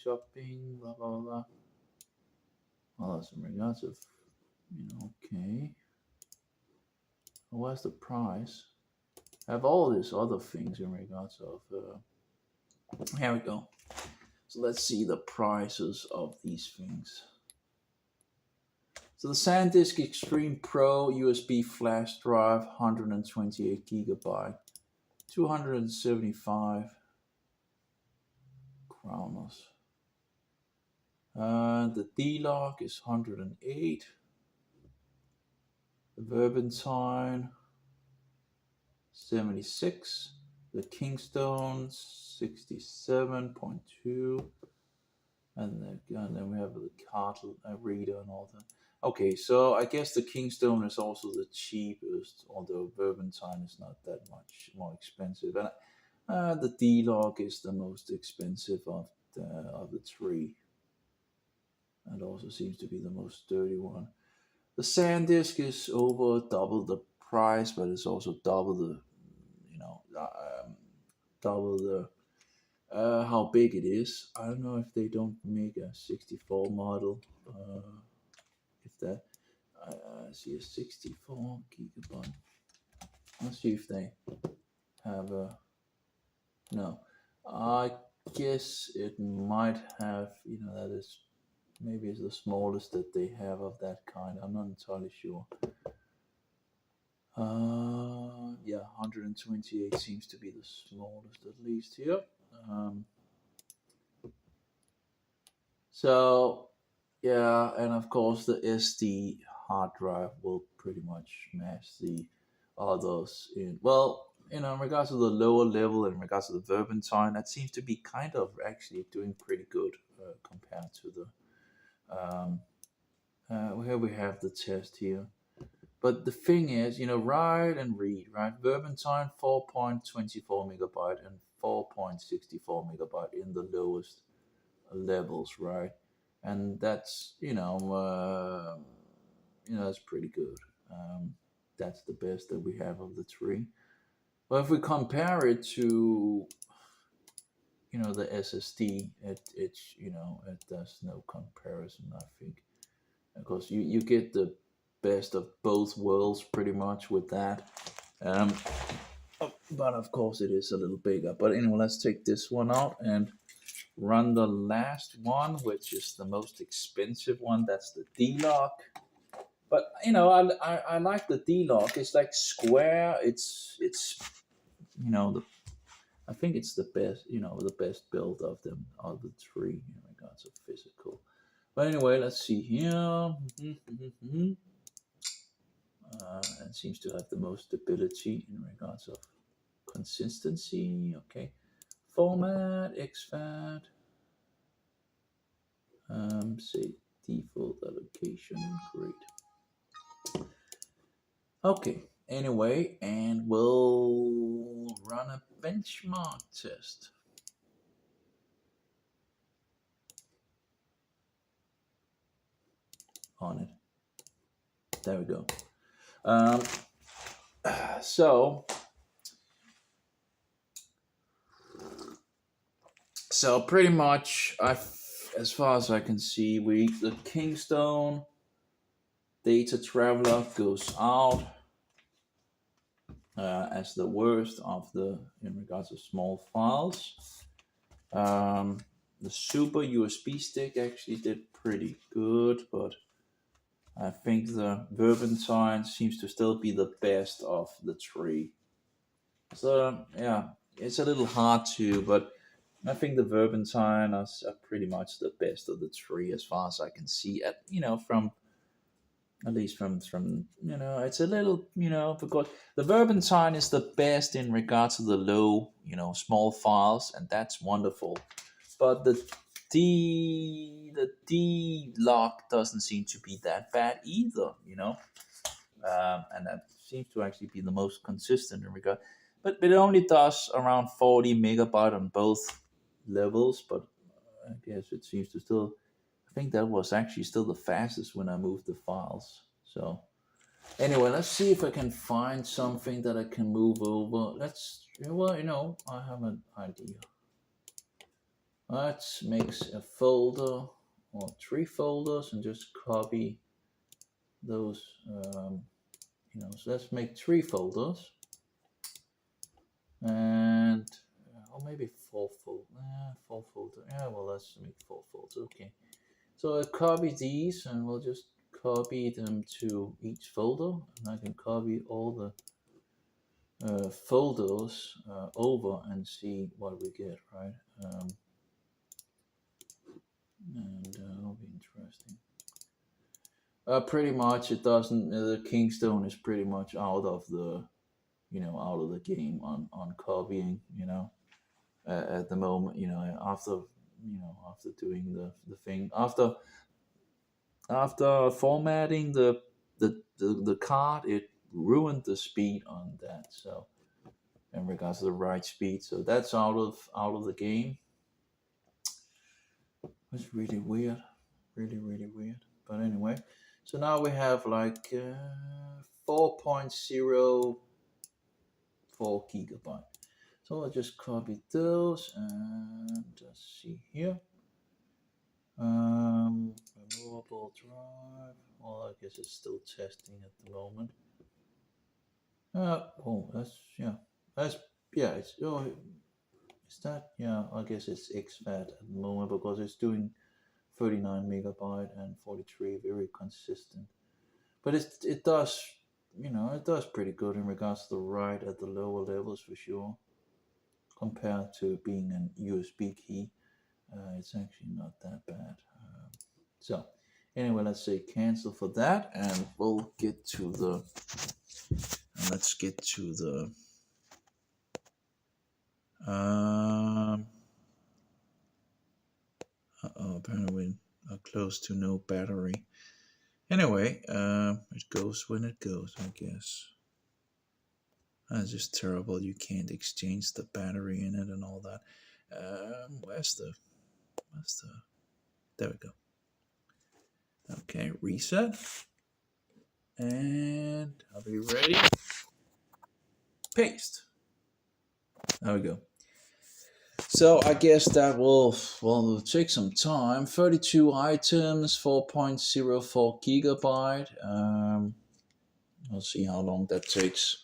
Speaker 1: Shopping, blah blah blah. Well, that's in regards of, okay. Where's the price? I have all these other things in regards of. Here we go. So let's see the prices of these things. So the SanDisk Extreme Pro USB flash drive, 128 gigabyte, 275 kroners. The D-Log is 108. The Verbentine 76. The Kingstone 67.2. And then we have the card reader and all that. Okay, so I guess the Kingstone is also the cheapest, although Verbentine is not that much more expensive. And the D-Log is the most expensive of the three. That also seems to be the most sturdy one. The SanDisk is over double the price, but it's also double the, double the how big it is. I don't know if they don't make a 64 model. If that, I see a 64 gigabyte. Let's see if they have a. No, I guess it might have. That is maybe it's the smallest that they have of that kind. I'm not entirely sure. Yeah, 128 seems to be the smallest, at least here. So, yeah, and of course the SD hard drive will pretty much match the others in, well, in regards to the lower level, in regards to the Verbentine, that seems to be kind of actually doing pretty good compared to the, here we have the test here. But the thing is, write and read, right? Verbentine 4.24 megabyte and 4.64 megabyte in the lowest levels, right? And that's that's pretty good. That's the best that we have of the three. But if we compare it to the SSD, it does no comparison. I think because you get the best of both worlds pretty much with that. Um, but of course it is a little bigger. But anyway, let's take this one out and run the last one, which is the most expensive one. That's the D-Lock. But I like the D-Lock. It's like square. It's I think it's the best, the best build of them, of the three in regards to physical. But anyway, let's see here. It seems to have the most stability in regards of consistency. Okay, format, exFAT. Say default allocation. Great. Okay. Anyway, and we'll run a benchmark test. On it. There we go. So pretty much, as far as I can see, the Kingstone Data Traveler goes out as the worst of in regards to small files. The Super USB stick actually did pretty good, but I think the Verbentine seems to still be the best of the three. So yeah, it's a little hard to, but I think the Verbentine are pretty much the best of the three as far as I can see. From at least from it's a little because the Verbentine is the best in regards to the low small files, and that's wonderful. But the D-Lock doesn't seem to be that bad either, and that seems to actually be the most consistent in regard. But it only does around 40 megabyte on both levels, but I guess it seems to still. I think that was actually still the fastest when I moved the files. So anyway, let's see if I can find something that I can move over. I have an idea. Let's make a folder or 3 folders and just copy those. So let's make 3 folders and or maybe 4 folders. 4 folders. Yeah, well, let's make 4 folders. Okay. So I copy these and we'll just copy them to each folder, and I can copy all the folders over and see what we get, right? And that'll be interesting. Pretty much, it doesn't. The Kingstone is pretty much out of the game on copying. At the moment, after doing the thing after formatting the card, it ruined the speed on that. So in regards to the write speed, so that's out of the game. It's really weird, really weird. But anyway, so now we have like 4.04 gigabyte. So I'll just copy those and let's see here. Removable drive. Well, I guess it's still testing at the moment. Is that? Yeah, I guess it's exFAT at the moment because it's doing 39 megabyte and 43, very consistent. But it does pretty good in regards to the write at the lower levels for sure. Compared to being an USB key, it's actually not that bad. So anyway, let's say cancel for that, and we'll get to the. Let's get to the. Apparently we are close to no battery. Anyway, it goes when it goes, I guess. That's just terrible. You can't exchange the battery in it and all that. Where's the? There we go. Okay, reset. And are we ready? Paste. There we go. So I guess that will take some time. 32 items, 4.04 gigabyte. We'll see how long that takes.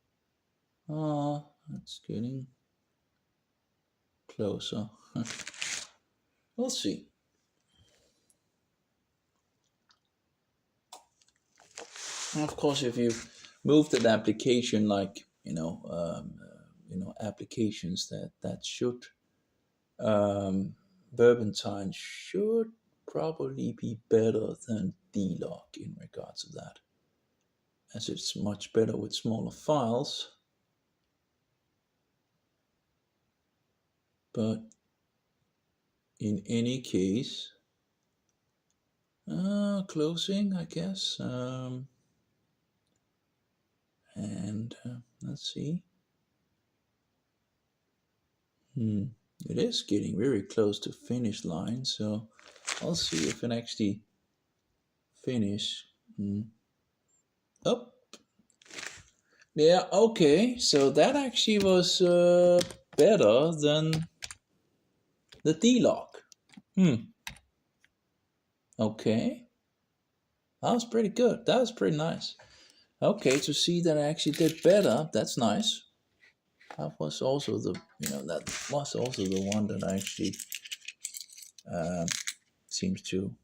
Speaker 1: Ah, it's getting closer. We'll see. And of course, if you moved an application like applications that should Verbentine should probably be better than DLog in regards to that, as it's much better with smaller files. But in any case, closing, I guess. And let's see. It is getting very close to finish line, so I'll see if it actually finish. Oh, yeah, okay. So that actually was better than the D-lock. Okay. That was pretty good. That was pretty nice. Okay, to see that I actually did better, that's nice. That was also the one that I actually seems to.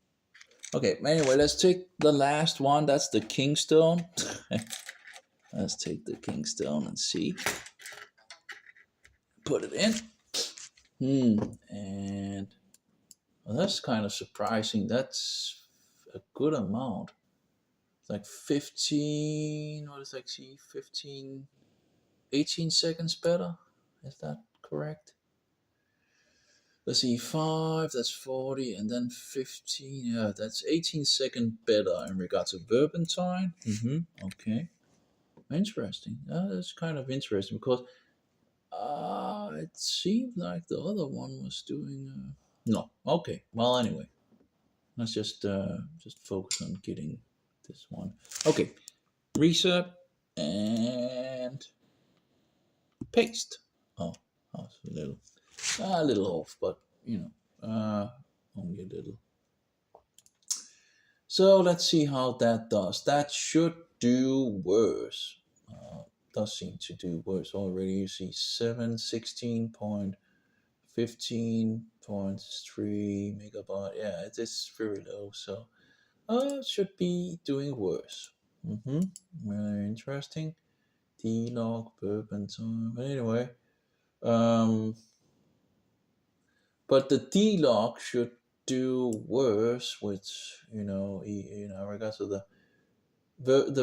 Speaker 1: Okay, anyway, let's take the last one. That's the Kingstone. Let's take the Kingstone and see. Put it in. And well, that's kind of surprising. That's a good amount. It's like 15, what is actually 15, 18 seconds better. Is that correct? Let's see, 5, that's 40, and then 15, yeah, that's 18-second better in regards to Verbentine. Okay. Interesting. That's kind of interesting because it seemed like the other one was doing. No. Okay. Well, anyway, let's just focus on getting this one. Okay. Reset and paste. Oh, I was a little off, but only a little. So let's see how that does. That should do worse. Does seem to do worse already. You see 716.15.3 megabyte. Yeah, it is very low. So it should be doing worse. Very interesting. D-log, Verbentine. But anyway, but the D-log should do worse with regards to the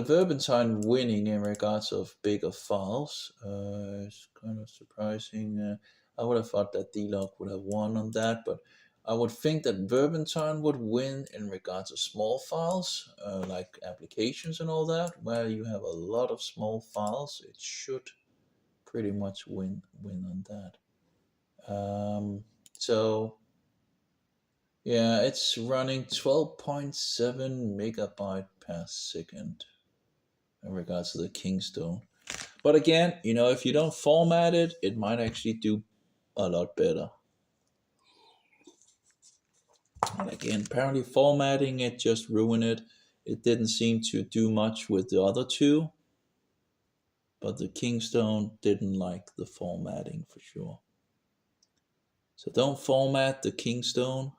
Speaker 1: Verbentine winning in regards of bigger files. It's kind of surprising. I would have thought that D-log would have won on that, but I would think that Verbentine would win in regards of small files, like applications and all that, where you have a lot of small files. It should pretty much win on that. So yeah, it's running 12.7 megabyte per second in regards to the Kingstone. But again, if you don't format it, it might actually do a lot better. And again, apparently formatting it just ruined it. It didn't seem to do much with the other two. But the Kingstone didn't like the formatting for sure. So don't format the Kingstone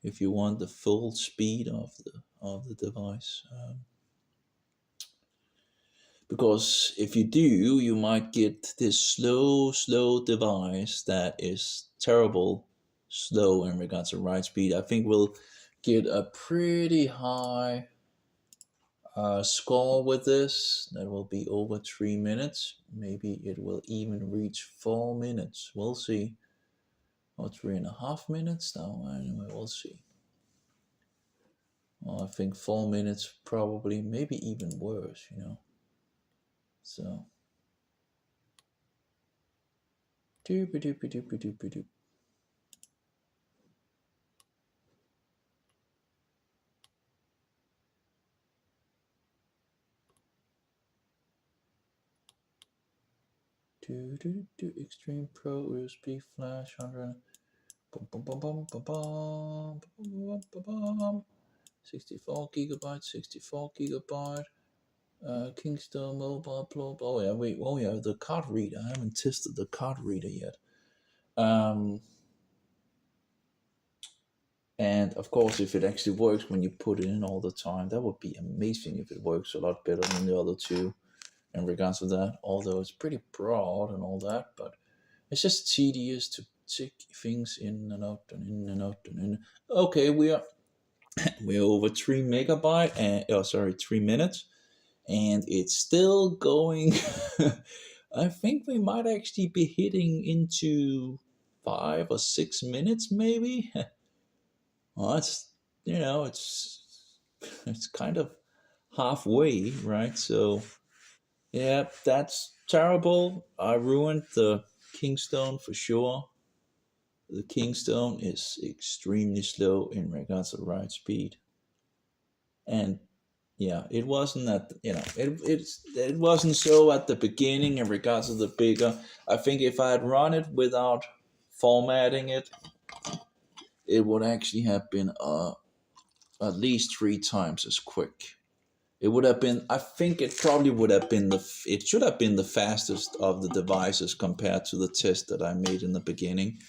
Speaker 1: if you want the full speed of the device. Because if you do, you might get this slow device that is terrible slow in regards to write speed. I think we'll get a pretty high score with this. That will be over 3 minutes. Maybe it will even reach 4 minutes. We'll see. Or 3.5 minutes now. Anyway, we'll see. Well, I think 4 minutes probably, maybe even worse, So. Doopy doopy doopy doopy doop. Extreme Pro USB Flash 100. 64 gigabyte, 64 gigabyte. Kingston mobile, blah, blah. Oh yeah, wait. Oh yeah, the card reader. I haven't tested the card reader yet. And of course, if it actually works when you put it in all the time, that would be amazing if it works a lot better than the other two in regards to that. Although it's pretty broad and all that, but it's just tedious to tick things in and out and in and out and in. Okay, we're over 3 megabyte and 3 minutes, and it's still going. I think we might actually be hitting into 5 or 6 minutes, maybe. Well, it's it's kind of halfway, right? So yeah, that's terrible. I ruined the Kingstone for sure. The Kingstone is extremely slow in regards to ride speed, and yeah, it wasn't at it wasn't so at the beginning in regards to the bigger. I think if I had run it without formatting it, it would actually have been at least 3 times as quick. It would have been. I think it probably would have been It should have been the fastest of the devices compared to the test that I made in the beginning.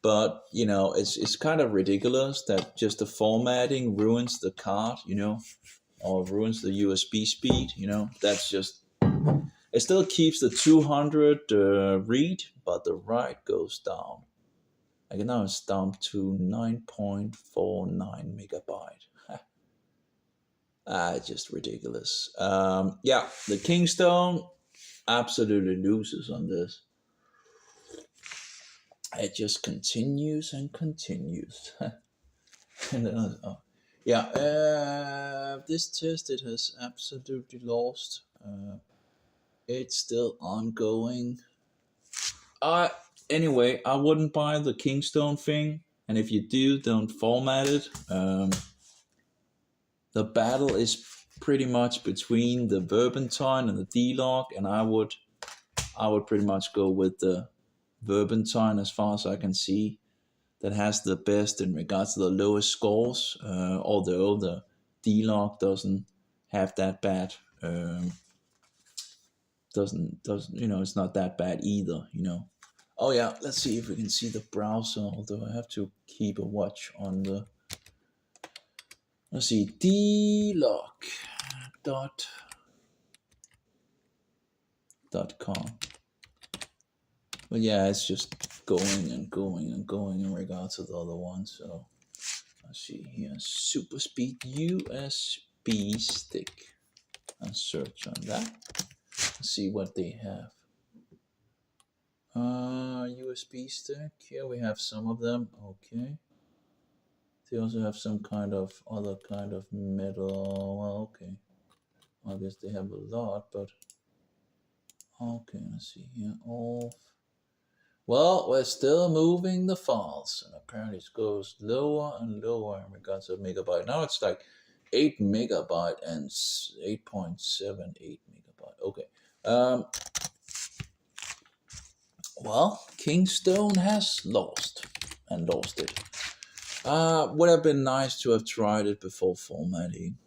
Speaker 1: But it's kind of ridiculous that just the formatting ruins the card, or ruins the USB speed. That's just. It still keeps the 200 read, but the write goes down. Like now it's down to 9.49 megabyte. Just ridiculous. Yeah, the Kingstone absolutely loses on this. It just continues and continues. And, this test it has absolutely lost. It's still ongoing. Anyway, I wouldn't buy the Kingstone thing, and if you do, don't format it. The battle is pretty much between the Verbentine and the D-Lock, and I would pretty much go with the Verbentine as far as I can see. That has the best in regards to the lowest scores, although the D-Lock doesn't have that bad. Doesn't it's not that bad either. Oh yeah, let's see if we can see the browser. Although I have to keep a watch on the. Let's see, D-Lock .com. But yeah, it's just going and going and going in regards to the other one. So let's see here, super speed USB stick, and search on that. Let's see what they have. USB stick. Here we have some of them. Okay. They also have some kind of other kind of metal. Well, okay. I guess they have a lot, but okay. Let's see here. Off. Well, we're still moving the files, and apparently it goes lower and lower in regards to megabyte. Now it's like 8 megabyte and 8.78 megabyte. Okay. Well, Kingstone has lost it. Would have been nice to have tried it before formatting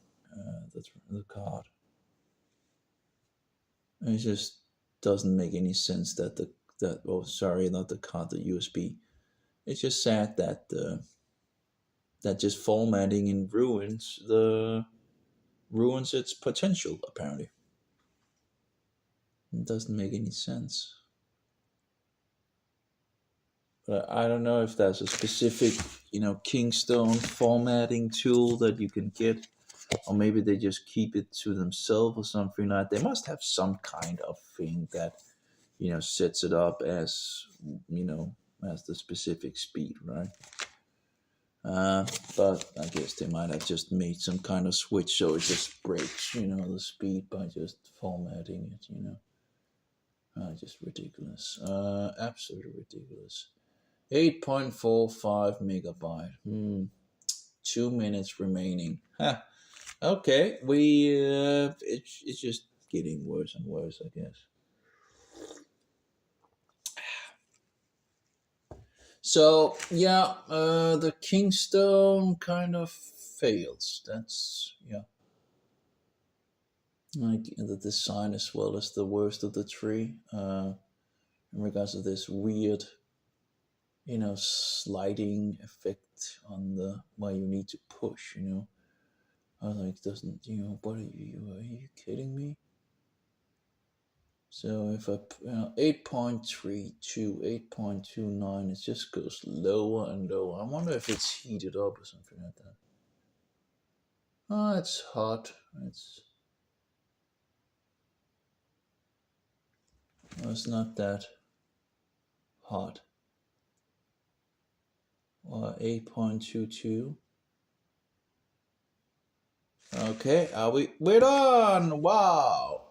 Speaker 1: the card. It just doesn't make any sense that not the card, the USB. It's just sad that that just formatting and ruins its potential. Apparently, it doesn't make any sense. But I don't know if there's a specific Kingstone formatting tool that you can get, or maybe they just keep it to themselves or something like that. They must have some kind of thing that sets it up as as the specific speed, right? But I guess they might have just made some kind of switch so it just breaks the speed by just formatting it. Just ridiculous. Absolutely ridiculous. 8.45 megabyte. 2 minutes remaining. Huh. Okay, it's just getting worse and worse, I guess. So yeah, the Kingstone kind of fails. That's Like the design as well as the worst of the three. In regards to this weird, sliding effect on the where you need to push. I was like, doesn't what are you kidding me? So if I 8.32, 8.29, it just goes lower and lower. I wonder if it's heated up or something like that. Oh, it's hot. It's not that hot. 8.22. Okay, we're done. Wow.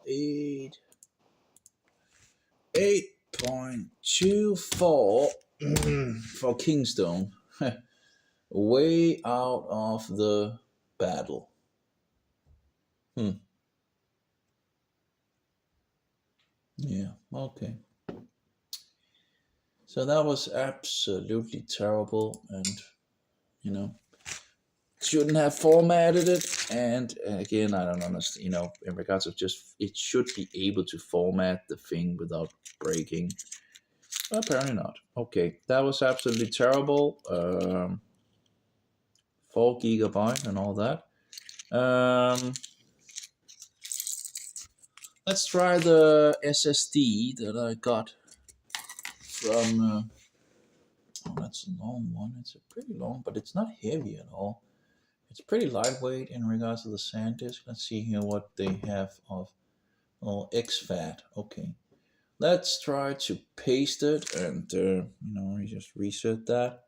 Speaker 1: 8.24 for Kingstone. Way out of the battle. Yeah, okay. So that was absolutely terrible, and shouldn't have formatted it. And again, I don't understand. In regards of just it should be able to format the thing without breaking. Apparently not. Okay, that was absolutely terrible. 4 GB and all that. Let's try the SSD that I got from. Oh, that's a long one. It's a pretty long, but it's not heavy at all. It's pretty lightweight in regards to the SanDisk. Let's see here what they have of exFAT. Okay, let's try to paste it and we just reset that.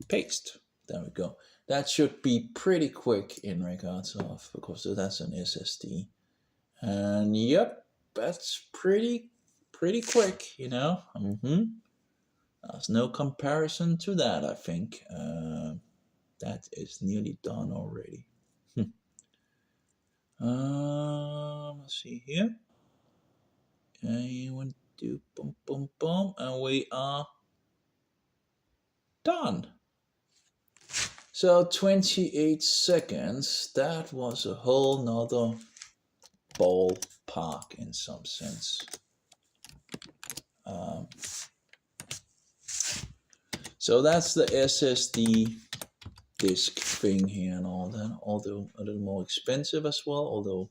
Speaker 1: Paste. There we go. That should be pretty quick in regards of, because that's an SSD. And yep, that's pretty quick. There's no comparison to that. I think that is nearly done already. Let's see here. Okay, 1, 2, boom, boom, boom, and we are done. So 28 seconds. That was a whole nother ballpark in some sense. So that's the SSD disk thing here and all that. Although a little more expensive as well. Although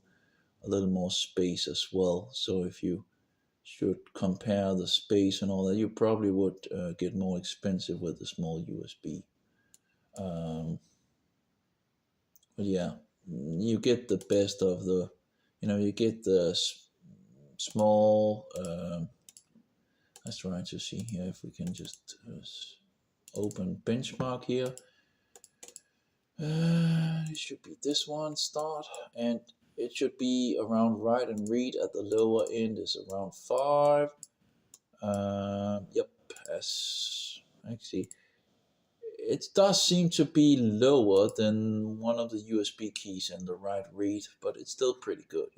Speaker 1: a little more space as well. So if you should compare the space and all that, you probably would get more expensive with the small USB. But yeah, you get the best of the, you get the small. Let's try to see here if we can just open benchmark here. It should be this one, start, and it should be around write and read at the lower end is around 5. Yep, as actually, it does seem to be lower than one of the USB keys in the write read, but it's still pretty good,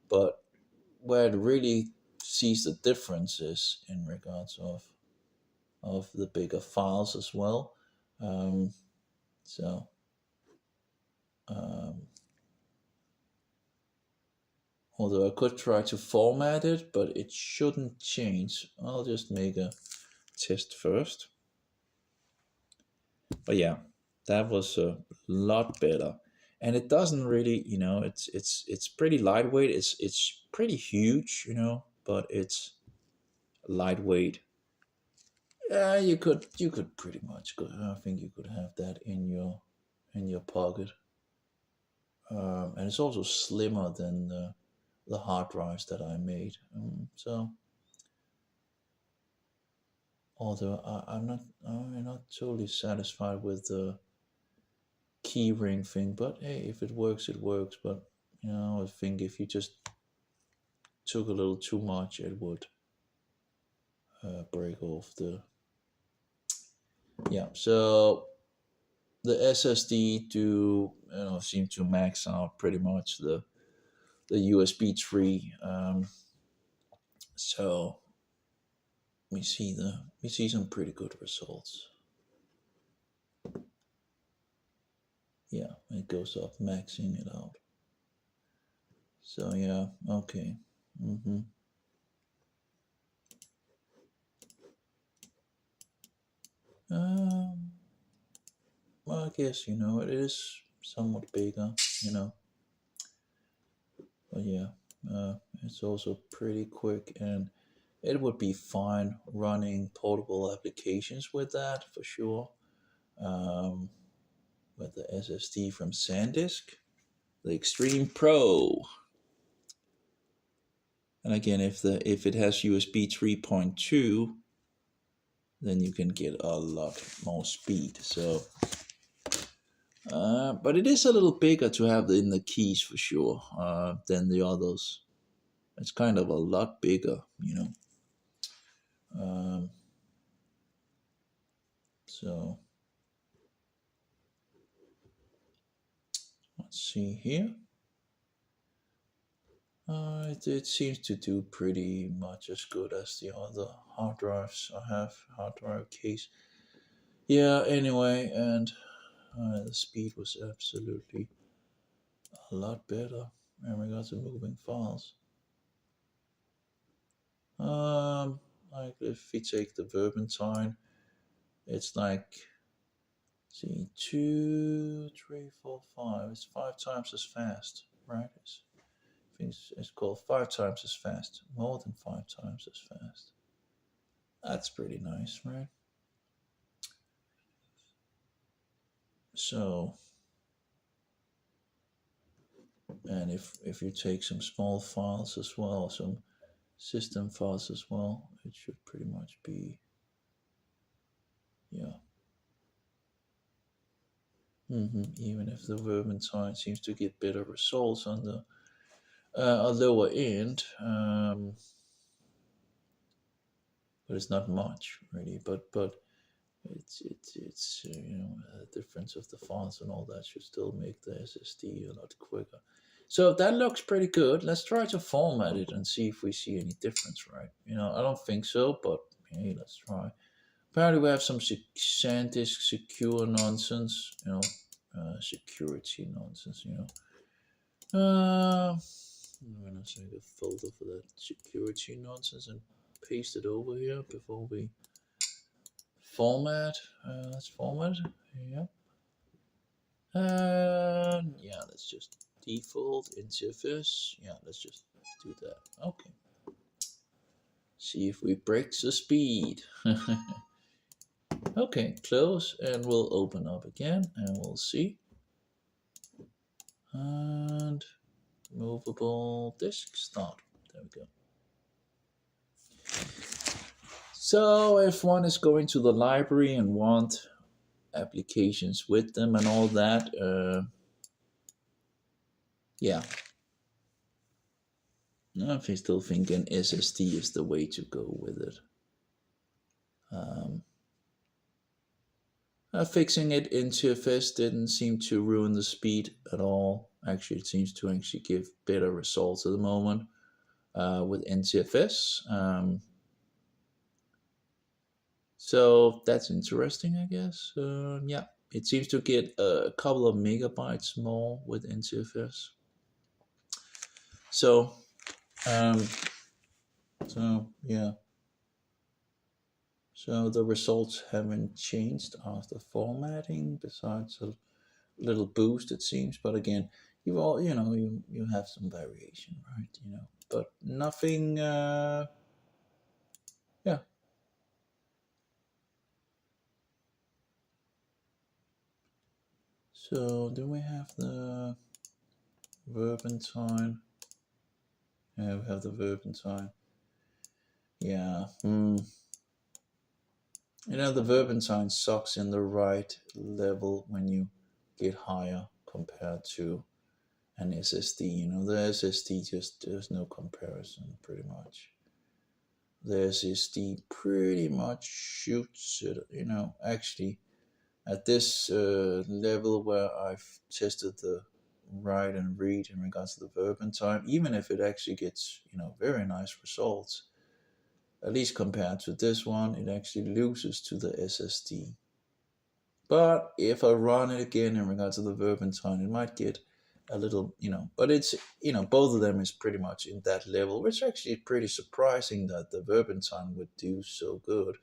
Speaker 1: but where it really sees the difference is in regards of the bigger files as well. So although I could try to format it, but it shouldn't change. I'll just make a test first. But yeah, that was a lot better, and it doesn't really, it's pretty lightweight. It's pretty huge, but it's lightweight. Yeah, you could pretty much go. I think you could have that in your pocket, and it's also slimmer than the hard drives that I made. So although I'm not totally satisfied with the keyring thing, but hey, if it works, it works. But I think if you just took a little too much, it would break off the. Yeah, so the SSD do seem to max out pretty much the USB 3. So we see some pretty good results. Yeah, it goes up maxing it out. So yeah, okay. Um, well, I guess it is somewhat bigger, but yeah, it's also pretty quick, and it would be fine running portable applications with that for sure. Um, with the SSD from SanDisk, the Extreme Pro. And again, if it has USB 3.2, then you can get a lot more speed. So, but it is a little bigger to have in the keys for sure than the others. It's kind of a lot bigger. Um, so let's see here. It seems to do pretty much as good as the other hard drives I have, hard drive case. Yeah, anyway, and the speed was absolutely a lot better in regards to moving files. Like if we take the Vermentine, it's like, see, 2, 3, 4, 5. It's 5 times as fast, right? I think it's called 5 times as fast, more than 5 times as fast. That's pretty nice, right? So, and if you take some small files as well, some system files as well, it should pretty much be, yeah. Even if the Vermentine seems to get better results on the a lower end, but it's not much really. But it's the difference of the fonts and all that should still make the SSD a lot quicker. So that looks pretty good. Let's try to format it and see if we see any difference, right? I don't think so, but hey, let's try. Apparently, we have some SanDisk secure nonsense, security nonsense, I'm gonna save a folder for that security nonsense and paste it over here before we format. Let's format. Yeah. Yeah, let's just default NTFS. Yeah, let's just do that. Okay. See if we break the speed. Okay, close, and we'll open up again and we'll see. And movable disk start. There we go. So if one is going to the library and want applications with them and all that, yeah, I still think an SSD is the way to go with it. Fixing it in TFS didn't seem to ruin the speed at all. Actually, it seems to actually give better results at the moment with NTFS. So that's interesting, I guess. Yeah, it seems to get a couple of megabytes more with NTFS. So, um, yeah. So the results haven't changed after formatting, besides a little boost, it seems. But again, you have some variation, right? But nothing. Yeah. So do we have the Vermentine? Yeah, we have the Vermentine. Yeah. The Vermentine sucks in the right level when you get higher compared to an SSD. The SSD just there's no comparison pretty much. The SSD pretty much shoots it, actually at this level where I've tested the write and read in regards to the Vermentine, even if it actually gets, very nice results, at least compared to this one, it actually loses to the SSD. But if I run it again in regards to the Vermentine, it might get a little, but it's, both of them is pretty much in that level, which actually is pretty surprising that the Verbentine would do so good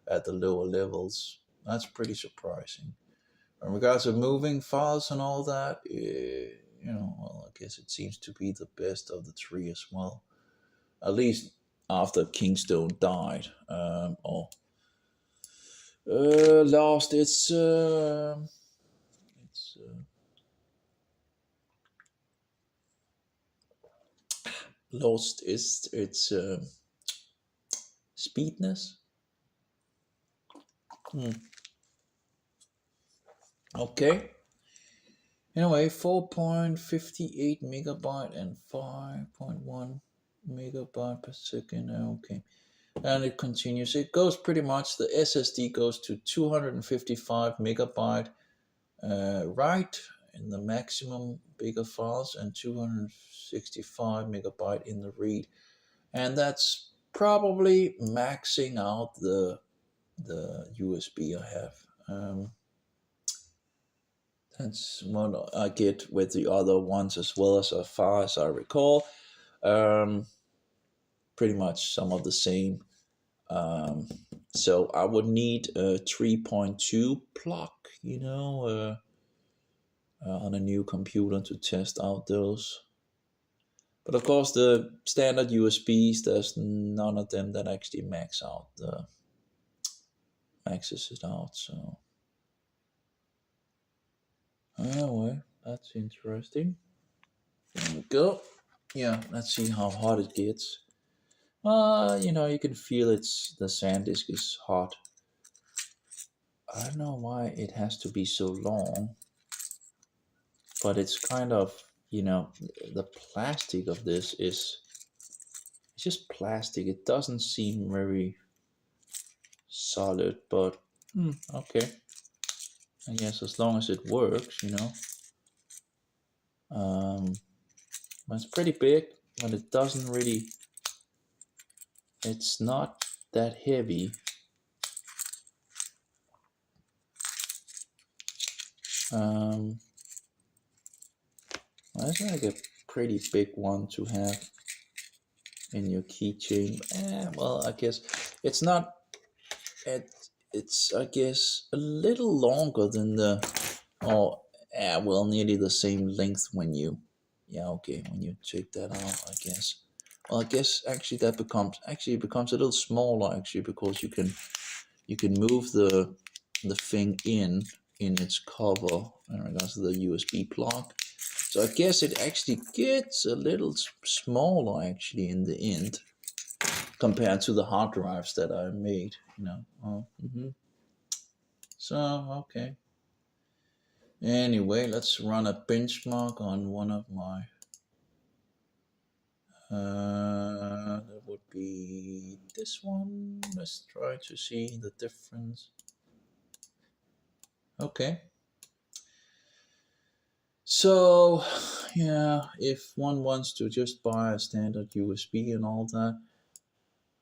Speaker 1: at the lower levels. That's pretty surprising. In regards to moving files and all that, well, I guess it seems to be the best of the three as well. At least after Kingstone died, or lost its lost its speedness. Okay. Anyway, 4.58 megabyte and 5.1 megabyte per second. Okay. And it continues. It goes pretty much, the SSD goes to 255 megabyte write in the maximum bigger files and 265 megabyte in the read. And that's probably maxing out the USB I have. That's what I get with the other ones as well, as far as I recall. Pretty much some of the same. So I would need a 3.2 plug, on a new computer to test out those. But of course, the standard USBs, there's none of them that actually maxes it out. So anyway, that's interesting. There we go. Yeah, let's see how hot it gets. You can feel the SanDisk is hot. I don't know why it has to be so long, but it's kind of, the plastic of this is, it's just plastic. It doesn't seem very solid, but okay. I guess as long as it works, it's pretty big, but it doesn't really, it's not that heavy. That's like a pretty big one to have in your keychain. Well, I guess it's not. It's I guess a little longer than nearly the same length when you, when you take that out, I guess. Well, I guess actually it becomes a little smaller actually, because you can move the thing in its cover in regards to the USB plug. So I guess it actually gets a little smaller actually in the end compared to the hard drives that I made, So, okay. Anyway, let's run a benchmark on one of my, that would be this one. Let's try to see the difference. Okay. So, yeah, if one wants to just buy a standard USB and all that,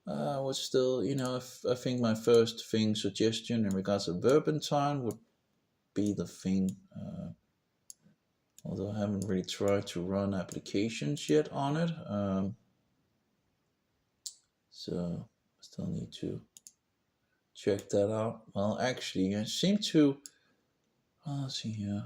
Speaker 1: I would still, I think my first suggestion in regards to Verbentine would be the thing. Although I haven't really tried to run applications yet on it. So I still need to check that out. Well, actually, I seem to, let's see here.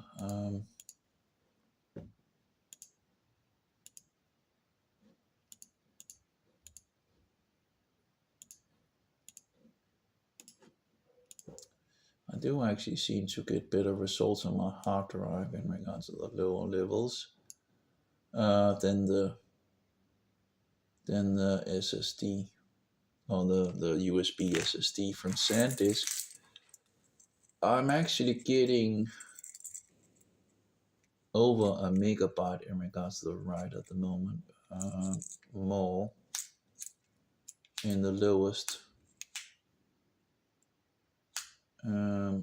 Speaker 1: I do actually seem to get better results on my hard drive in regards to the lower levels than the SSD, or the USB SSD from SanDisk. I'm actually getting over a megabyte in regards to the write at the moment. More in the lowest.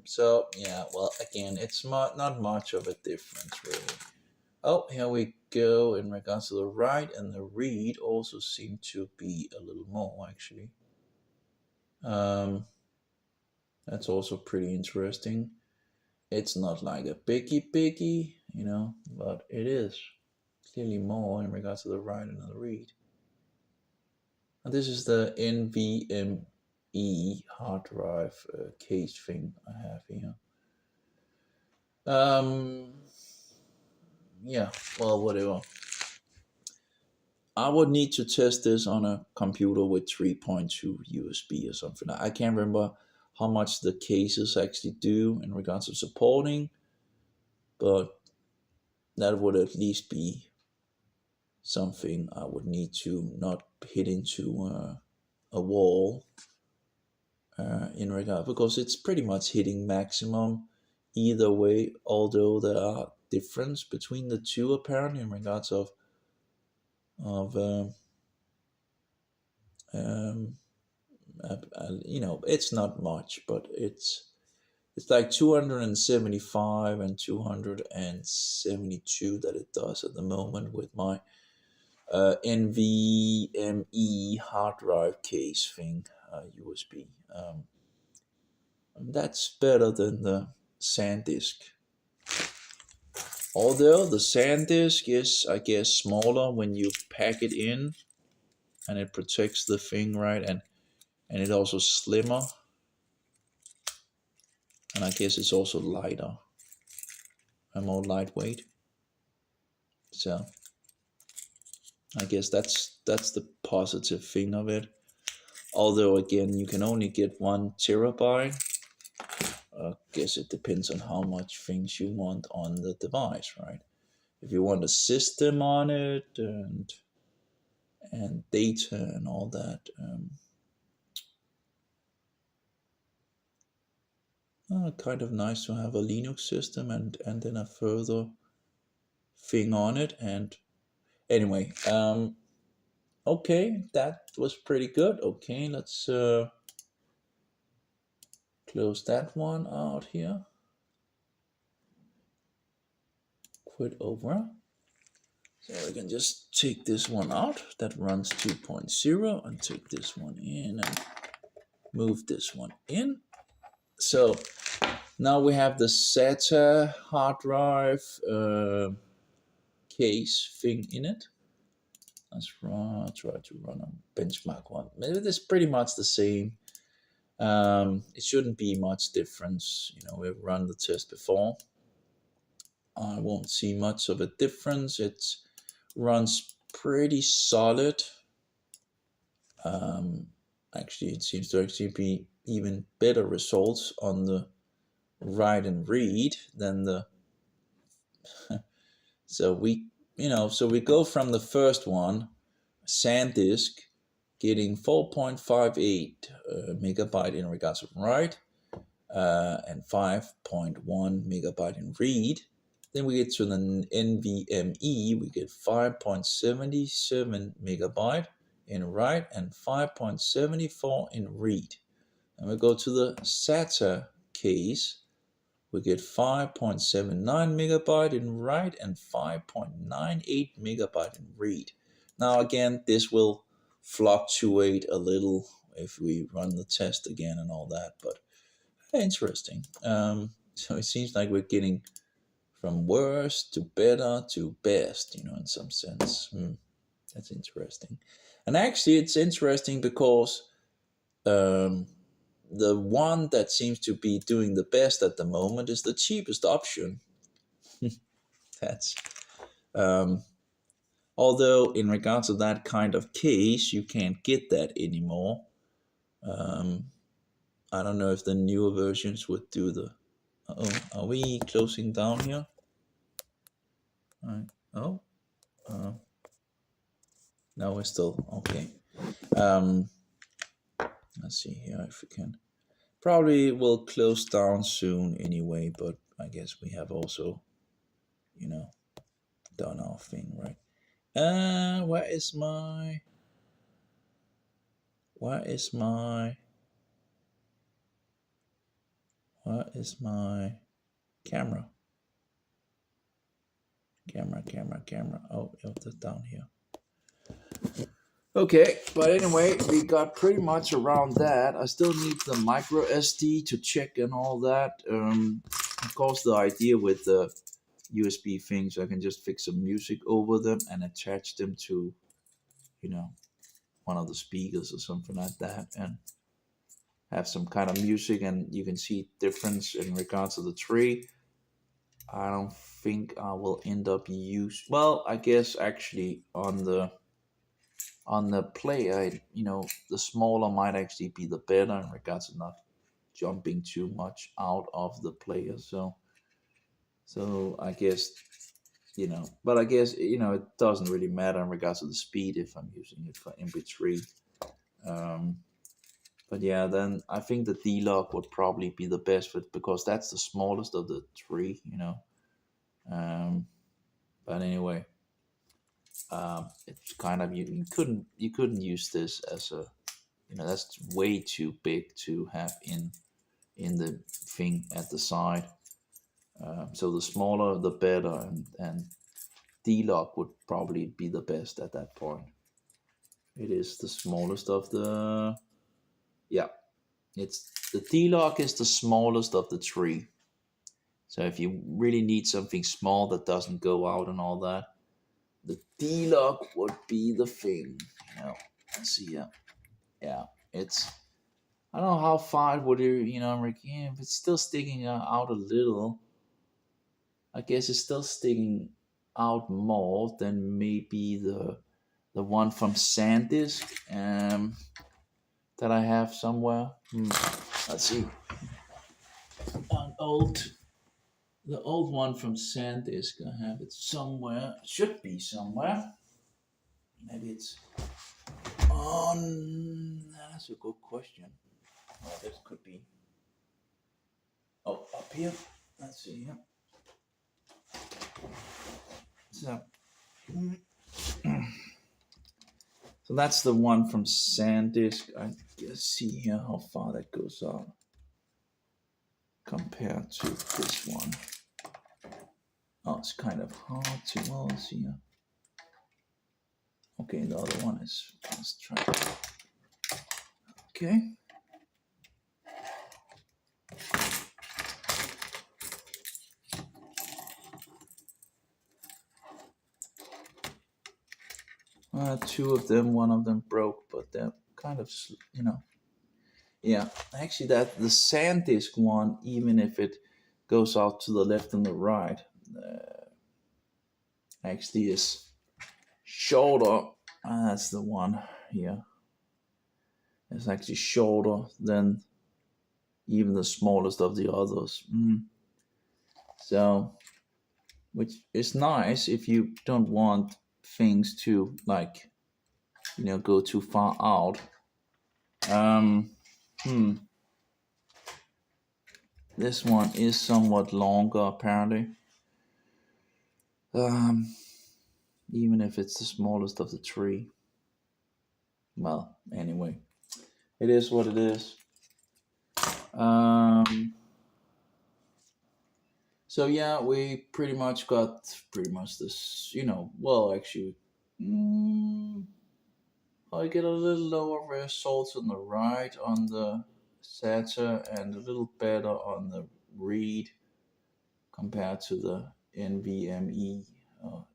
Speaker 1: So yeah, well, again, it's not much of a difference really. Oh, here we go. In regards to the write and the read, also seem to be a little more actually. That's also pretty interesting. It's not like a biggie, you know, but it is clearly more in regards to the write and the read. And this is the NVMe hard drive case thing I have here. Yeah, well, whatever. I would need to test this on a computer with 3.2 USB or something. I can't remember how much the cases actually do in regards to supporting, but that would at least be something I would need to not hit into a wall in regard, because it's pretty much hitting maximum either way, although there are difference between the two apparently in regards of um, um, you know, it's not much, but it's like 275 and 272 that it does at the moment with my NVMe hard drive case thing, USB. That's better than the SanDisk. Although the SanDisk is, I guess, smaller when you pack it in, and it protects the thing, right? And it also slimmer, and I guess it's also lighter and more lightweight. So I guess that's the positive thing of it. Although again, you can only get 1 terabyte. I guess it depends on how much things you want on the device, right? If you want a system on it and data and all that, kind of nice to have a Linux system and then a further thing on it. And anyway, okay, that was pretty good. Okay, let's close that one out here. Quit over. So I can just take this one out that runs 2.0 and take this one in and move this one in. So now we have the SATA hard drive case thing in it. Let's try to run a benchmark one. Maybe it's pretty much the same. It shouldn't be much difference. You know, we've run the test before. I won't see much of a difference. It runs pretty solid. Actually, it seems to actually be even better results on the write and read than the so we go from the first one, SanDisk, getting 4.58 megabyte in regards to write and 5.1 megabyte in read. Then we get to the NVMe, we get 5.77 megabyte in write and 5.74 in read. And we go to the SATA case, we get 5.79 megabyte in write and 5.98 megabyte in read. Now again, this will fluctuate a little if we run the test again and all that, but interesting. So it seems like we're getting from worst to better to best, you know, in some sense. That's interesting. And actually, it's interesting because the one that seems to be doing the best at the moment is the cheapest option. That's although in regards to that kind of case, you can't get that anymore. I don't know if the newer versions would do the. Oh, are we closing down here? Right. Oh, no, we're still okay. Let's see here if we can. Probably will close down soon anyway, but I guess we have also, you know, done our thing, right? Where is my camera? Camera. Oh, it's down here. Okay, but anyway, we got pretty much around that. I still need the micro SD to check and all that. Of course, the idea with the USB things, I can just fix some music over them and attach them to, you know, one of the speakers or something like that, and have some kind of music, and you can see difference in regards to the tree. I don't think I will end up well, I guess actually on the player, the smaller might actually be the better in regards to not jumping too much out of the player. So I guess, but I guess, it doesn't really matter in regards to the speed if I'm using it for MP3. Um, but yeah, then I think the D-Log would probably be the best fit because that's the. Of the three. Um, but anyway, it's kind of you couldn't use this as a, that's way too big to have in the thing at the side. So the smaller the better, and D-Log would probably be the best at that point. It is the smallest of the, yeah, it's the D-Log is the smallest of the three. So if you really need something small that doesn't go out and all that, the D-Log would be the thing. Let's see, yeah, it's, I don't know how far it would, Rick, yeah, if it's still sticking out a little, I guess it's still sticking out more than maybe the one from SanDisk, that I have somewhere. Let's see, an old the old one from SanDisk. I have it somewhere. It should be somewhere. Maybe it's on. That's a good question. Oh, this could be. Oh, up here. Let's see here. So, so that's the one from SanDisk. I guess see here how far that goes out compared to this one. Oh, it's kind of hard to, well, let's see here. Okay, the other one is, let's try. Okay. Two of them, one of them broke, but they're kind of, yeah. Actually, that the SanDisk one, even if it goes out to the left and the right, actually is shorter. That's the one here. It's actually shorter than even the smallest of the others. So, which is nice if you don't want things to, like, go too far out. This one is somewhat longer apparently. Even if it's the smallest of the three. Well, anyway, it is what it is. So yeah, we pretty much got this, well, actually, I get a little lower results on the write on the SATA and a little better on the read compared to the NVMe,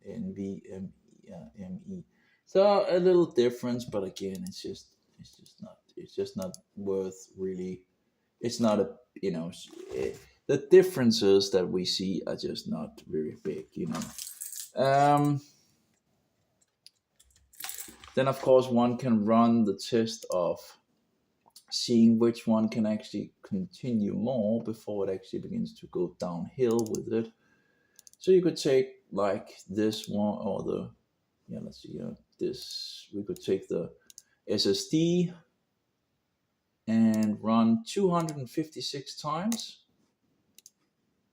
Speaker 1: NVMe. So a little difference, but again, it's just not worth really. It's not a, the differences that we see are just not very big. Then of course one can run the test of seeing which one can actually continue more before it actually begins to go downhill with it. So you could take like this one, or let's see, this, we could take the SSD and run 256 times.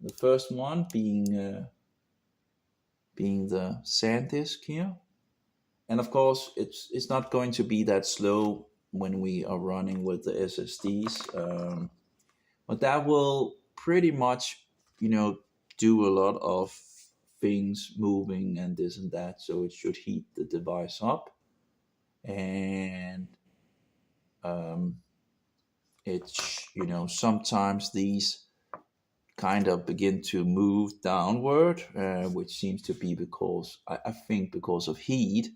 Speaker 1: The first one being the SanDisk here, and of course it's not going to be that slow when we are running with the SSDs, but that will pretty much do a lot of things moving and this and that, so it should heat the device up, and it's sometimes these kind of begin to move downward, which seems to be because I think because of heat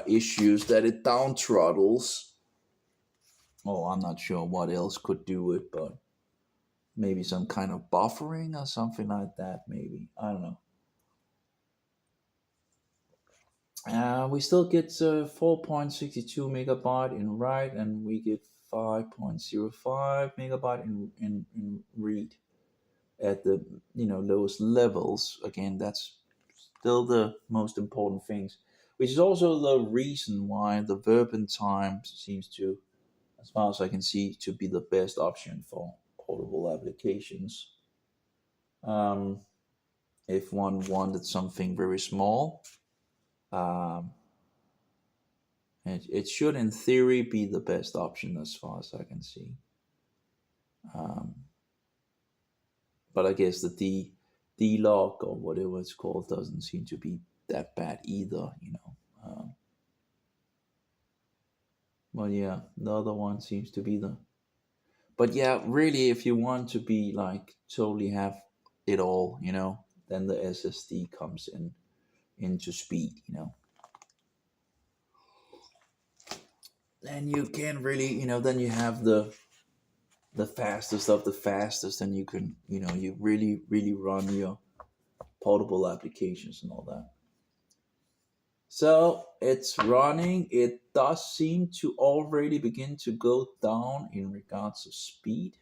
Speaker 1: issues that it down throttles. Oh, I'm not sure what else could do it, but maybe some kind of buffering or something like that. Maybe I don't know. We still get 4.62 megabyte in write, and we get 5.05 megabyte in read at the lowest levels. Again, that's still the most important things, which is also the reason why the Verbin time seems to, as far as I can see, to be the best option for portable applications. Um, if one wanted something very small, um, it should, in theory, be the best option as far as I can see. Um, but I guess the D log or whatever it's called doesn't seem to be that bad either. But yeah, the other one seems to be the. But yeah, really, if you want to be like totally have it all, then the SSD comes into speed. Then you can really, then you have the fastest of the fastest, and you can, you really really run your portable applications and all that. So it's running. It does seem to already begin to go down in regards to speed.